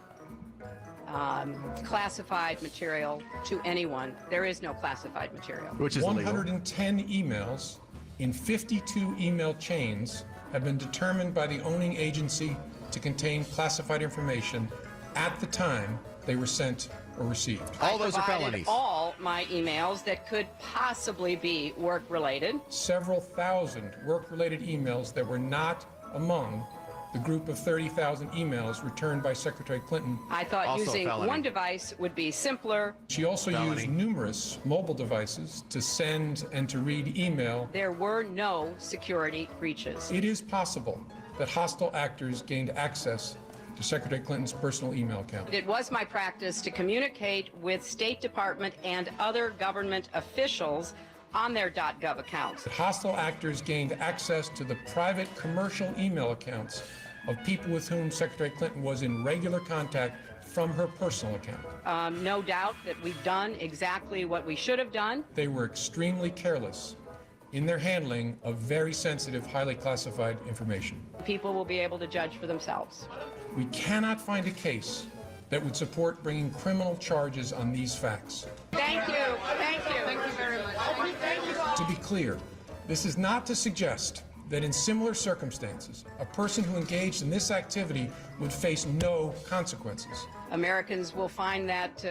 Speaker 6: classified material to anyone. There is no classified material.
Speaker 4: Which is
Speaker 7: 110 emails in 52 email chains have been determined by the owning agency to contain classified information at the time they were sent or received.
Speaker 4: All those are felonies.
Speaker 6: All my emails that could possibly be work-related.
Speaker 7: Several thousand work-related emails that were not among the group of 30,000 emails returned by Secretary Clinton.
Speaker 6: I thought
Speaker 4: Also
Speaker 6: using
Speaker 4: felony.
Speaker 6: one device would be simpler.
Speaker 7: She also
Speaker 4: Felony.
Speaker 7: used numerous mobile devices to send and to read email.
Speaker 6: There were no security breaches.
Speaker 7: It is possible that hostile actors gained access to Secretary Clinton's personal email account.
Speaker 6: It was my practice to communicate with State Department and other government officials on their .gov accounts.
Speaker 7: That hostile actors gained access to the private commercial email accounts of people with whom Secretary Clinton was in regular contact from her personal account.
Speaker 6: No doubt that we've done exactly what we should have done.
Speaker 7: They were extremely careless in their handling of very sensitive, highly classified information.
Speaker 6: People will be able to judge for themselves.
Speaker 7: We cannot find a case that would support bringing criminal charges on these facts.
Speaker 6: Thank you. Thank you. Thank you very much.
Speaker 7: To be clear, this is not to suggest that in similar circumstances, a person who engaged in this activity would face no consequences.
Speaker 6: Americans will find that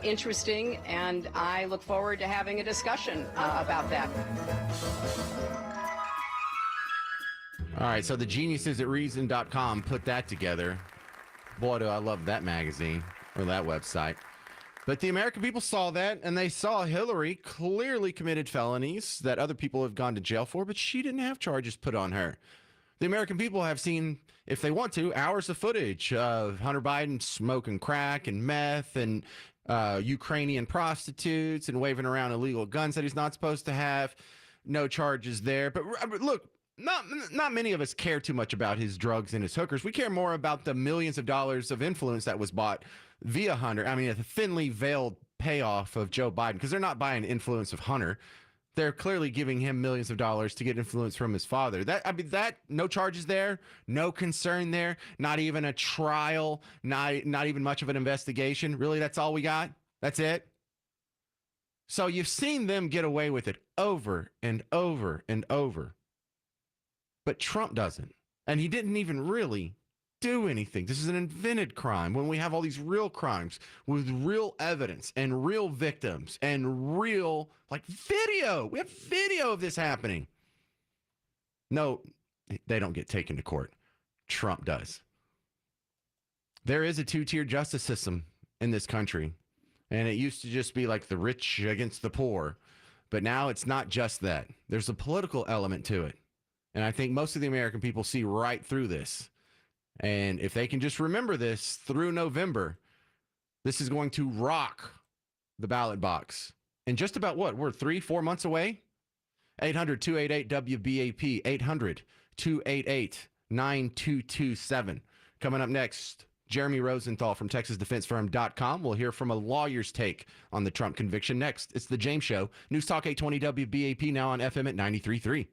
Speaker 6: interesting, and I look forward to having a discussion about that.
Speaker 4: All right, so the geniuses at Reason.com put that together. Boy, do I love that magazine or that website. But the American people saw that, and they saw Hillary clearly committed felonies that other people have gone to jail for, but she didn't have charges put on her. The American people have seen, if they want to, hours of footage of Hunter Biden smoking crack and meth and Ukrainian prostitutes and waving around illegal guns that he's not supposed to have. No charges there. But look, not many of us care too much about his drugs and his hookers. We care more about the millions of dollars of influence that was bought via Hunter. I mean, a thinly veiled payoff of Joe Biden, because they're not buying influence of Hunter. They're clearly giving him millions of dollars to get influence from his father. That no charges there, no concern there, not even a trial, not even much of an investigation. Really, that's all we got? That's it? So you've seen them get away with it over and over and over. But Trump doesn't. And he didn't even really do anything. This is an invented crime when we have all these real crimes with real evidence and real victims and real, video. We have video of this happening. No, they don't get taken to court. Trump does. There is a two-tier justice system in this country, and it used to just be like the rich against the poor. But now it's not just that. There's a political element to it. And I think most of the American people see right through this. And if they can just remember this through November, this is going to rock the ballot box. And just about what? We're 3-4 months away? 800-288-WBAP. 800-288-9227. Coming up next, Jeremy Rosenthal from TexasDefenseFirm.com. We'll hear from a lawyer's take on the Trump conviction next. It's The James Show. News Talk 820 WBAP, now on FM at 93.3.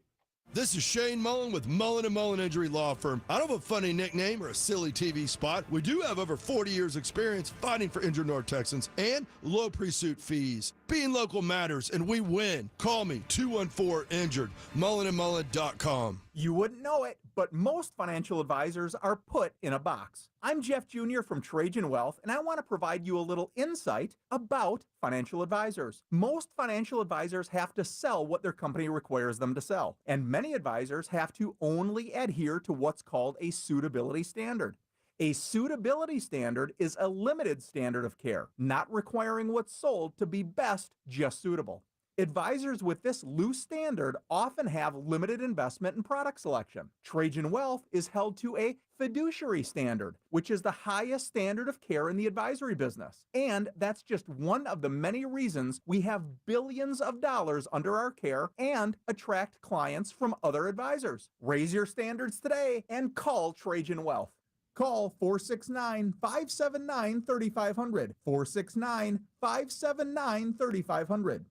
Speaker 2: This is Shane Mullen with Mullen & Mullen Injury Law Firm. I don't have a funny nickname or a silly TV spot. We do have over 40 years experience fighting for injured North Texans and low pre-suit fees. Being local matters, and we win. Call me, 214-INJURED, mullenandmullen.com.
Speaker 8: You wouldn't know it, but most financial advisors are put in a box. I'm Jeff Jr. from Trajan Wealth, and I want to provide you a little insight about financial advisors. Most financial advisors have to sell what their company requires them to sell, and many advisors have to only adhere to what's called a suitability standard. A suitability standard is a limited standard of care, not requiring what's sold to be best just suitable. Advisors with this loose standard often have limited investment and product selection. Trajan Wealth is held to a fiduciary standard, which is the highest standard of care in the advisory business. And that's just one of the many reasons we have billions of dollars under our care and attract clients from other advisors. Raise your standards today and call Trajan Wealth. Call 469-579-3500. 469-579-3500.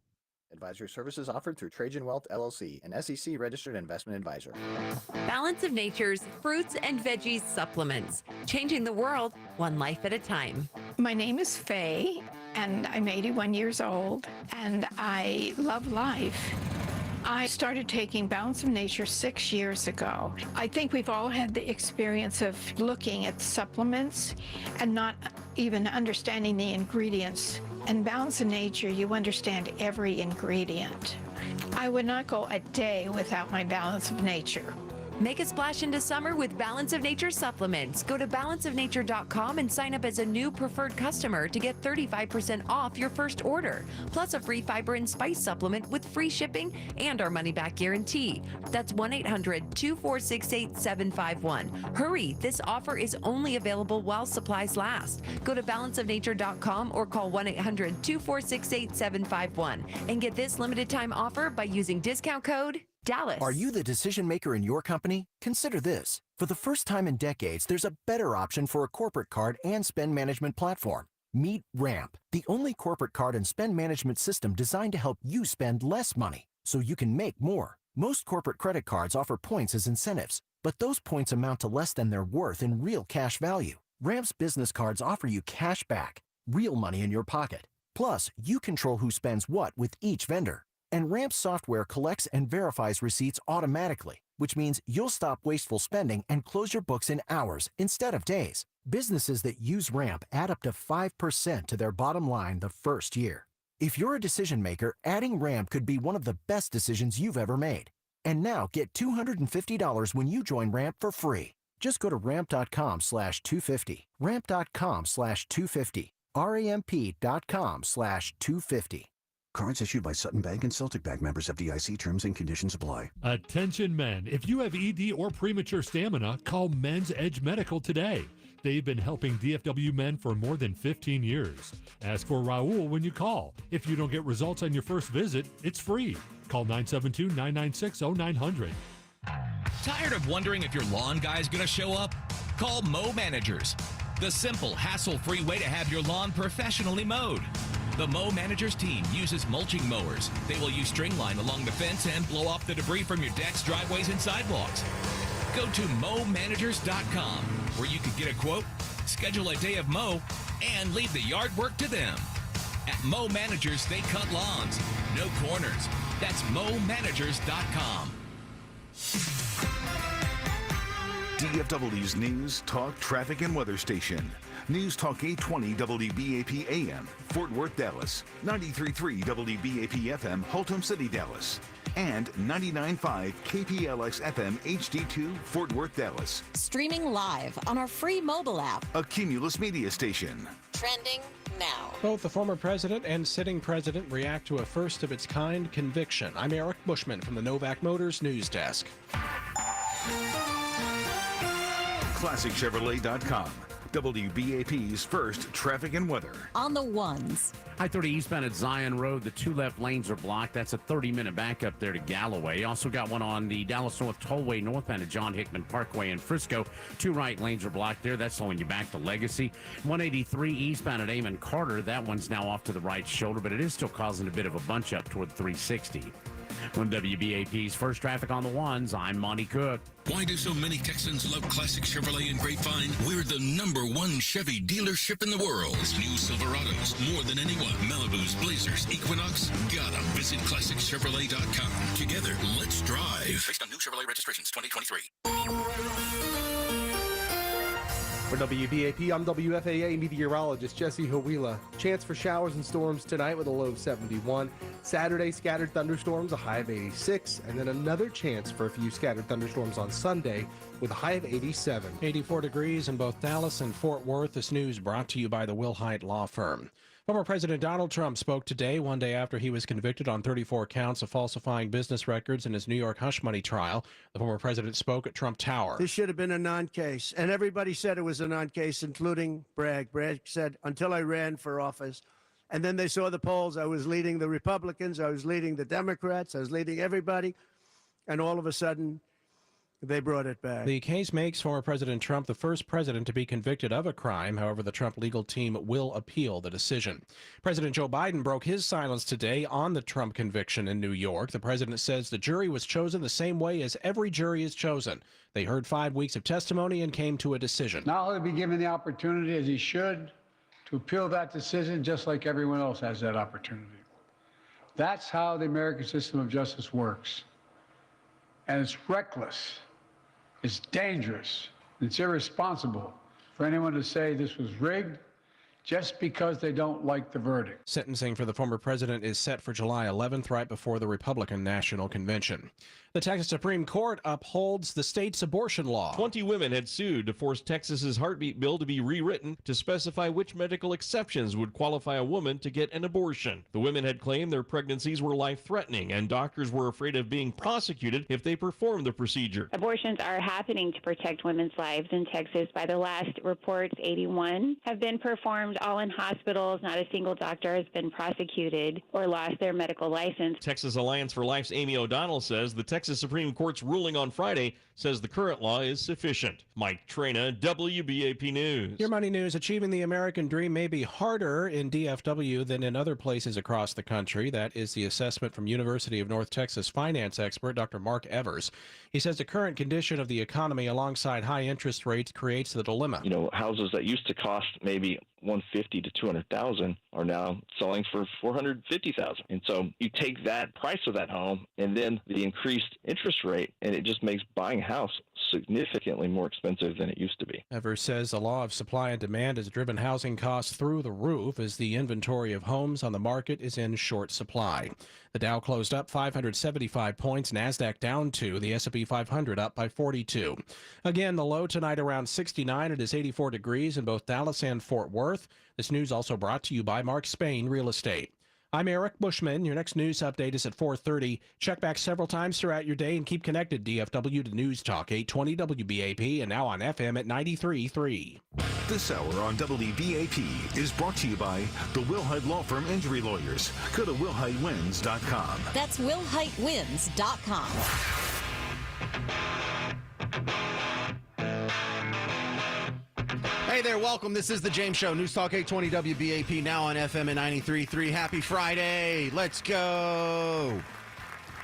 Speaker 9: Advisory services offered through Trajan Wealth, LLC, an SEC-registered investment advisor.
Speaker 10: Balance of Nature's fruits and veggies supplements, changing the world one life at a time.
Speaker 17: My name is Faye, and I'm 81 years old, and I love life. I started taking Balance of Nature 6 years ago. I think we've all had the experience of looking at supplements and not even understanding the ingredients. In Balance of Nature, you understand every ingredient. I would not go a day without my Balance of Nature.
Speaker 10: Make a splash into summer with Balance of Nature supplements. Go to balanceofnature.com and sign up as a new preferred customer to get 35% off your first order, plus a free fiber and spice supplement with free shipping and our money-back guarantee. That's 1-800-246-8751. Hurry, this offer is only available while supplies last. Go to balanceofnature.com or call 1-800-246-8751 and get this limited time offer by using discount code Dallas.
Speaker 9: Are you the decision maker in your company? Consider this. For the first time in decades, there's a better option for a corporate card and spend management platform. Meet Ramp, the only corporate card and spend management system designed to help you spend less money so you can make more. Most corporate credit cards offer points as incentives, but those points amount to less than their worth in real cash value. Ramp's business cards offer you cash back, real money in your pocket. Plus, you control who spends what with each vendor. And Ramp software collects and verifies receipts automatically, which means you'll stop wasteful spending and close your books in hours instead of days. Businesses that use Ramp add up to 5% to their bottom line the first year. If you're a decision maker, adding Ramp could be one of the best decisions you've ever made. And now get $250 when you join Ramp for free. Just go to ramp.com/250. Ramp.com/250. ramp.com/250.
Speaker 11: Cards issued by Sutton Bank and Celtic Bank, members of FDIC. Terms and conditions apply.
Speaker 15: Attention men, if you have ED or premature stamina, call Men's Edge Medical today. They've been helping DFW men for more than 15 years. Ask for Raul when you call. If you don't get results on your first visit, it's free. Call 972-996-0900.
Speaker 19: Tired of wondering if your lawn guy's going to show up? Call Mow Managers, the simple, hassle-free way to have your lawn professionally mowed. The Mow Managers team uses mulching mowers. They will use string line along the fence and blow off the debris from your decks, driveways, and sidewalks. Go to mowmanagers.com where you can get a quote, schedule a day of mow, and leave the yard work to them. At Mow Managers, they cut lawns, no corners. That's mowmanagers.com.
Speaker 20: DFW's News, Talk, Traffic, and Weather Station. News Talk 820 WBAP AM, Fort Worth, Dallas. 93.3 WBAP FM, Haltom City, Dallas. And 99.5 KPLX FM HD2, Fort Worth, Dallas.
Speaker 3: Streaming live on our free mobile app.
Speaker 20: A Cumulus media station.
Speaker 3: Trending now.
Speaker 21: Both the former president and sitting president react to a first-of-its-kind conviction. I'm Eric Bushman from the Novak Motors News Desk.
Speaker 20: ClassicChevrolet.com. WBAP's first traffic and weather.
Speaker 3: On the ones.
Speaker 23: I-30 eastbound at Zion Road. The two left lanes are blocked. That's a 30-minute backup there to Galloway. Also got one on the Dallas North Tollway northbound at John Hickman Parkway in Frisco. Two right lanes are blocked there. That's slowing you back to Legacy. 183 eastbound at Amon Carter. That one's now off to the right shoulder, but it is still causing a bit of a bunch up toward 360. From WBAP's first traffic on the ones, I'm Monty Cook.
Speaker 24: Why do so many Texans love Classic Chevrolet and Grapevine? We're the #1 Chevy dealership in the world. New Silverados, more than anyone. Malibus, Blazers, Equinox, got 'em. Visit ClassicChevrolet.com. Together, let's drive. Based on new Chevrolet registrations 2023.
Speaker 25: For WBAP, I'm WFAA meteorologist Jesse Hawila. Chance for showers and storms tonight with a low of 71. Saturday, scattered thunderstorms, a high of 86. And then another chance for a few scattered thunderstorms on Sunday with a high of 87.
Speaker 21: 84 degrees in both Dallas and Fort Worth. This news brought to you by the Wilhite Law Firm. Former President Donald Trump spoke today, one day after he was convicted on 34 counts of falsifying business records in his New York hush money trial. The former president spoke at Trump Tower.
Speaker 27: This should have been a non-case, and everybody said it was a non-case, including Bragg. Bragg said, until I ran for office. And then they saw the polls. I was leading the Republicans. I was leading the Democrats. I was leading everybody. And all of a sudden, they brought it back.
Speaker 21: The case makes former President Trump the first president to be convicted of a crime. However, the Trump legal team will appeal the decision. President Joe Biden broke his silence today on the Trump conviction in New York. The president says the jury was chosen the same way as every jury is chosen. They heard 5 weeks of testimony and came to a decision.
Speaker 1: Now he'll be given the opportunity, as he should, to appeal that decision just like everyone else has that opportunity. That's how the American system of justice works. And it's reckless. It's dangerous. It's irresponsible for anyone to say this was rigged. just because they don't like the verdict.
Speaker 21: Sentencing for the former president is set for July 11th, right before the Republican National Convention. The Texas Supreme Court upholds the state's abortion law.
Speaker 5: 20 women had sued to force Texas's heartbeat bill to be rewritten to specify which medical exceptions would qualify a woman to get an abortion. The women had claimed their pregnancies were life-threatening, and doctors were afraid of being prosecuted if they performed the procedure.
Speaker 12: Abortions are happening to protect women's lives in Texas. By the last reports, 81 have been performed, all in hospitals. Not a single doctor has been prosecuted or lost their medical license.
Speaker 5: Texas Alliance for Life's Amy O'Donnell says the Texas Supreme Court's ruling on Friday says the current law is sufficient. Mike Trena, WBAP News.
Speaker 21: Your money news: achieving the American dream may be harder in DFW than in other places across the country. That is the assessment from University of North Texas finance expert Dr. Mark Evers. He says the current condition of the economy alongside high interest rates creates the dilemma.
Speaker 13: You know, houses that used to cost maybe $150,000 to $200,000 are now selling for $450,000. And so you take that price of that home and then the increased interest rate, and it just makes buying a house significantly more expensive than it used to be.
Speaker 21: Evers says the law of supply and demand has driven housing costs through the roof as the inventory of homes on the market is in short supply. The Dow closed up 575 points, NASDAQ down 2, the S&P 500 up by 42. Again, the low tonight around 69. It is 84 degrees in both Dallas and Fort Worth. This news also brought to you by Mark Spain Real Estate. I'm Eric Bushman. Your next news update is at 4:30. Check back several times throughout your day and keep connected, DFW, to News Talk 820 WBAP and now on FM at 93.3.
Speaker 20: This hour on WBAP is brought to you by the Wilhite Law Firm Injury Lawyers. Go to WilhiteWins.com.
Speaker 3: That's WilhiteWins.com.
Speaker 4: Hey there, welcome. This is The James Show, News Talk 820 WBAP, now on FM at 93.3. Happy Friday. Let's go.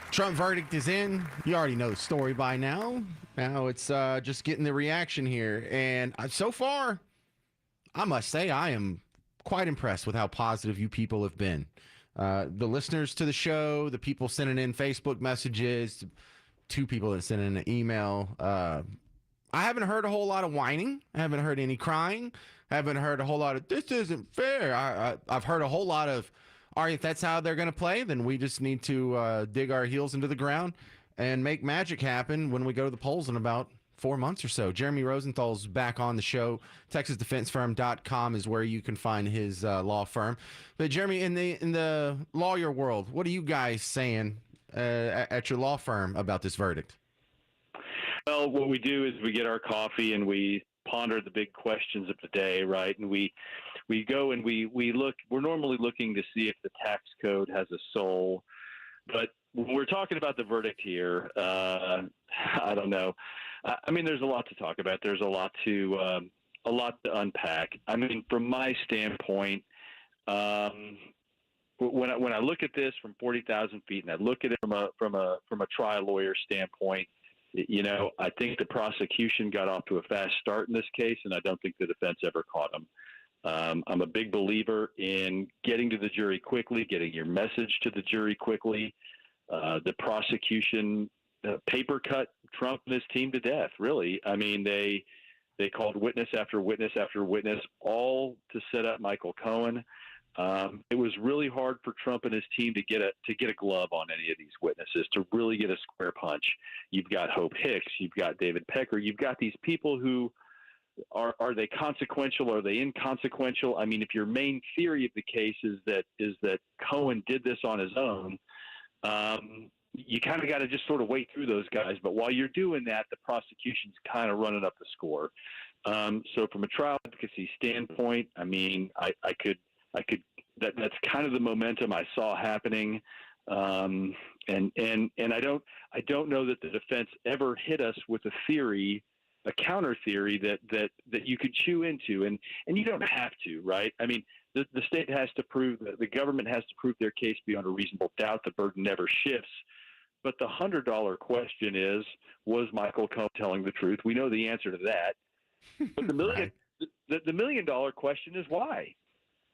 Speaker 4: Trump verdict is in. You already know the story by now. Now it's just getting the reaction here. And so far, I must say, I am quite impressed with how positive you people have been. The listeners to the show, the people sending in Facebook messages, 2 people that sent in an email. I haven't heard a whole lot of whining. I haven't heard any crying. I haven't heard a whole lot of, this isn't fair. I've heard a whole lot of, all right, if that's how they're going to play, then we just need to dig our heels into the ground and make magic happen when we go to the polls in about 4 months or so. Jeremy Rosenthal's back on the show. TexasDefenseFirm.com is where you can find his law firm. But Jeremy, in the lawyer world, what are you guys saying at your law firm about this verdict?
Speaker 14: Well, what we do is we get our coffee and we ponder the big questions of the day, right? And we go and we look. We're normally looking to see if the tax code has a soul, but when we're talking about the verdict here, I don't know. I mean, there's a lot to talk about. There's a lot to unpack. I mean, from my standpoint, when I look at this from 40,000 feet, and I look at it from a trial lawyer standpoint, you know, I think the prosecution got off to a fast start in this case, and I don't think the defense ever caught them. I'm a big believer in getting to the jury quickly, getting your message to the jury quickly. The prosecution paper cut Trump and his team to death, really. I mean, they called witness after witness after witness, all to set up Michael Cohen. It was really hard for Trump and his team to get a glove on any of these witnesses, to really get a square punch. You've got Hope Hicks, you've got David Pecker, you've got these people who are they consequential? Are they inconsequential? I mean, if your main theory of the case is that Cohen did this on his own, you kind of got to just sort of wait through those guys. But while you're doing that, the prosecution's kind of running up the score. So from a trial advocacy standpoint, I mean, that's kind of the momentum I saw happening. And I don't know that the defense ever hit us with a counter theory that you could chew into, and you don't have to, right? I mean, the state has to prove, the government has to prove their case beyond a reasonable doubt. The burden never shifts. But the $100 question is, was Michael Cohen telling the truth? We know the answer to that. But the $1 million question is why?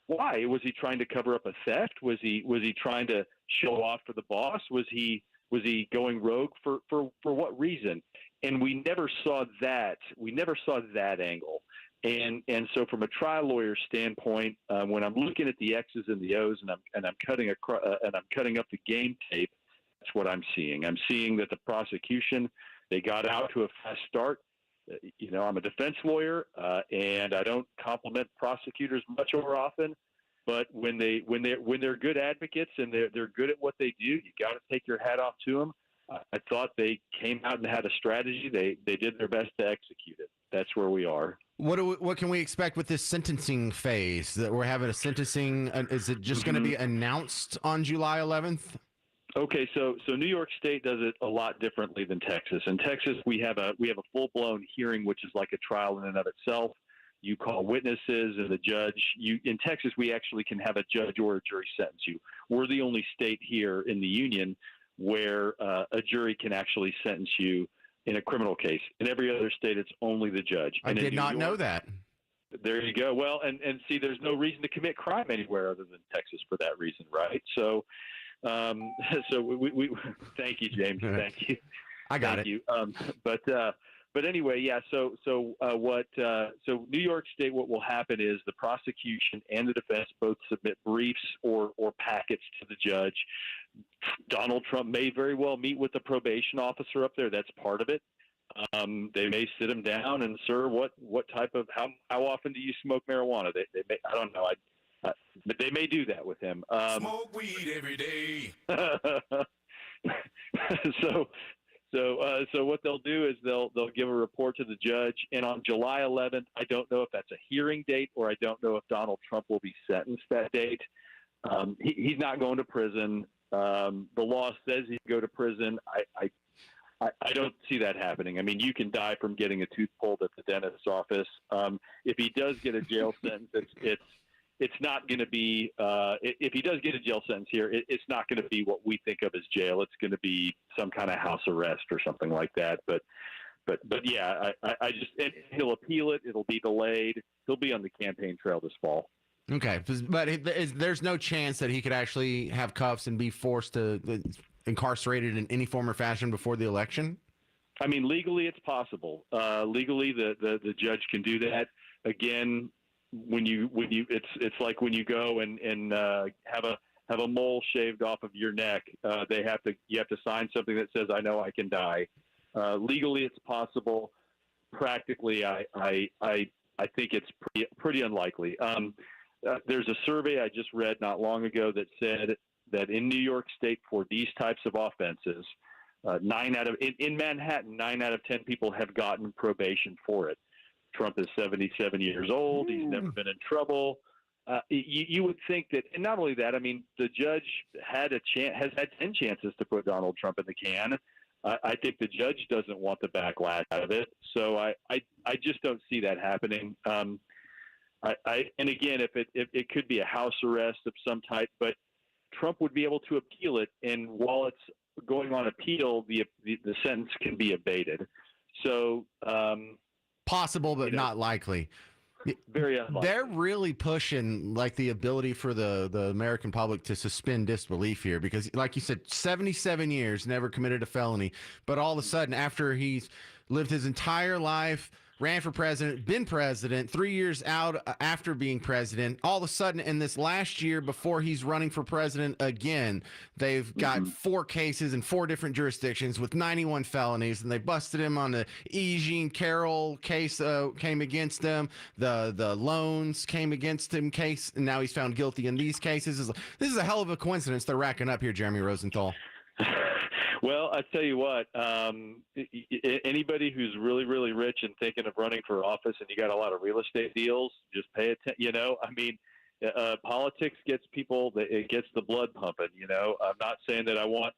Speaker 14: Why? Was he trying to cover up a theft? Was he trying to show off for the boss? Was he going rogue for what reason? And we never saw that. We never saw that angle. And so from a trial lawyer standpoint, when I'm looking at the X's and the O's and I'm cutting up the game tape, that's what I'm seeing. I'm seeing that the prosecution, they got out to a fast start. I'm a defense lawyer, and I don't compliment prosecutors much or often. But when they're good advocates and they're good at what they do, you got to take your hat off to them. I thought they came out and had a strategy. They did their best to execute it. That's where we are.
Speaker 4: What can we expect with this sentencing phase? That we're having a sentencing. Is it just going to be announced on July 11th?
Speaker 14: Okay, so New York State does it a lot differently than Texas. In Texas, we have a full-blown hearing, which is like a trial in and of itself. You call witnesses and the judge. In Texas, we actually can have a judge or a jury sentence you. We're the only state here in the union where a jury can actually sentence you in a criminal case. In every other state, it's only the judge.
Speaker 4: I did not know that.
Speaker 14: There you go. Well, and see, there's no reason to commit crime anywhere other than Texas for that reason, right? So, we thank you, James. Thank you.
Speaker 4: I got it.
Speaker 14: You. But anyway, yeah. So New York State, what will happen is the prosecution and the defense both submit briefs or packets to the judge. Donald Trump may very well meet with the probation officer up there. That's part of it. They may sit him down and, sir, what type of how often do you smoke marijuana? They may, I don't know. But they may do that with him.
Speaker 24: Smoke weed every day.
Speaker 14: So what they'll do is they'll give a report to the judge, and on July 11th, I don't know if that's a hearing date or I don't know if Donald Trump will be sentenced that date. He's not going to prison. The law says he'd go to prison. I don't see that happening. I mean, you can die from getting a tooth pulled at the dentist's office. If he does get a jail sentence, it's not going to be if he does get a jail sentence here, it's not going to be what we think of as jail. It's going to be some kind of house arrest or something like that. But yeah, I just he'll appeal it. It'll be delayed. He'll be on the campaign trail this fall.
Speaker 4: Okay, but there's no chance that he could actually have cuffs and be forced to incarcerated in any form or fashion before the election.
Speaker 14: I mean, legally, it's possible. Legally, the judge can do that. Again, when you it's like when you go and have a mole shaved off of your neck, you have to sign something that says, "I know I can die." Legally, it's possible. Practically, I think it's pretty unlikely. There's a survey I just read not long ago that said that in New York State for these types of offenses, in Manhattan, 9 out of 10 people have gotten probation for it. Trump is 77 years old. He's never been in trouble. You would think that, and not only that, I mean, the judge has had 10 chances to put Donald Trump in the can. I think the judge doesn't want the backlash out of it. So I just don't see that happening. And again, if it could be a house arrest of some type, but Trump would be able to appeal it, and while it's going on appeal, the sentence can be abated. So
Speaker 4: possible, but not likely.
Speaker 14: Very unlikely.
Speaker 4: They're really pushing like the ability for the American public to suspend disbelief here because, like you said, 77 years, never committed a felony, but all of a sudden, after he's lived his entire life, ran for president, been president, 3 years out after being president, all of a sudden in this last year before he's running for president again, they've got 4 cases in 4 different jurisdictions with 91 felonies, and they busted him on the E. Jean Carroll case came against him, the loans came against him case, and now he's found guilty in these cases. This is a hell of a coincidence they're racking up here, Jeremy Rosenthal.
Speaker 14: Well, I tell you what, anybody who's really, really rich and thinking of running for office and you got a lot of real estate deals, just pay attention. I mean, politics gets people, it gets the blood pumping, I'm not saying I want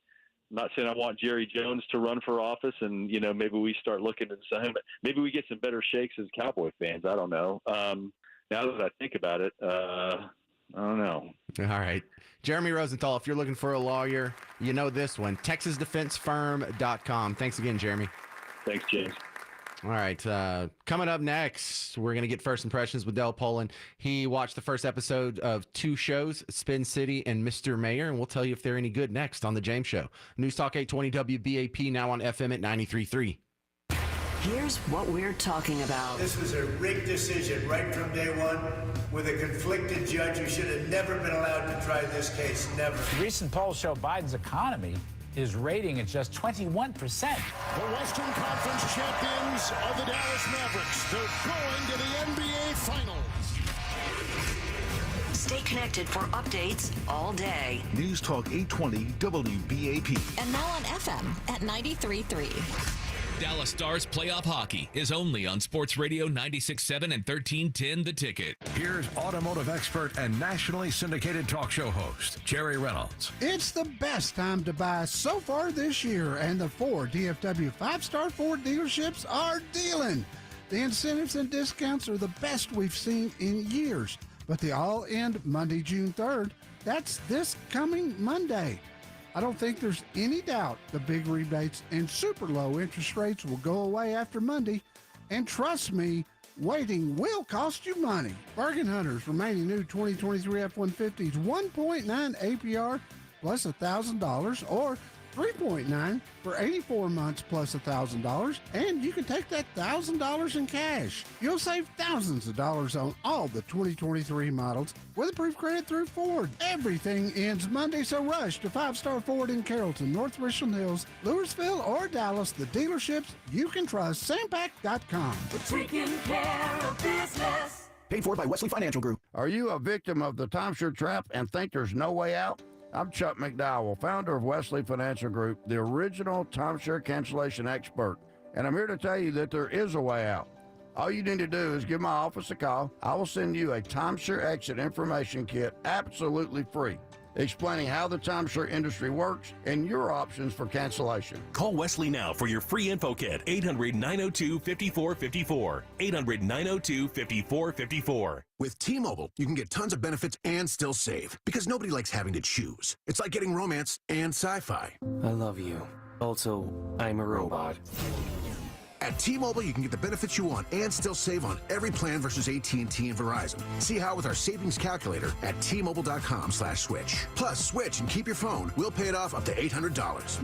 Speaker 14: Jerry Jones to run for office and, maybe we start looking at some, maybe we get some better shakes as Cowboy fans. I don't know. Now that I think about it, I don't know.
Speaker 4: All right. Jeremy Rosenthal, if you're looking for a lawyer, you know this one, TexasDefenseFirm.com. Thanks again, Jeremy.
Speaker 14: Thanks, James.
Speaker 4: All right. Coming up next, we're going to get first impressions with Del Poland. He watched the first episode of 2 shows, Spin City and Mr. Mayor, and we'll tell you if they're any good next on The James Show. News Talk 820 WBAP, now on FM at 93.3.
Speaker 2: Here's what we're talking about.
Speaker 6: This was a rigged decision right from day one with a conflicted judge who should have never been allowed to try this case. Never.
Speaker 7: Recent polls show Biden's economy is rating at just 21%.
Speaker 16: The Western Conference champions are the Dallas Mavericks. They're going to the NBA Finals.
Speaker 2: Stay connected for updates all day.
Speaker 20: News Talk 820 WBAP.
Speaker 3: And now on FM at 93.3.
Speaker 19: Dallas Stars playoff hockey is only on Sports Radio 96.7 and 1310 The Ticket.
Speaker 18: Here's automotive expert and nationally syndicated talk show host, Jerry Reynolds.
Speaker 22: It's the best time to buy so far this year, and the 4 DFW 5-star Ford dealerships are dealing. The incentives and discounts are the best we've seen in years, but they all end Monday, June 3rd. That's this coming Monday. I don't think there's any doubt the big rebates and super low interest rates will go away after Monday. And trust me, waiting will cost you money. Bargain Hunters remaining new 2023 F-150s 1.9 APR plus $1,000 or 3.9 for 84 months plus $1,000, and you can take that $1,000 in cash. You'll save thousands of dollars on all the 2023 models with approved credit through Ford. Everything ends Monday, so rush to 5-star Ford in Carrollton, North Richland Hills, Louisville, or Dallas. The dealerships you can trust. Sampac.com.
Speaker 26: Taking care of business.
Speaker 11: Paid for by Wesley Financial Group.
Speaker 28: Are you a victim of the timeshare trap and think there's no way out? I'm Chuck McDowell, founder of Wesley Financial Group, the original timeshare cancellation expert, and I'm here to tell you that there is a way out. All you need to do is give my office a call. I will send you a timeshare exit information kit absolutely free, explaining how the timeshare industry works and your options for cancellation.
Speaker 29: Call Wesley now for your free info kit, 800-902-5454, 800-902-5454.
Speaker 30: With T-Mobile, you can get tons of benefits and still save, because nobody likes having to choose. It's like getting romance and sci-fi.
Speaker 31: I love you. Also, I'm a robot.
Speaker 30: At T-Mobile, you can get the benefits you want and still save on every plan versus AT&T and Verizon. See how with our savings calculator at T-Mobile.com/switch. Plus, switch and keep your phone. We'll pay it off up to $800.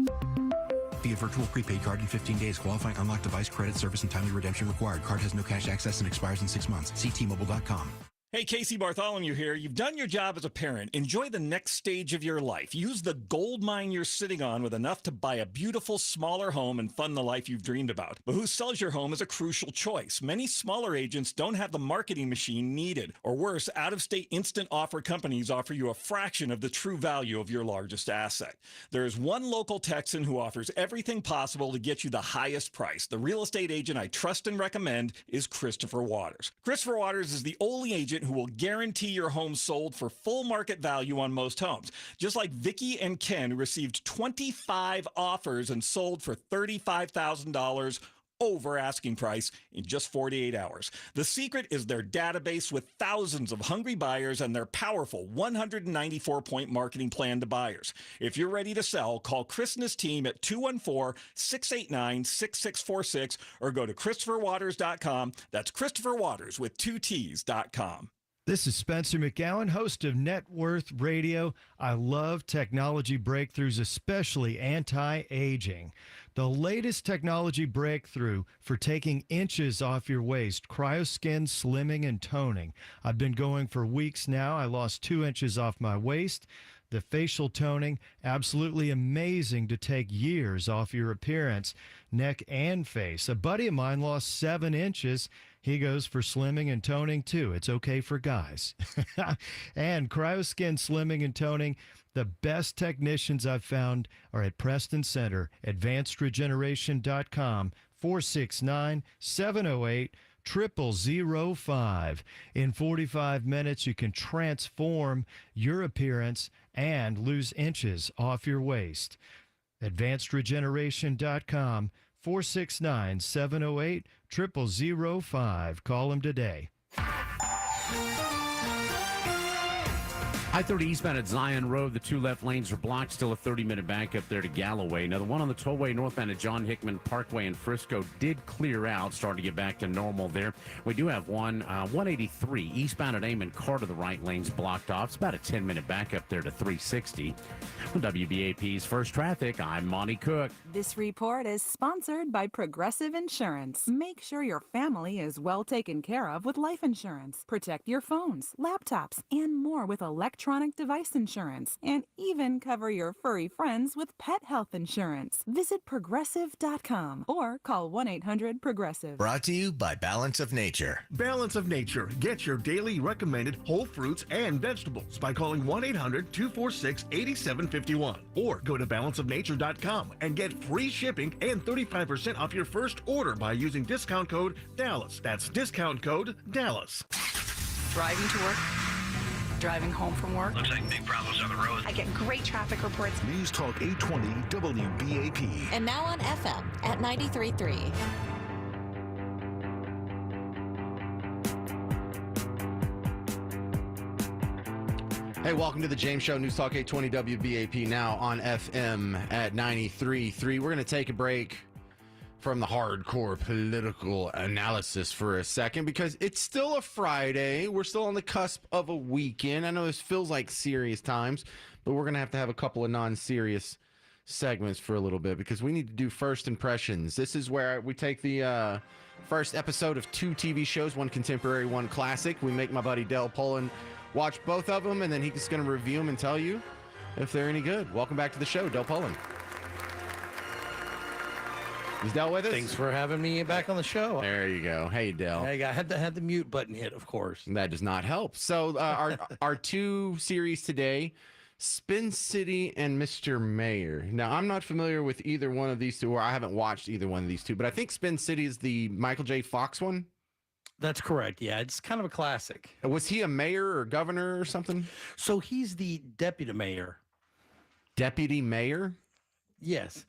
Speaker 11: Via virtual prepaid card in 15 days. Qualifying unlocked device credit service and timely redemption required. Card has no cash access and expires in 6 months. See T-Mobile.com.
Speaker 32: Hey, Casey Bartholomew here. You've done your job as a parent. Enjoy the next stage of your life. Use the gold mine you're sitting on with enough to buy a beautiful, smaller home and fund the life you've dreamed about. But who sells your home is a crucial choice. Many smaller agents don't have the marketing machine needed. Or worse, out-of-state instant offer companies offer you a fraction of the true value of your largest asset. There is one local Texan who offers everything possible to get you the highest price. The real estate agent I trust and recommend is Christopher Waters. Christopher Waters is the only agent who will guarantee your home sold for full market value on most homes. Just like Vicky and Ken, who received 25 offers and sold for $35,000 over asking price in just 48 hours. The secret is their database with thousands of hungry buyers and their powerful 194-point marketing plan to buyers. If you're ready to sell, call Chris and his team at 214-689-6646 or go to ChristopherWaters.com. That's Christopher Waters with 2 T's.com.
Speaker 33: This is Spencer McGowan, host of Net Worth Radio. I love technology breakthroughs, especially anti-aging. The latest technology breakthrough for taking inches off your waist, CryoSkin Slimming and Toning. I've been going for weeks now. I lost 2 inches off my waist. The facial toning, absolutely amazing to take years off your appearance, neck and face. A buddy of mine lost 7 inches. He goes for slimming and toning too. It's okay for guys. And CryoSkin Slimming and Toning, the best technicians I've found are at Preston Center, advancedregeneration.com, 469-708-0005. In 45 minutes, you can transform your appearance and lose inches off your waist. advancedregeneration.com, 469-708-0005. Call them today.
Speaker 1: I-30 eastbound at Zion Road, the two left lanes are blocked. Still a 30-minute backup there to Galloway. Now, the one on the tollway northbound at John Hickman Parkway in Frisco did clear out, starting to get back to normal there. We do have 183 eastbound at Amon Carter, the right lane's blocked off. It's about a 10-minute backup there to 360. With WBAP's First Traffic, I'm Monty Cook.
Speaker 5: This report is sponsored by Progressive Insurance. Make sure your family is well taken care of with life insurance. Protect your phones, laptops, and more with electronic device insurance, and even cover your furry friends with pet health insurance. Visit progressive.com or call 1-800-PROGRESSIVE.
Speaker 8: Brought to you by Balance of Nature.
Speaker 18: Balance of Nature. Get your daily recommended whole fruits and vegetables by calling 1-800-246-8751 or go to balanceofnature.com and get free shipping and 35% off your first order by using discount code DALLAS. That's discount code DALLAS.
Speaker 9: Driving to work, driving home from work.
Speaker 20: Looks like big problems on the road.
Speaker 9: I get great traffic reports.
Speaker 20: News Talk 820 WBAP.
Speaker 3: And now on FM at 93.3.
Speaker 4: Hey, welcome to the James Show, News Talk 820 WBAP, now on FM at 93.3. We're going to take a break from the hardcore political analysis for a second because it's still a Friday. We're still on the cusp of a weekend. I know this feels like serious times, but we're going to have a couple of non-serious segments for a little bit because we need to do first impressions. This is where we take the first episode of two TV shows, one contemporary, one classic. We make my buddy Del Poland watch both of them, and then he's going to review them and tell you if they're any good. Welcome back to the show, Del Poland. Is Del with us?
Speaker 10: Thanks for having me back on the show.
Speaker 4: There you go. Hey, Del.
Speaker 10: I had the mute button hit, of course.
Speaker 4: That does not help. So our two series today, Spin City and Mr. Mayor. Now, I'm not familiar with either one of these two, or I haven't watched either one of these two, but I think Spin City is the Michael J. Fox one.
Speaker 10: That's correct. Yeah, it's kind of a classic.
Speaker 4: Was he a mayor or governor or something?
Speaker 10: So he's the deputy mayor.
Speaker 4: Deputy mayor?
Speaker 10: Yes.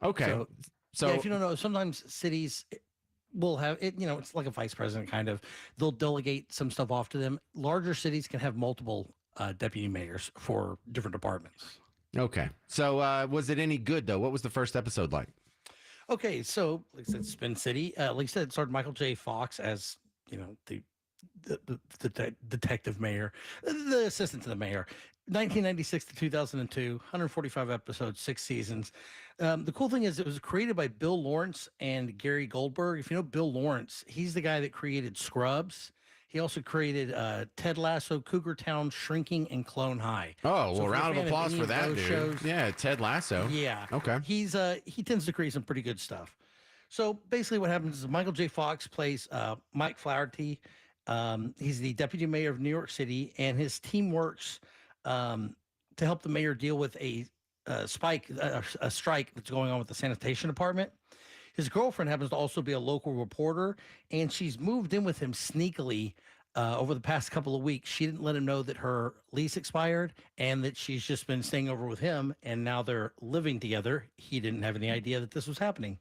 Speaker 4: Okay. So
Speaker 10: yeah, if you don't know, sometimes cities will have it, it's like a vice president kind of. They'll delegate some stuff off to them. Larger cities can have multiple deputy mayors for different departments.
Speaker 4: Okay. So was it any good, though? What was the first episode like?
Speaker 10: Okay, so like I said, Spin City. Like I said, it started Michael J. Fox as the detective mayor, the assistant to the mayor. 1996 to 2002, 145 episodes, 6 seasons. The cool thing is it was created by Bill Lawrence and Gary Goldberg. If you know Bill Lawrence, he's the guy that created Scrubs. He also created Ted Lasso, Cougar Town, Shrinking, and Clone High.
Speaker 4: Oh, well, round of applause for that, dude.
Speaker 10: Shows,
Speaker 4: yeah, Ted Lasso.
Speaker 10: Yeah.
Speaker 4: Okay.
Speaker 10: He tends to create some pretty good stuff. So basically what happens is Michael J. Fox plays Mike Flaherty. He's the deputy mayor of New York City, and his team works to help the mayor deal with a strike that's going on with the sanitation department. His girlfriend happens to also be a local reporter, and she's moved in with him sneakily over the past couple of weeks. She didn't let him know that her lease expired and that she's just been staying over with him, and now they're living together. He didn't have any idea that this was happening.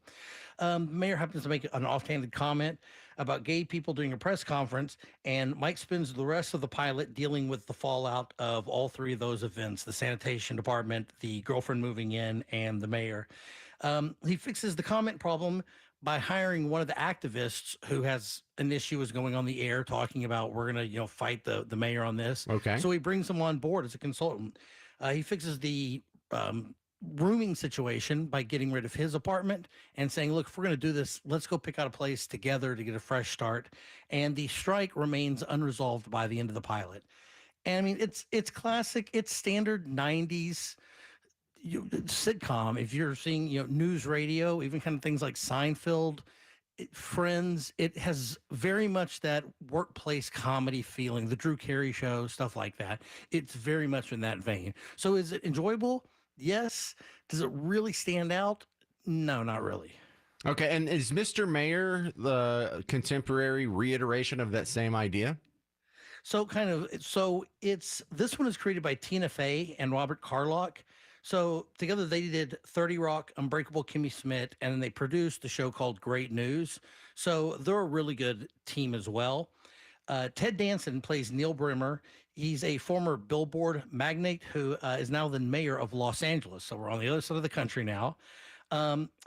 Speaker 10: The mayor happens to make an offhanded comment about gay people during a press conference, and Mike spends the rest of the pilot dealing with the fallout of all three of those events: the sanitation department, the girlfriend moving in, and the mayor. He fixes the comment problem by hiring one of the activists who has an issue is going on the air talking about we're going to, fight the mayor on this.
Speaker 4: Okay.
Speaker 10: So he brings him on board as a consultant. He fixes the rooming situation by getting rid of his apartment and saying, look, if we're going to do this, let's go pick out a place together to get a fresh start. And the strike remains unresolved by the end of the pilot. And I mean, it's classic. It's standard 90s sitcom. If you're seeing news radio, even kind of things like Seinfeld, Friends, it has very much that workplace comedy feeling, the Drew Carey Show, stuff like that. It's very much in that vein. So is it enjoyable? Yes. Does it really stand out? No, not really.
Speaker 4: Okay, and is Mr. Mayor the contemporary reiteration of that same idea?
Speaker 10: So this one is created by Tina Fey and Robert Carlock. So together they did 30 Rock, Unbreakable Kimmy Schmidt, and then they produced a show called Great News. So they're a really good team as well. Ted Danson plays Neil Brimmer. He's a former billboard magnate who is now the mayor of Los Angeles. So we're on the other side of the country now.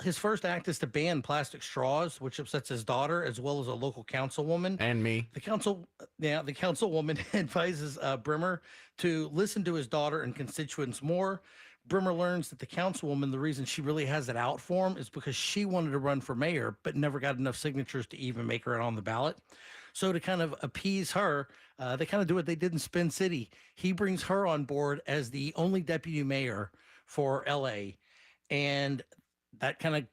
Speaker 10: His first act is to ban plastic straws, which upsets his daughter as well as a local councilwoman
Speaker 4: and me.
Speaker 10: The councilwoman advises Brimmer to listen to his daughter and constituents more. Brimmer learns that the councilwoman, the reason she really has it out for him is because she wanted to run for mayor, but never got enough signatures to even make her on the ballot. So to kind of appease her, they kind of do what they did in Spin City. He brings her on board as the only deputy mayor for LA. And that kind of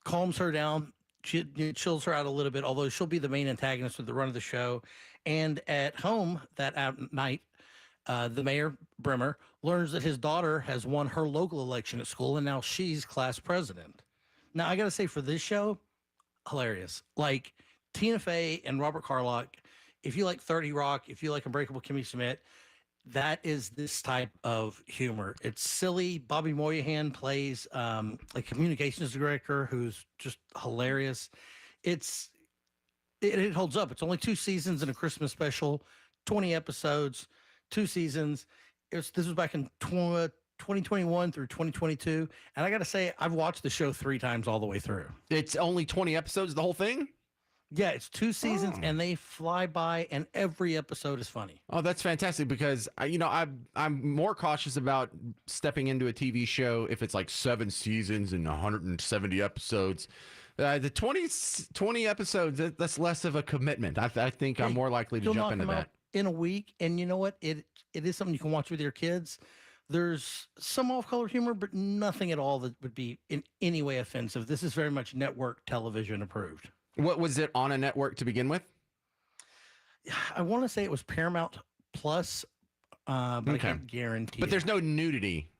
Speaker 10: calms her down, chills her out a little bit, although she'll be the main antagonist with the run of the show. And at home that night, the mayor, Brimmer, learns that his daughter has won her local election at school, and now she's class president. Now, I got to say, for this show, hilarious. Like, Tina Fey and Robert Carlock, if you like 30 Rock, if you like Unbreakable Kimmy Schmidt, that is this type of humor. It's silly. Bobby Moynihan plays a communications director who's just hilarious. It holds up. It's only 2 seasons and a Christmas special, 20 episodes, 2 seasons. This was back in 2021 through 2022. And I got to say, I've watched the show 3 times all the way through.
Speaker 4: It's only 20 episodes, the whole thing?
Speaker 10: Yeah, it's 2 seasons and they fly by, and every episode is funny.
Speaker 4: Oh, that's fantastic, because I'm more cautious about stepping into a TV show if it's like 7 seasons and 170 episodes. The 20 episodes, that's less of a commitment. I think I'm more likely to jump into that
Speaker 10: in a week. And you know what? It is something you can watch with your kids. There's some off-color humor, but nothing at all that would be in any way offensive. This is very much network television approved.
Speaker 4: What was it on a network to begin with?
Speaker 10: I want to say it was Paramount Plus, but I can't guarantee.
Speaker 4: But there's no nudity.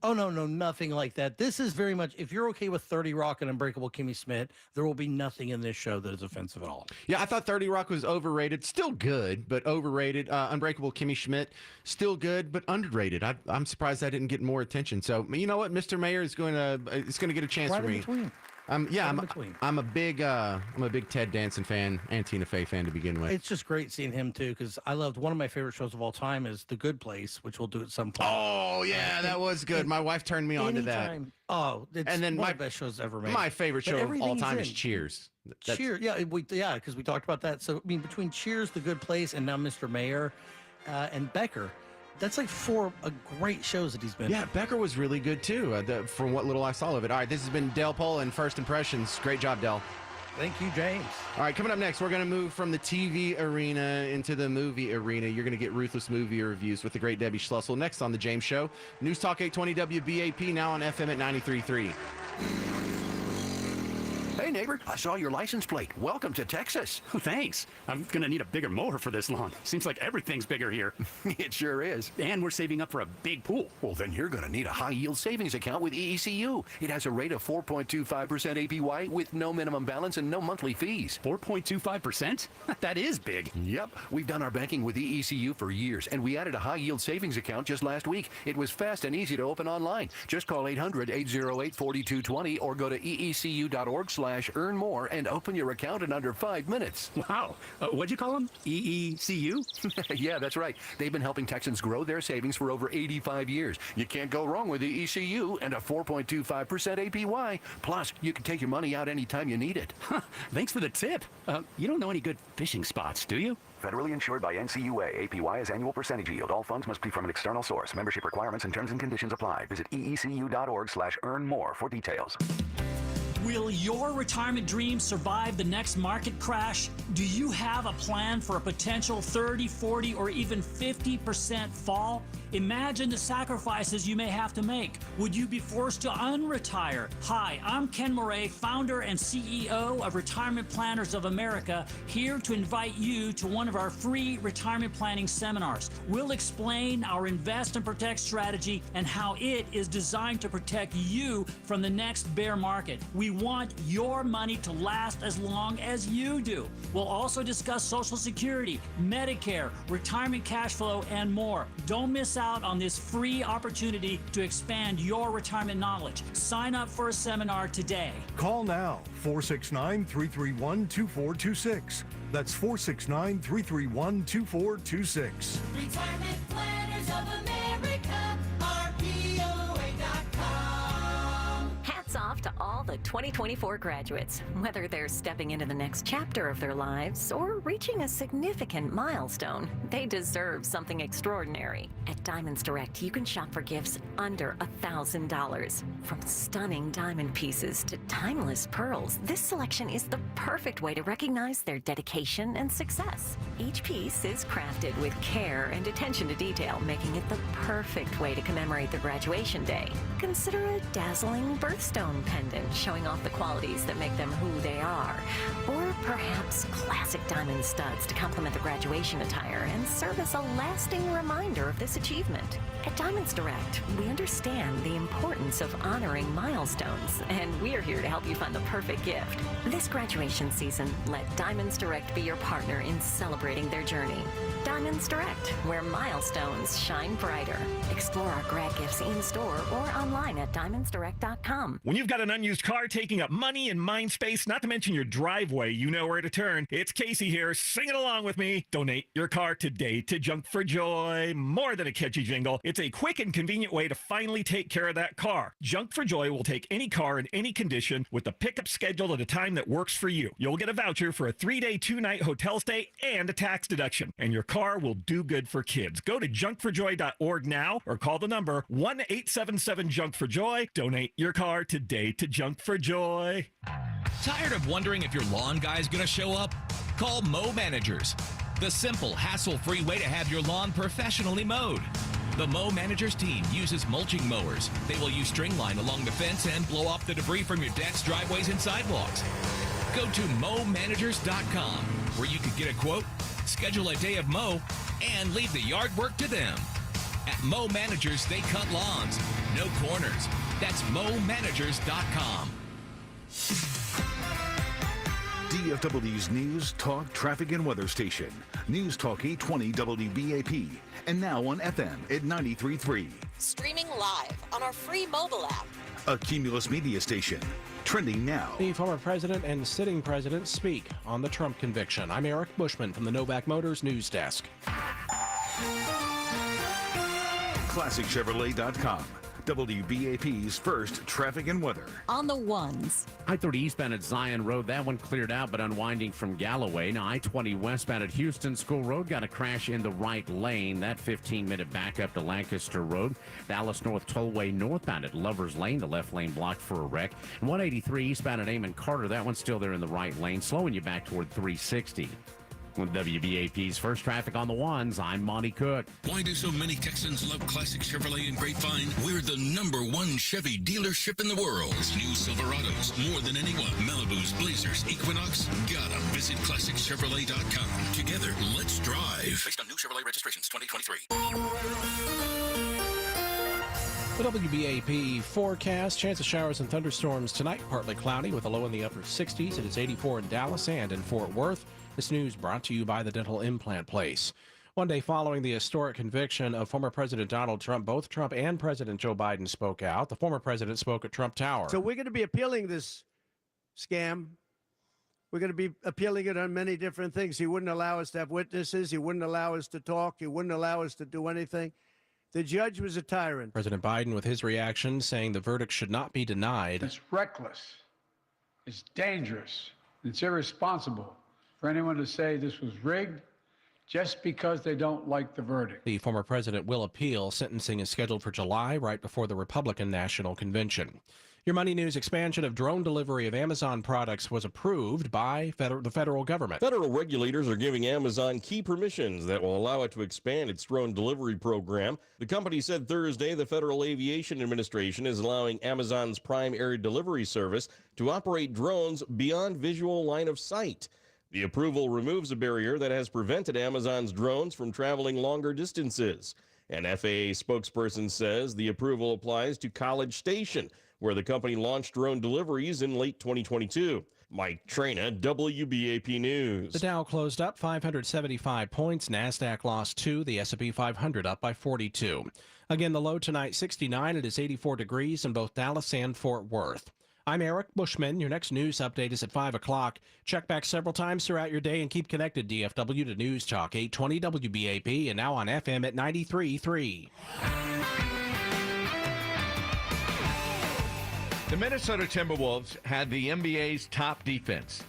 Speaker 10: Oh, no, nothing like that. This is very much, if you're okay with 30 Rock and Unbreakable Kimmy Schmidt, there will be nothing in this show that is offensive at all.
Speaker 4: Yeah, I thought 30 Rock was overrated. Still good, but overrated. Unbreakable Kimmy Schmidt, still good, but underrated. I'm surprised I didn't get more attention. So, you know what? Mr. Mayor is going to get a chance for me. I'm a big Ted Danson fan and Tina Fey fan to begin with.
Speaker 10: It's just great seeing him too, because I loved one of my favorite shows of all time is The Good Place, which we'll do at some point.
Speaker 4: Oh yeah, that was good. My wife turned me on to that.
Speaker 10: Oh, it's
Speaker 4: and then
Speaker 10: one of the best shows ever made.
Speaker 4: My favorite show of all time is Cheers.
Speaker 10: Cheers, because we talked about that. So I mean, between Cheers, The Good Place, and now Mr. Mayor, and Becker. That's like 4 great shows that he's been.
Speaker 4: Yeah, Becker was really good too, from what little I saw of it. All right, this has been Dale Poll and First Impressions. Great job, Dale.
Speaker 10: Thank you, James.
Speaker 4: All right, coming up next, we're going to move from the TV arena into the movie arena. You're going to get ruthless movie reviews with the great Debbie Schlussel next on The James Show. News Talk 820 WBAP, now on FM at 93.3.
Speaker 6: Hey, neighbor, I saw your license plate. Welcome to Texas.
Speaker 7: Thanks. I'm going to need a bigger mower for this lawn. Seems like everything's bigger here.
Speaker 6: It sure is.
Speaker 7: And we're saving up for a big pool.
Speaker 6: Well, then you're going to need a high-yield savings account with EECU. It has a rate of 4.25% APY with no minimum balance and no monthly fees.
Speaker 7: 4.25%? That is big.
Speaker 6: Yep. We've done our banking with EECU for years, and we added a high-yield savings account just last week. It was fast and easy to open online. Just call 800-808-4220 or go to eecu.org/earn more and open your account in under 5 minutes.
Speaker 7: Wow. What'd you call them? EECU?
Speaker 6: Yeah, that's right. They've been helping Texans grow their savings for over 85 years. You can't go wrong with the EECU and a 4.25% APY. Plus, you can take your money out anytime you need it.
Speaker 7: Thanks for the tip. You don't know any good fishing spots, do you?
Speaker 12: Federally insured by NCUA. APY is annual percentage yield. All funds must be from an external source. Membership requirements and terms and conditions apply. Visit eecu.org/earn more for details.
Speaker 13: Will your retirement dreams survive the next market crash? Do you have a plan for a potential 30, 40, or even 50% fall? Imagine the sacrifices you may have to make. Would you be forced to unretire? Hi, I'm Ken Moray, founder and CEO of Retirement Planners of America, here to invite you to one of our free retirement planning seminars. We'll explain our invest and protect strategy and how it is designed to protect you from the next bear market. We We want your money to last as long as you do. We'll also discuss Social Security, Medicare, retirement cash flow, and more. Don't miss out on this free opportunity to expand your retirement knowledge. Sign up for a seminar today.
Speaker 2: Call now, 469-331-2426. That's 469-331-2426.
Speaker 14: Retirement Planners of America, RPOA.com.
Speaker 3: Hats off to all the 2024 graduates. Whether they're stepping into the next chapter of their lives or reaching a significant milestone, they deserve something extraordinary. At Diamonds Direct, you can shop for gifts under $1,000. From stunning diamond pieces to timeless pearls, this selection is the perfect way to recognize their dedication and success. Each piece is crafted with care and attention to detail, making it the perfect way to commemorate their graduation day. Consider a dazzling birthstone pendant showing off the qualities that make them who they are. Or perhaps classic diamond studs to complement the graduation attire and serve as a lasting reminder of this achievement. At Diamonds Direct, we understand the importance of honoring milestones, and we're here to help you find the perfect gift. This graduation season, let Diamonds Direct be your partner in celebrating their journey. Diamonds Direct, where milestones shine brighter. Explore our grad gifts in-store or online at diamondsdirect.com.
Speaker 32: When you've got an unused car taking up money and mind space, not to mention your driveway, you know where to turn. It's Casey here. Sing it along with me. Donate your car today to Junk for Joy. More than a catchy jingle, it's a quick and convenient way to finally take care of that car. Junk for Joy will take any car in any condition with the pickup scheduled at a time that works for you. You'll get a voucher for a 3-day, 2-night hotel stay and a tax deduction. And your car will do good for kids. Go to junkforjoy.org now or call the number 1-877-JUNK-FOR-JOY. Donate your car today to Junk for Joy.
Speaker 15: Tired of wondering if your lawn guy's going to show up? Call Mow Managers, the simple, hassle-free way to have your lawn professionally mowed. The Mow Managers team uses mulching mowers. They will use string line along the fence and blow off the debris from your decks, driveways, and sidewalks. Go to mowmanagers.com where you can get a quote, schedule a day of mow, and leave the yard work to them. At Mow Managers, they cut lawns, no corners. That's mowmanagers.com.
Speaker 20: DFW's News, Talk, Traffic, and Weather Station. News Talk 820 WBAP. And now on FM at 93.3.
Speaker 3: Streaming live on our free mobile app.
Speaker 20: A Cumulus Media Station. Trending now.
Speaker 16: The former president and sitting president speak on the Trump conviction. I'm Eric Bushman from the Novak Motors News Desk.
Speaker 20: ClassicChevrolet.com. WBAP's first traffic and weather.
Speaker 3: On the ones.
Speaker 1: I-30 eastbound at Zion Road, that one cleared out, but unwinding from Galloway. Now I-20 westbound at Houston School Road got a crash in the right lane. That 15-minute backup to Lancaster Road. Dallas North Tollway northbound at Lover's Lane, the left lane blocked for a wreck. And 183 eastbound at Amon Carter, that one's still there in the right lane, slowing you back toward 360. With WBAP's first traffic on the ones, I'm Monty Cook.
Speaker 17: Why do so many Texans love Classic Chevrolet in Grapevine? We're the #1 Chevy dealership in the world. New Silverados, more than anyone. Malibus, Blazers, Equinox, got them. Visit ClassicChevrolet.com. Together, let's drive. Based on new Chevrolet registrations 2023.
Speaker 16: The WBAP forecast, chance of showers and thunderstorms tonight, partly cloudy with a low in the upper 60s. It is 84 in Dallas and in Fort Worth. This news brought to you by the Dental Implant Place. One day following the historic conviction of former President Donald Trump, both Trump and President Joe Biden spoke out. The former president spoke at Trump Tower.
Speaker 19: So we're going to be appealing this scam. We're going to be appealing it on many different things. He wouldn't allow us to have witnesses. He wouldn't allow us to talk. He wouldn't allow us to do anything. The judge was a tyrant.
Speaker 16: President Biden with his reaction saying the verdict should not be denied.
Speaker 21: It's reckless. It's dangerous. It's irresponsible for anyone to say this was rigged just because they don't like the verdict.
Speaker 16: The former president will appeal. Sentencing is scheduled for July, right before the Republican National Convention. Your Money News expansion of drone delivery of Amazon products was approved by the federal government.
Speaker 22: Federal regulators are giving Amazon key permissions that will allow it to expand its drone delivery program. The company said Thursday the Federal Aviation Administration is allowing Amazon's Prime Air Delivery Service to operate drones beyond visual line of sight. The approval removes a barrier that has prevented Amazon's drones from traveling longer distances. An FAA spokesperson says the approval applies to College Station, where the company launched drone deliveries in late 2022. Mike Traina, WBAP News.
Speaker 16: The Dow closed up 575 points. NASDAQ lost 2. The S&P 500 up by 42. Again, the low tonight, 69. It is 84 degrees in both Dallas and Fort Worth. I'm Eric Bushman. Your next news update is at 5 o'clock. Check back several times throughout your day and keep connected, DFW, to News Talk 820 WBAP and now on FM at 93.3.
Speaker 5: The Minnesota Timberwolves had the NBA's top defense.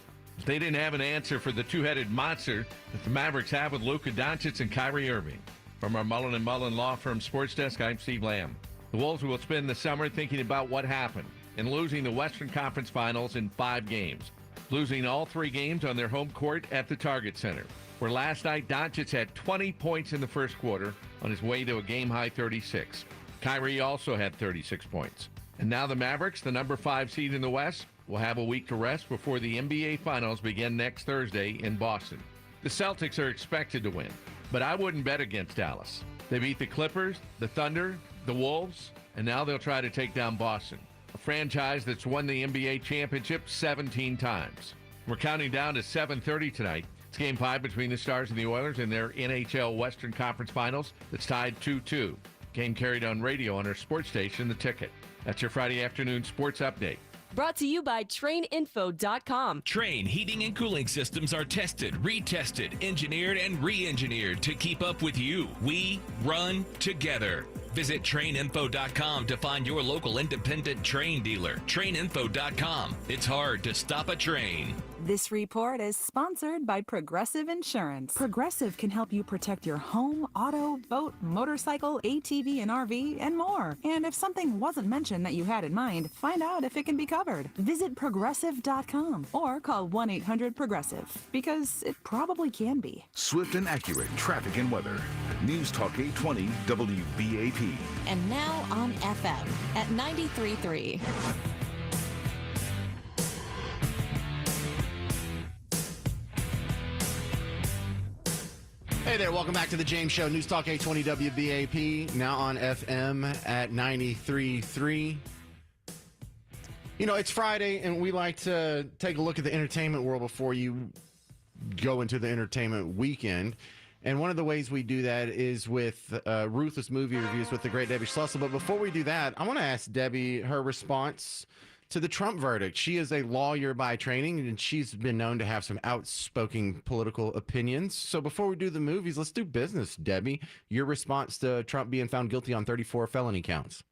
Speaker 5: They didn't have an answer for the two-headed monster that the Mavericks have with Luka Doncic and Kyrie Irving. From our Mullen & Mullen Law Firm Sports Desk, I'm Steve Lamb. The Wolves will spend the summer thinking about what happened in losing the Western Conference Finals in 5 games, losing all 3 games on their home court at the Target Center, where last night Doncic had 20 points in the first quarter on his way to a game-high 36. Kyrie also had 36 points. And now the Mavericks, the number 5 seed in the West, will have a week to rest before the NBA Finals begin next Thursday in Boston. The Celtics are expected to win, but I wouldn't bet against Dallas. They beat the Clippers, the Thunder, the Wolves, and now they'll try to take down Boston, a franchise that's won the NBA championship 17 times. We're counting down to 7:30 tonight. It's Game 5 between the Stars and the Oilers in their NHL Western Conference Finals that's tied 2-2. Game carried on radio on our sports station, The Ticket. That's your Friday afternoon sports update.
Speaker 8: Brought to you by TrainInfo.com.
Speaker 15: Trane heating and cooling systems are tested, retested, engineered, and re-engineered to keep up with you. We run together. Visit TrainInfo.com to find your local independent Trane dealer. TrainInfo.com. It's hard to stop a train.
Speaker 9: This report is sponsored by Progressive Insurance. Progressive can help you protect your home, auto, boat, motorcycle, ATV, and RV, and more. And if something wasn't mentioned that you had in mind, find out if it can be covered. Visit Progressive.com or call 1-800-PROGRESSIVE, because it probably can be.
Speaker 20: Swift and accurate traffic and weather. News Talk 820 WBAP.
Speaker 8: And now on FM at 93.3.
Speaker 4: Hey there, welcome back to the James Show. News Talk 820 WBAP, now on FM at 93.3. You know, it's Friday, and we like to take a look at the entertainment world before you go into the entertainment weekend. And one of the ways we do that is with Ruthless Movie Reviews with the great Debbie Schlussel. But before we do that, I want to ask Debbie her response to the Trump verdict. She is a lawyer by training, and she's been known to have some outspoken political opinions. So before we do the movies, let's do business, Debbie. Your response to Trump being found guilty on 34 felony counts.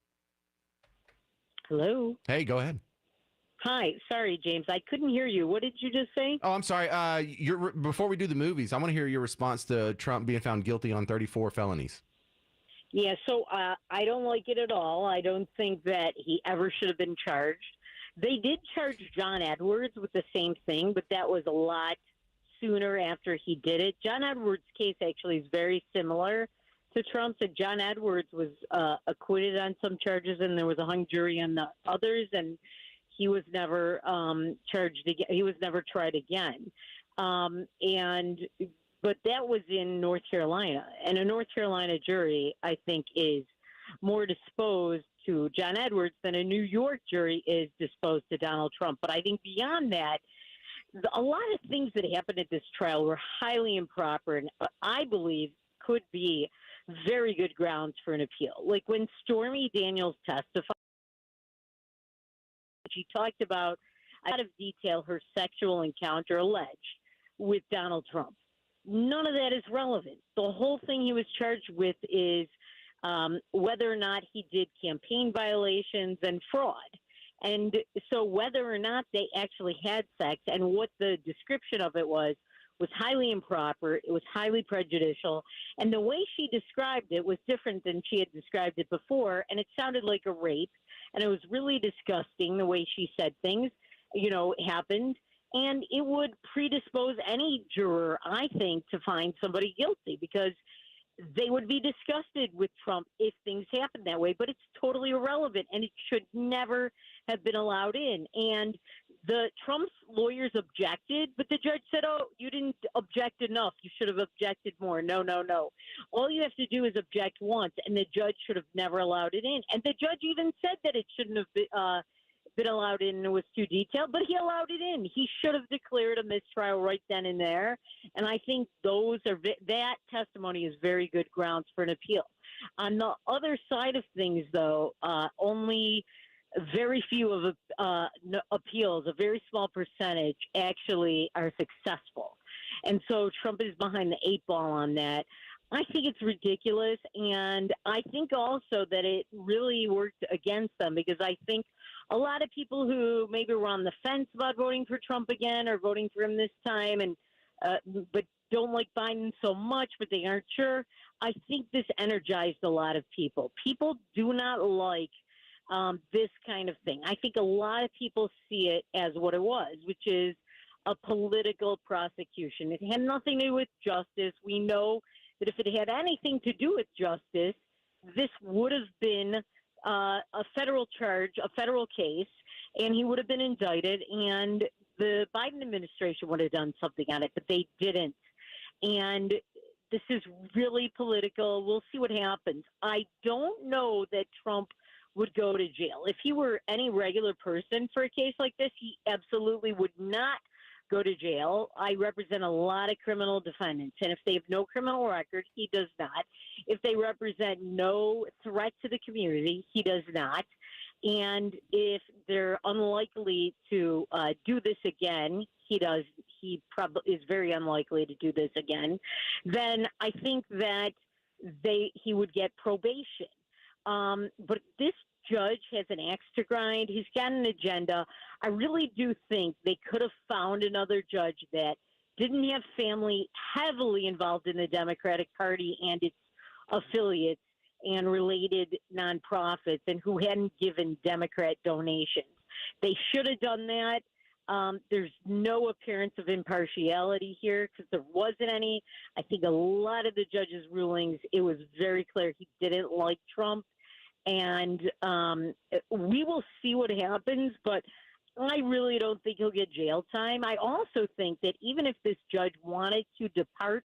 Speaker 11: Hello.
Speaker 4: Hey, go ahead.
Speaker 11: Hi. Sorry, James. I couldn't hear you. What did you just say?
Speaker 4: Oh, I'm sorry. Before we do the movies, I want to hear your response to Trump being found guilty on 34 felonies.
Speaker 11: Yeah, so I don't like it at all. I don't think that he ever should have been charged. They did charge John Edwards with the same thing, but that was a lot sooner after he did it. John Edwards' case actually is very similar to Trump's. John Edwards was acquitted on some charges, and there was a hung jury on the others, and he was never charged again. He was never tried again. But that was in North Carolina, and a North Carolina jury, I think, is more disposed to John Edwards than a New York jury is disposed to Donald Trump. But I think beyond that, a lot of things that happened at this trial were highly improper, and I believe could be very good grounds for an appeal. Like when Stormy Daniels testified, she talked about out of detail her sexual encounter alleged with Donald Trump. None of that is relevant. The whole thing he was charged with is whether or not he did campaign violations and fraud. And so whether or not they actually had sex and what the description of it was highly improper. It was highly prejudicial. And the way she described it was different than she had described it before. And it sounded like a rape. And it was really disgusting the way she said things, happened. And it would predispose any juror, I think, to find somebody guilty because they would be disgusted with Trump if things happened that way. But it's totally irrelevant, and it should never have been allowed in. And The Trump's lawyers objected, but the judge said, "Oh, you didn't object enough. You should have objected more." No, no, no. All you have to do is object once, and the judge should have never allowed it in. And the judge even said that it shouldn't have been allowed in and it was too detailed, but he allowed it in. He should have declared a mistrial right then and there. And I think that testimony is very good grounds for an appeal. On the other side of things, though, only very few of appeals, a very small percentage, actually are successful. And so Trump is behind the 8 ball on that. I think it's ridiculous, and I think also that it really worked against them, because I think a lot of people who maybe were on the fence about voting for Trump again or voting for him this time, and but don't like Biden so much, but they aren't sure, I think this energized a lot of people. People do not like this kind of thing. I think a lot of people see it as what it was, which is a political prosecution. It had nothing to do with justice. We know that if it had anything to do with justice, this would have been a federal charge, a federal case, and he would have been indicted, and the Biden administration would have done something on it, but they didn't. And this is really political. We'll see what happens. I don't know that Trump would go to jail. If he were any regular person for a case like this, he absolutely would not go to jail. I represent a lot of criminal defendants, and if they have no criminal record, he does not. If they represent no threat to the community, he does not. And if they're unlikely to do this again, he does. He probably is very unlikely to do this again. Then I think that he would get probation. But this judge has an axe to grind. He's got an agenda. I really do think they could have found another judge that didn't have family heavily involved in the Democratic Party and its affiliates and related nonprofits, and who hadn't given Democrat donations. They should have done that. There's no appearance of impartiality here because there wasn't any. I think a lot of the judge's rulings, it was very clear he didn't like Trump. And we will see what happens, but I really don't think he'll get jail time. I also think that even if this judge wanted to depart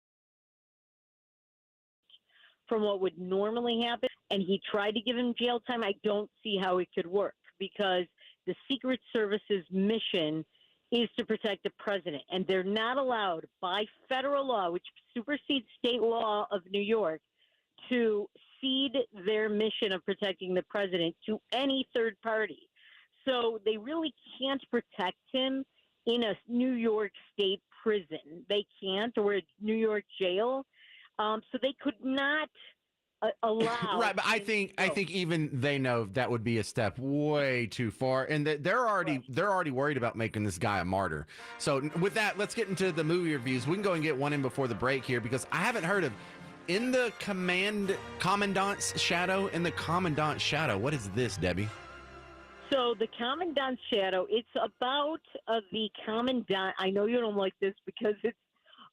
Speaker 11: from what would normally happen and he tried to give him jail time, I don't see how it could work, because the Secret Service's mission is to protect the president, and they're not allowed by federal law, which supersedes state law of New York, to cede their mission of protecting the president to any third party. So they really can't protect him in a New York state prison. They can't, or a New York jail. So they could not allow.
Speaker 4: Right, but I think even they know that would be a step way too far, and that they're already worried about making this guy a martyr. So with that, let's get into the movie reviews. We can go and get one in before the break here, because I haven't heard of In the Commandant's Shadow. In the Commandant's Shadow. What is this, Debbie?
Speaker 11: So the Commandant's Shadow, it's about the Commandant. I know you don't like this because it's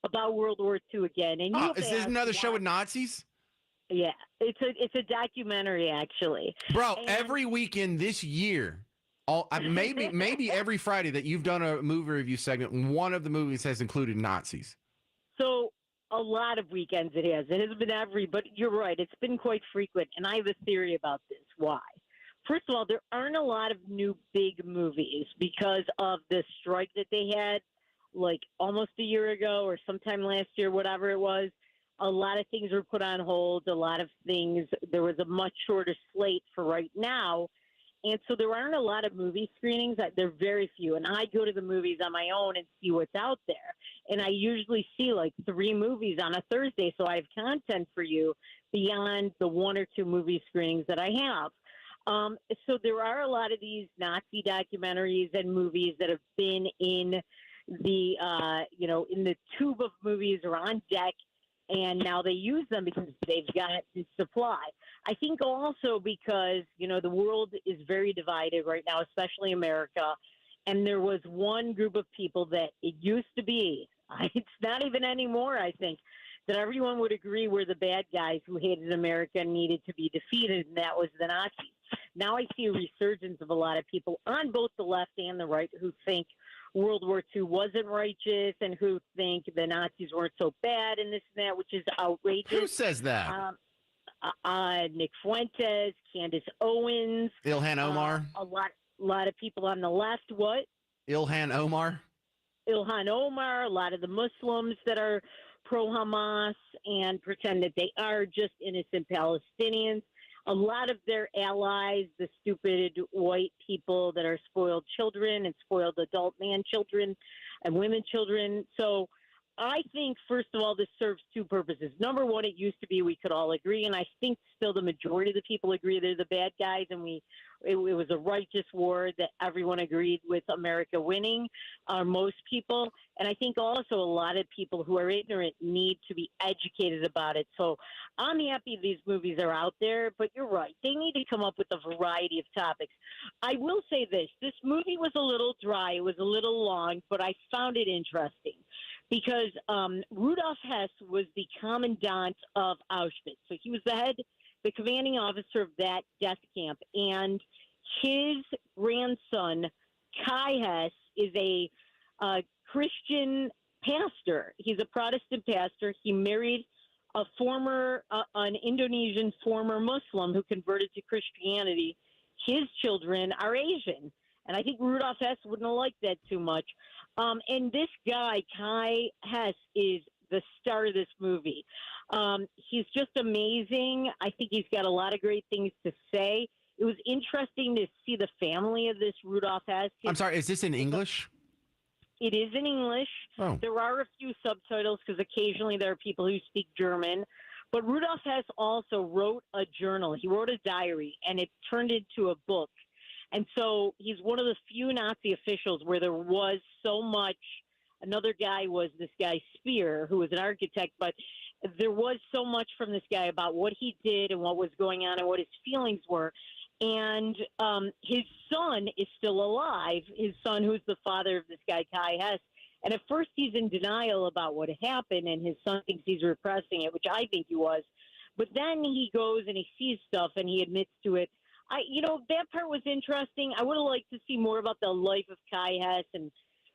Speaker 11: about World War II again. And
Speaker 4: is this another show with Nazis?
Speaker 11: Yeah, it's a documentary, actually.
Speaker 4: Bro, every weekend this year, maybe every Friday that you've done a movie review segment, one of the movies has included Nazis.
Speaker 11: So a lot of weekends it has. It hasn't been every, but you're right. It's been quite frequent, and I have a theory about this. Why? First of all, there aren't a lot of new big movies because of the strike that they had like almost a year ago or sometime last year, whatever it was. A lot of things were put on hold. A lot of things, there was a much shorter slate for right now. And so there aren't a lot of movie screenings. They're very few. And I go to the movies on my own and see what's out there. And I usually see like 3 movies on a Thursday. So I have content for you beyond the 1 or 2 movie screenings that I have. So there are a lot of these Nazi documentaries and movies that have been in the, in the tube of movies or on deck. And now they use them because they've got the supply. I think also because, the world is very divided right now, especially America. And there was one group of people that it used to be, it's not even anymore, I think, that everyone would agree were the bad guys who hated America and needed to be defeated, and that was the Nazis. now I see a resurgence of a lot of people on both the left and the right who think World War II wasn't righteous and who think the Nazis weren't so bad and this and that, which is outrageous.
Speaker 4: Who says that?
Speaker 11: Nick Fuentes, Candace Owens,
Speaker 4: Ilhan Omar.
Speaker 11: A lot of people on the left. What?
Speaker 4: Ilhan Omar.
Speaker 11: Ilhan Omar. A lot of the Muslims that are pro-Hamas and pretend that they are just innocent Palestinians. A lot of their allies, the stupid white people that are spoiled children and spoiled adult man children and women children. So I think, first of all, this serves two purposes. Number one, it used to be we could all agree, and I think still the majority of the people agree they're the bad guys, and it was a righteous war that everyone agreed with America winning, most people. And I think also a lot of people who are ignorant need to be educated about it. So I'm happy these movies are out there, but you're right. They need to come up with a variety of topics. I will say this movie was a little dry. It was a little long, but I found it interesting because Rudolf Hess was the commandant of Auschwitz. So he was the commanding officer of that death camp. And his grandson, Kai Hess, is a Christian pastor. He's a Protestant pastor. He married an Indonesian former Muslim who converted to Christianity. His children are Asian. And I think Rudolf Hess wouldn't have liked that too much. And this guy, Kai Hess, is the star of this movie. He's just amazing. I think he's got a lot of great things to say. It was interesting to see the family of this Rudolf Hess.
Speaker 4: I'm sorry, is this in English?
Speaker 11: It is in English.
Speaker 4: Oh.
Speaker 11: There are a few subtitles because occasionally there are people who speak German. But Rudolf Hess also wrote a journal. He wrote a diary, and it turned into a book. And so he's one of the few Nazi officials where there was so much. Another guy was this guy Speer, who was an architect, but there was so much from this guy about what he did and what was going on and what his feelings were. And his son is still alive, his son who's the father of this guy, Kai Hess. And at first he's in denial about what happened, and his son thinks he's repressing it, which I think he was. But then he goes and he sees stuff and he admits to it. That part was interesting. I would have liked to see more about the life of Kai Hess and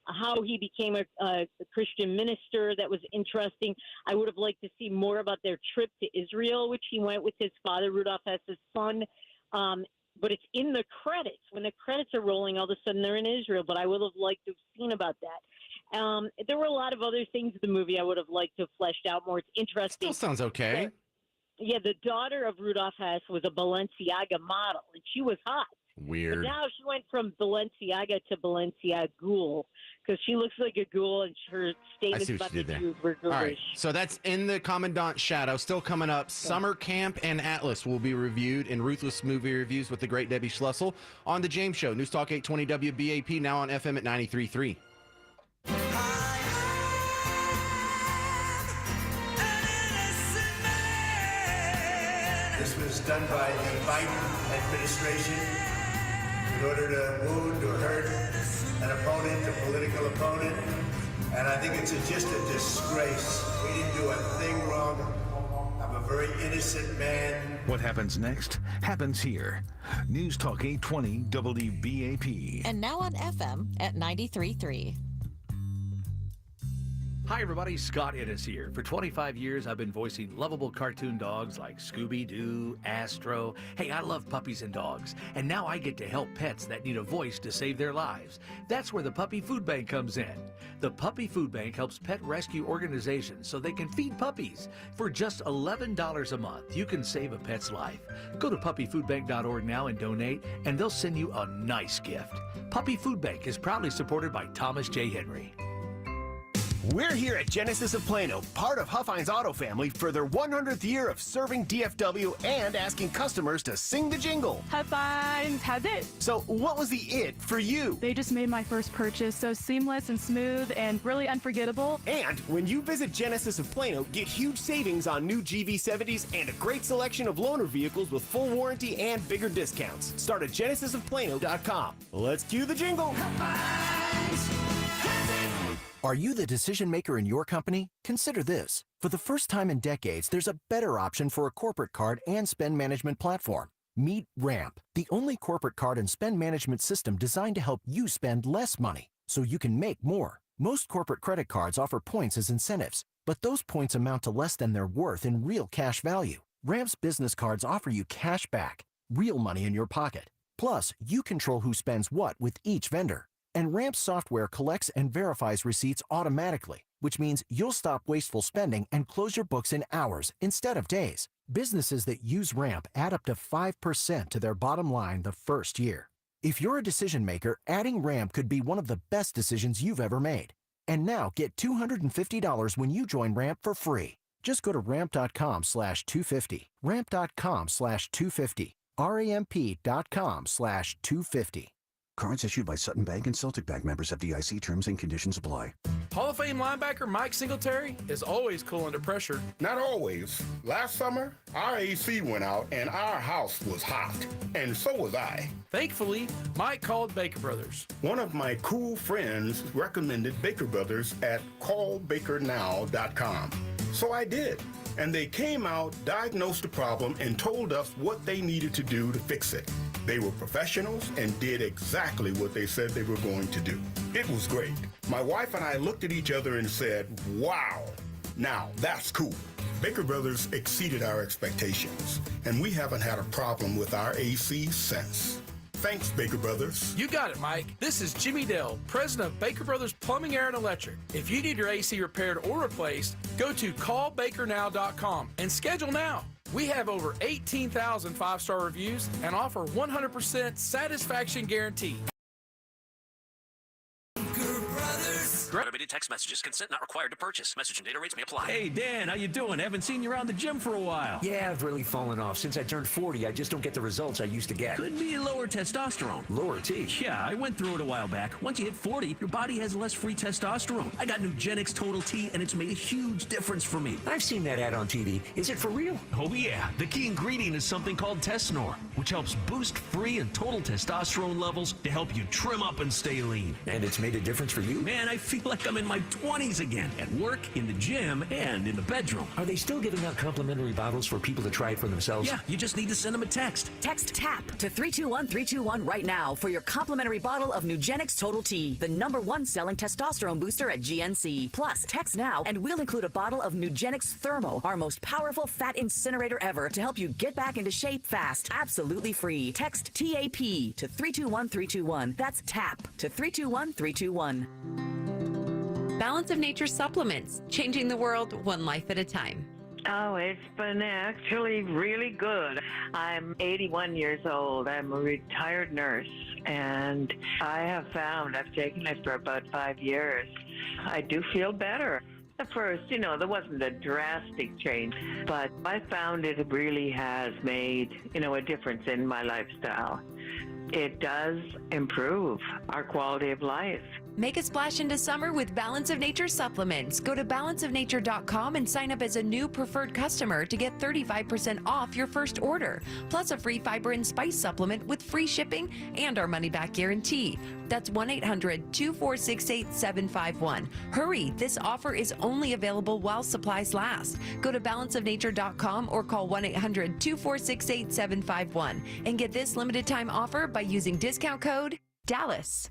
Speaker 11: how he became a Christian minister. That was interesting. I would have liked to see more about their trip to Israel, which he went with his father, Rudolf Hess's son. But it's in the credits. When the credits are rolling, all of a sudden they're in Israel. But I would have liked to have seen about that. There were a lot of other things in the movie I would have liked to have fleshed out more. It's interesting.
Speaker 4: Still sounds okay.
Speaker 11: Yeah, the daughter of Rudolf Hess was a Balenciaga model, and she was hot.
Speaker 4: Weird.
Speaker 11: But now she went from Balenciaga to Balenciaga Ghoul because she looks like a ghoul, and her statements about the Jews were ghoulish.
Speaker 4: All right, so that's In the Commandant's Shadow. Still coming up, Summer Camp and Atlas will be reviewed in Ruthless Movie Reviews with the great Debbie Schlussel on The James Show. News Talk 820 WBAP, now on FM at 93.3.
Speaker 6: This was done by the Biden administration in order to wound or hurt an opponent, a political opponent. And I think it's just a disgrace. We didn't do a thing wrong. I'm a very innocent man.
Speaker 20: What happens next happens here. News Talk 820 WBAP.
Speaker 8: And now on FM at 93.3.
Speaker 10: Hi everybody, Scott Innes here. For 25 years, I've been voicing lovable cartoon dogs like Scooby-Doo, Astro. Hey, I love puppies and dogs. And now I get to help pets that need a voice to save their lives. That's where the Puppy Food Bank comes in. The Puppy Food Bank helps pet rescue organizations so they can feed puppies. For just $11 a month, you can save a pet's life. Go to puppyfoodbank.org now and donate, and they'll send you a nice gift. Puppy Food Bank is proudly supported by Thomas J. Henry.
Speaker 18: We're here at Genesis of Plano, part of Huffines Auto Family, for their 100th year of serving DFW and asking customers to sing the jingle.
Speaker 23: Huffines has it.
Speaker 18: So what was the it for you?
Speaker 23: They just made my first purchase so seamless and smooth and really unforgettable.
Speaker 18: And when you visit Genesis of Plano, get huge savings on new GV70s and a great selection of loaner vehicles with full warranty and bigger discounts. Start at genesisofplano.com. Let's cue the jingle.
Speaker 24: Are you the decision maker in your company? Consider this. For the first time in decades, there's a better option for a corporate card and spend management platform. Meet Ramp, the only corporate card and spend management system designed to help you spend less money so you can make more. Most corporate credit cards offer points as incentives, but those points amount to less than their worth in real cash value. Ramp's business cards offer you cash back, real money in your pocket. Plus, you control who spends what with each vendor. And Ramp software collects and verifies receipts automatically, which means you'll stop wasteful spending and close your books in hours instead of days. Businesses that use Ramp add up to 5% to their bottom line the first year. If you're a decision maker, adding Ramp could be one of the best decisions you've ever made. And now get $250 when you join Ramp for free. Just go to ramp.com/250. Ramp.com/250. ramp.com/250.
Speaker 2: Cards issued by Sutton Bank and Celtic Bank, members FDIC. Terms and conditions apply.
Speaker 7: Hall of Fame linebacker Mike Singletary is always cool under pressure.
Speaker 12: Not always. Last summer, our AC went out and our house was hot. And so was I.
Speaker 7: Thankfully, Mike called Baker Brothers.
Speaker 12: One of my cool friends recommended Baker Brothers at callbakernow.com. So I did. And they came out, diagnosed the problem, and told us what they needed to do to fix it. They were professionals and did exactly what they said they were going to do. It was great. My wife and I looked at each other and said, wow, now that's cool. Baker Brothers exceeded our expectations, and we haven't had a problem with our AC since. Thanks, Baker Brothers.
Speaker 7: You got it, Mike. This is Jimmy Dell, president of Baker Brothers Plumbing, Air, and Electric. If you need your AC repaired or replaced, go to callbakernow.com and schedule now. We have over 18,000 five-star reviews and offer 100% satisfaction guarantee.
Speaker 13: Automated text messages. Consent not required to purchase. Message and data rates may apply.
Speaker 14: Hey, Dan, how you doing? Haven't seen you around the gym for a while.
Speaker 25: Yeah, I've really fallen off. Since I turned 40, I just don't get the results I used to get.
Speaker 14: Could be lower testosterone.
Speaker 25: Lower T?
Speaker 14: Yeah, I went through it a while back. Once you hit 40, your body has less free testosterone. I got Nugenix Total T, and it's made a huge difference for me.
Speaker 25: I've seen that ad on TV. Is it for real?
Speaker 14: Oh, yeah. The key ingredient is something called Tesnor, which helps boost free and total testosterone levels to help you trim up and stay lean.
Speaker 25: And it's made a difference for you?
Speaker 14: Man, I feel like I'm in my 20s again, at work, in the gym, and in the bedroom.
Speaker 25: Are they still giving out complimentary bottles for people to try it for themselves?
Speaker 14: Yeah, you just need to send them a text.
Speaker 26: Text TAP to 321-321 right now for your complimentary bottle of Nugenix Total T, the #1 selling testosterone booster at GNC. Plus, text now and we'll include a bottle of Nugenix Thermo, our most powerful fat incinerator ever, to help you get back into shape fast. Absolutely free. Text TAP to 321-321. That's TAP to 321-321.
Speaker 27: Balance of Nature supplements, changing the world one life at a time.
Speaker 28: Oh, it's been actually really good. I'm 81 years old. I'm a retired nurse, and I have found, I've taken it for about 5 years, I do feel better. At first, there wasn't a drastic change, but I found it really has made, a difference in my lifestyle. It does improve our quality of life.
Speaker 27: Make a splash into summer with Balance of Nature supplements. Go to balanceofnature.com and sign up as a new preferred customer to get 35% off your first order, plus a free fiber and spice supplement with free shipping and our money-back guarantee. That's 1-800-246-8751. Hurry, this offer is only available while supplies last. Go to balanceofnature.com or call 1-800-246-8751 and get this limited time offer by using discount code DALLAS.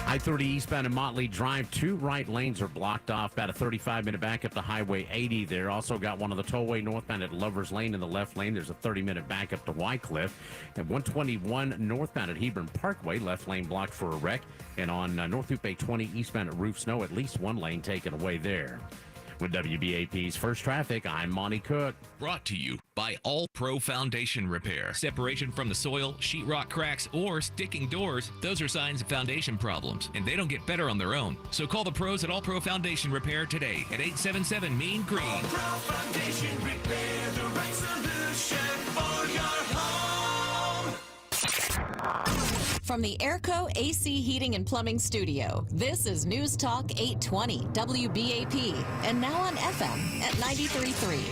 Speaker 1: I-30 eastbound and Motley Drive, 2 right lanes are blocked off. About a 35-minute backup to Highway 80 there. Also got one on the tollway northbound at Lover's Lane in the left lane. There's a 30-minute backup to Wycliffe. And 121 northbound at Hebron Parkway, left lane blocked for a wreck. And on North Loop 820 eastbound at Roof Snow, at least one lane taken away there. With WBAP's First Traffic, I'm Monty Cook.
Speaker 15: Brought to you by All Pro Foundation Repair. Separation from the soil, sheetrock cracks, or sticking doors, those are signs of foundation problems, and they don't get better on their own. So call the pros at All Pro Foundation Repair today at 877 Mean Green.
Speaker 29: All Pro Foundation Repair, the right solution for your home.
Speaker 8: From the Airco AC Heating and Plumbing Studio, this is News Talk 820 WBAP, and now on FM at 93.3.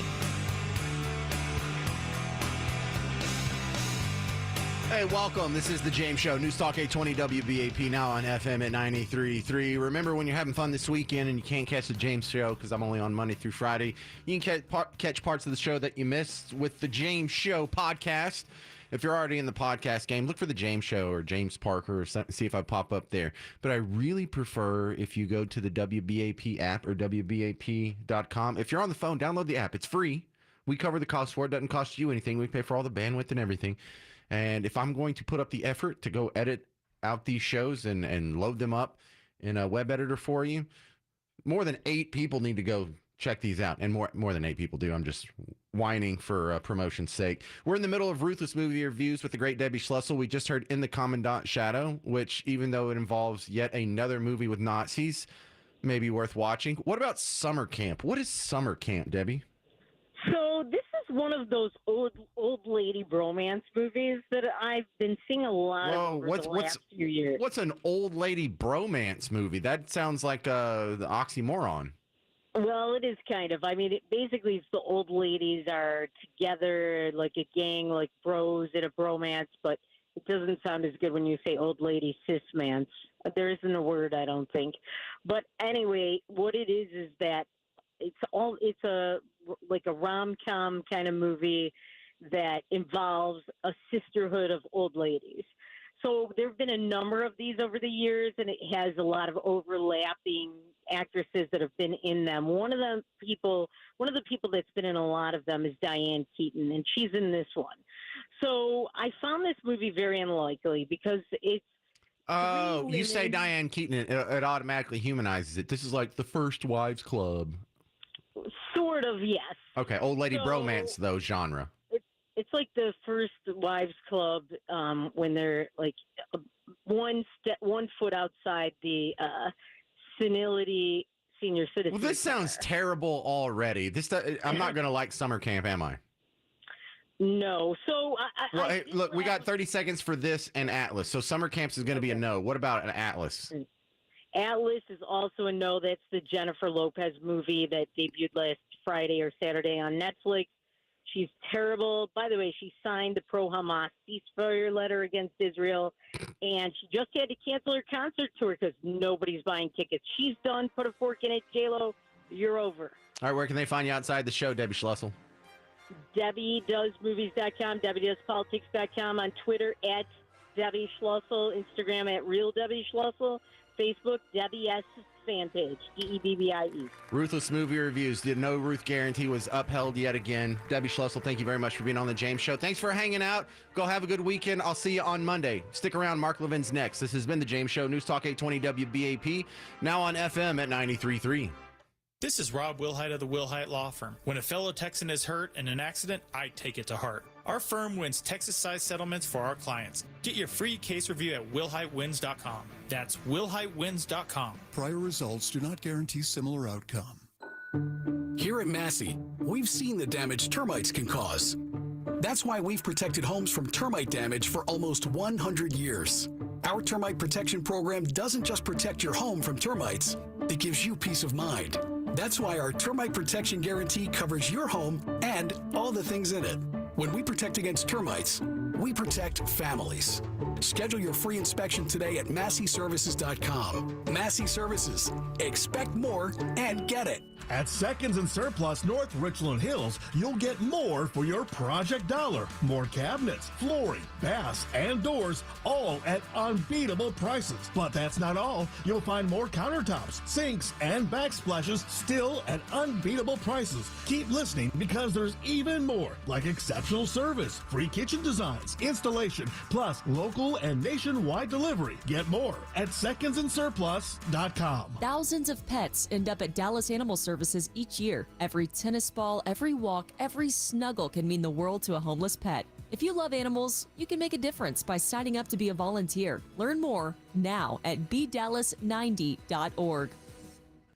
Speaker 4: Hey, welcome. This is the James Show. News Talk 820 WBAP, now on FM at 93.3. Remember, when you're having fun this weekend and you can't catch the James Show because I'm only on Monday through Friday, you can catch parts of the show that you missed with the James Show podcast. If you're already in the podcast game, look for the James Show or James Parker or something, see if I pop up there. But I really prefer if you go to the WBAP app or WBAP.com. If you're on the phone, download the app. It's free. We cover the cost for it. It doesn't cost you anything. We pay for all the bandwidth and everything. And if I'm going to put up the effort to go edit out these shows and load them up in a web editor for you, more than 8 people need to go check these out. And more than 8 people do. I'm just whining for promotion's sake. We're in the middle of Ruthless Movie Reviews with the great Debbie Schlussel. We just heard In the Commandant's Shadow, which, even though it involves yet another movie with Nazis, may be worth watching. What about Summer Camp? What is Summer Camp, Debbie?
Speaker 3: So this is one of those old lady bromance movies that I've been seeing a lot of over the last few years.
Speaker 4: What's an old lady bromance movie? That sounds like the oxymoron.
Speaker 3: Well, it is kind of. I mean, basically, it's the old ladies are together like a gang, like bros in a bromance, but it doesn't sound as good when you say old lady cis-mance. There isn't a word, I don't think. But anyway, what it is that it's a rom-com kind of movie that involves a sisterhood of old ladies. So there have been a number of these over the years, and it has a lot of overlapping actresses that have been in them. One of the people that's been in a lot of them is Diane Keaton, and she's in this one. So I found this movie very unlikely because it's
Speaker 4: Oh, you say Diane Keaton, it automatically humanizes it. This is like the First Wives Club.
Speaker 3: Sort of, yes.
Speaker 4: Okay, old lady bromance, though, genre.
Speaker 3: It's like the First Wives Club when they're like one foot outside the senility senior citizen.
Speaker 4: Well, this sounds terrible already. I'm not going to like Summer Camp, am I?
Speaker 3: No. So
Speaker 4: hey, look, we got 30 seconds for this and Atlas. So Summer Camps is going to be a no. What about an Atlas?
Speaker 3: Atlas is also a no. That's the Jennifer Lopez movie that debuted last Friday or Saturday on Netflix. She's terrible. By the way, she signed the pro-Hamas ceasefire letter against Israel, and she just had to cancel her concert tour because nobody's buying tickets. She's done. Put a fork in it, J-Lo. You're over.
Speaker 4: All right, where can they find you outside the show, Debbie Schlussel?
Speaker 3: DebbieDoesMovies.com, DebbieDoesPolitics.com, on Twitter at Debbie Schlussel, Instagram at Real Debbie Schlussel, Facebook, Debbie S. fan page, DEBBIE.
Speaker 4: Ruthless Movie Reviews. The No Ruth Guarantee was upheld yet again. Debbie Schlussel, thank you very much for being on the James Show. Thanks for hanging out. Go have a good weekend. I'll see you on Monday. Stick around. Mark Levin's next. This has been the James Show. News Talk 820 WBAP, now on FM at 93.3.
Speaker 5: This is Rob Wilhite of the Wilhite Law Firm. When a fellow Texan is hurt in an accident, I take it to heart. Our firm wins Texas-sized settlements for our clients. Get your free case review at wilhitewins.com. That's wilhitewins.com.
Speaker 9: Prior results do not guarantee similar outcome.
Speaker 11: Here at Massey, we've seen the damage termites can cause. That's why we've protected homes from termite damage for almost 100 years. Our termite protection program doesn't just protect your home from termites, it gives you peace of mind. That's why our termite protection guarantee covers your home and all the things in it. When we protect against termites, we protect families. Schedule your free inspection today at MasseyServices.com. Massey Services. Expect more and get it.
Speaker 16: At Seconds and Surplus North Richland Hills, you'll get more for your project dollar. More cabinets, flooring, baths, and doors, all at unbeatable prices. But that's not all. You'll find more countertops, sinks, and backsplashes still at unbeatable prices. Keep listening because there's even more, like exceptional service, free kitchen designs, installation, plus local and nationwide delivery. Get more at secondsandsurplus.com.
Speaker 17: Thousands of pets end up at Dallas Animal Services each year. Every tennis ball, every walk, every snuggle can mean the world to a homeless pet. If you love animals, you can make a difference by signing up to be a volunteer. Learn more now at bdallas90.org.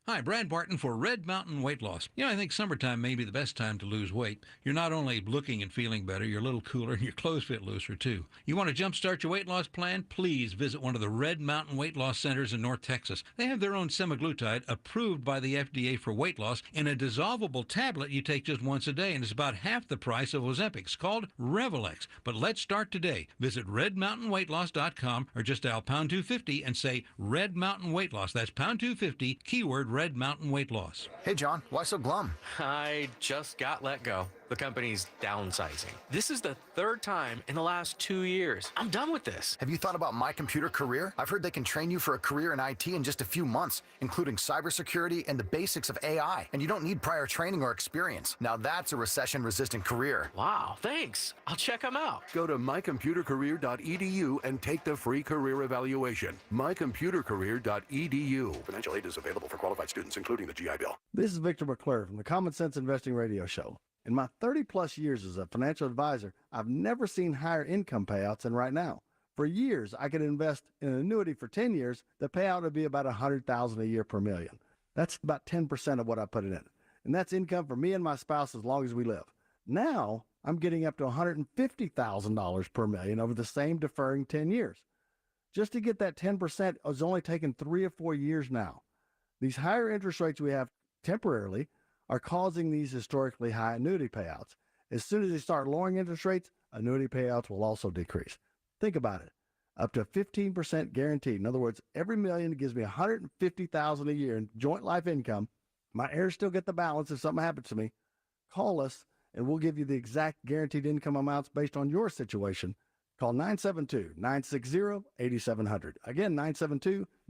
Speaker 6: Hi, Brad Barton for Red Mountain Weight Loss. I think summertime may be the best time to lose weight. You're not only looking and feeling better, you're a little cooler and your clothes fit looser too. You want to jumpstart your weight loss plan? Please visit one of the Red Mountain Weight Loss Centers in North Texas. They have their own semaglutide approved by the FDA for weight loss in a dissolvable tablet you take just once a day, and it's about half the price of Ozempic. It's called Revelex. But let's start today. Visit redmountainweightloss.com or just dial pound 250 and say Red Mountain Weight Loss. That's pound 250, keyword Red Mountain Weight Loss.
Speaker 10: Hey, John, why so glum?
Speaker 18: I just got let go. The company's downsizing. This is the third time in the last 2 years. I'm done with this.
Speaker 10: Have you thought about My Computer Career? I've heard they can train you for a career in IT in just a few months, including cybersecurity and the basics of AI. And you don't need prior training or experience. Now that's a recession-resistant career.
Speaker 18: Wow, thanks. I'll check them out.
Speaker 19: Go to mycomputercareer.edu and take the free career evaluation. mycomputercareer.edu. Financial aid is available for qualified students, including the GI Bill.
Speaker 20: This is Victor McClure from the Common Sense Investing Radio Show. In my 30-plus years as a financial advisor, I've never seen higher income payouts than right now. For years, I could invest in an annuity for 10 years. The payout would be about $100,000 a year per million. That's about 10% of what I put it in. And that's income for me and my spouse as long as we live. Now, I'm getting up to $150,000 per million over the same deferring 10 years. Just to get that 10% is only taking 3 or 4 years now. These higher interest rates we have temporarily are causing these historically high annuity payouts. As soon as they start lowering interest rates, annuity payouts will also decrease. Think about it. Up to 15% guaranteed. In other words, every million gives me $150,000 a year in joint life income. My heirs still get the balance if something happens to me. Call us and we'll give you the exact guaranteed income amounts based on your situation. Call 972-960-8700. Again,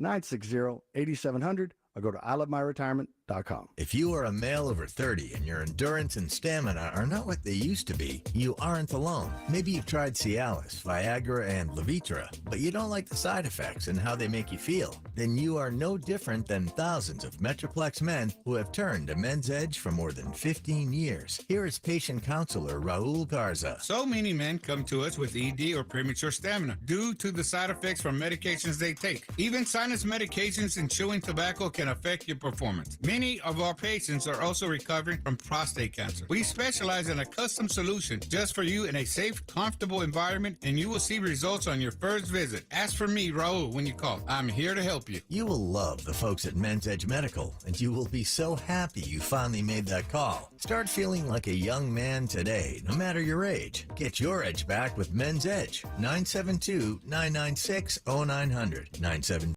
Speaker 20: 972-960-8700. Or go to ilovemyretirement.com.
Speaker 21: If you are a male over 30 and your endurance and stamina are not what they used to be, you aren't alone. Maybe you've tried Cialis, Viagra, and Levitra, but you don't like the side effects and how they make you feel. Then you are no different than thousands of Metroplex men who have turned to Men's Edge for more than 15 years. Here is patient counselor Raul Garza.
Speaker 22: So many men come to us with ED or premature stamina due to the side effects from medications they take. Even sinus medications and chewing tobacco can affect your performance. Many of our patients are also recovering from prostate cancer. We specialize in a custom solution just for you in a safe, comfortable environment, and you will see results on your first visit. Ask for me, Raul, when you call. I'm here to help you.
Speaker 21: You will love the folks at Men's Edge Medical, and you will be so happy you finally made that call. Start feeling like a young man today, no matter your age. Get your edge back with Men's Edge. 972-996-0900.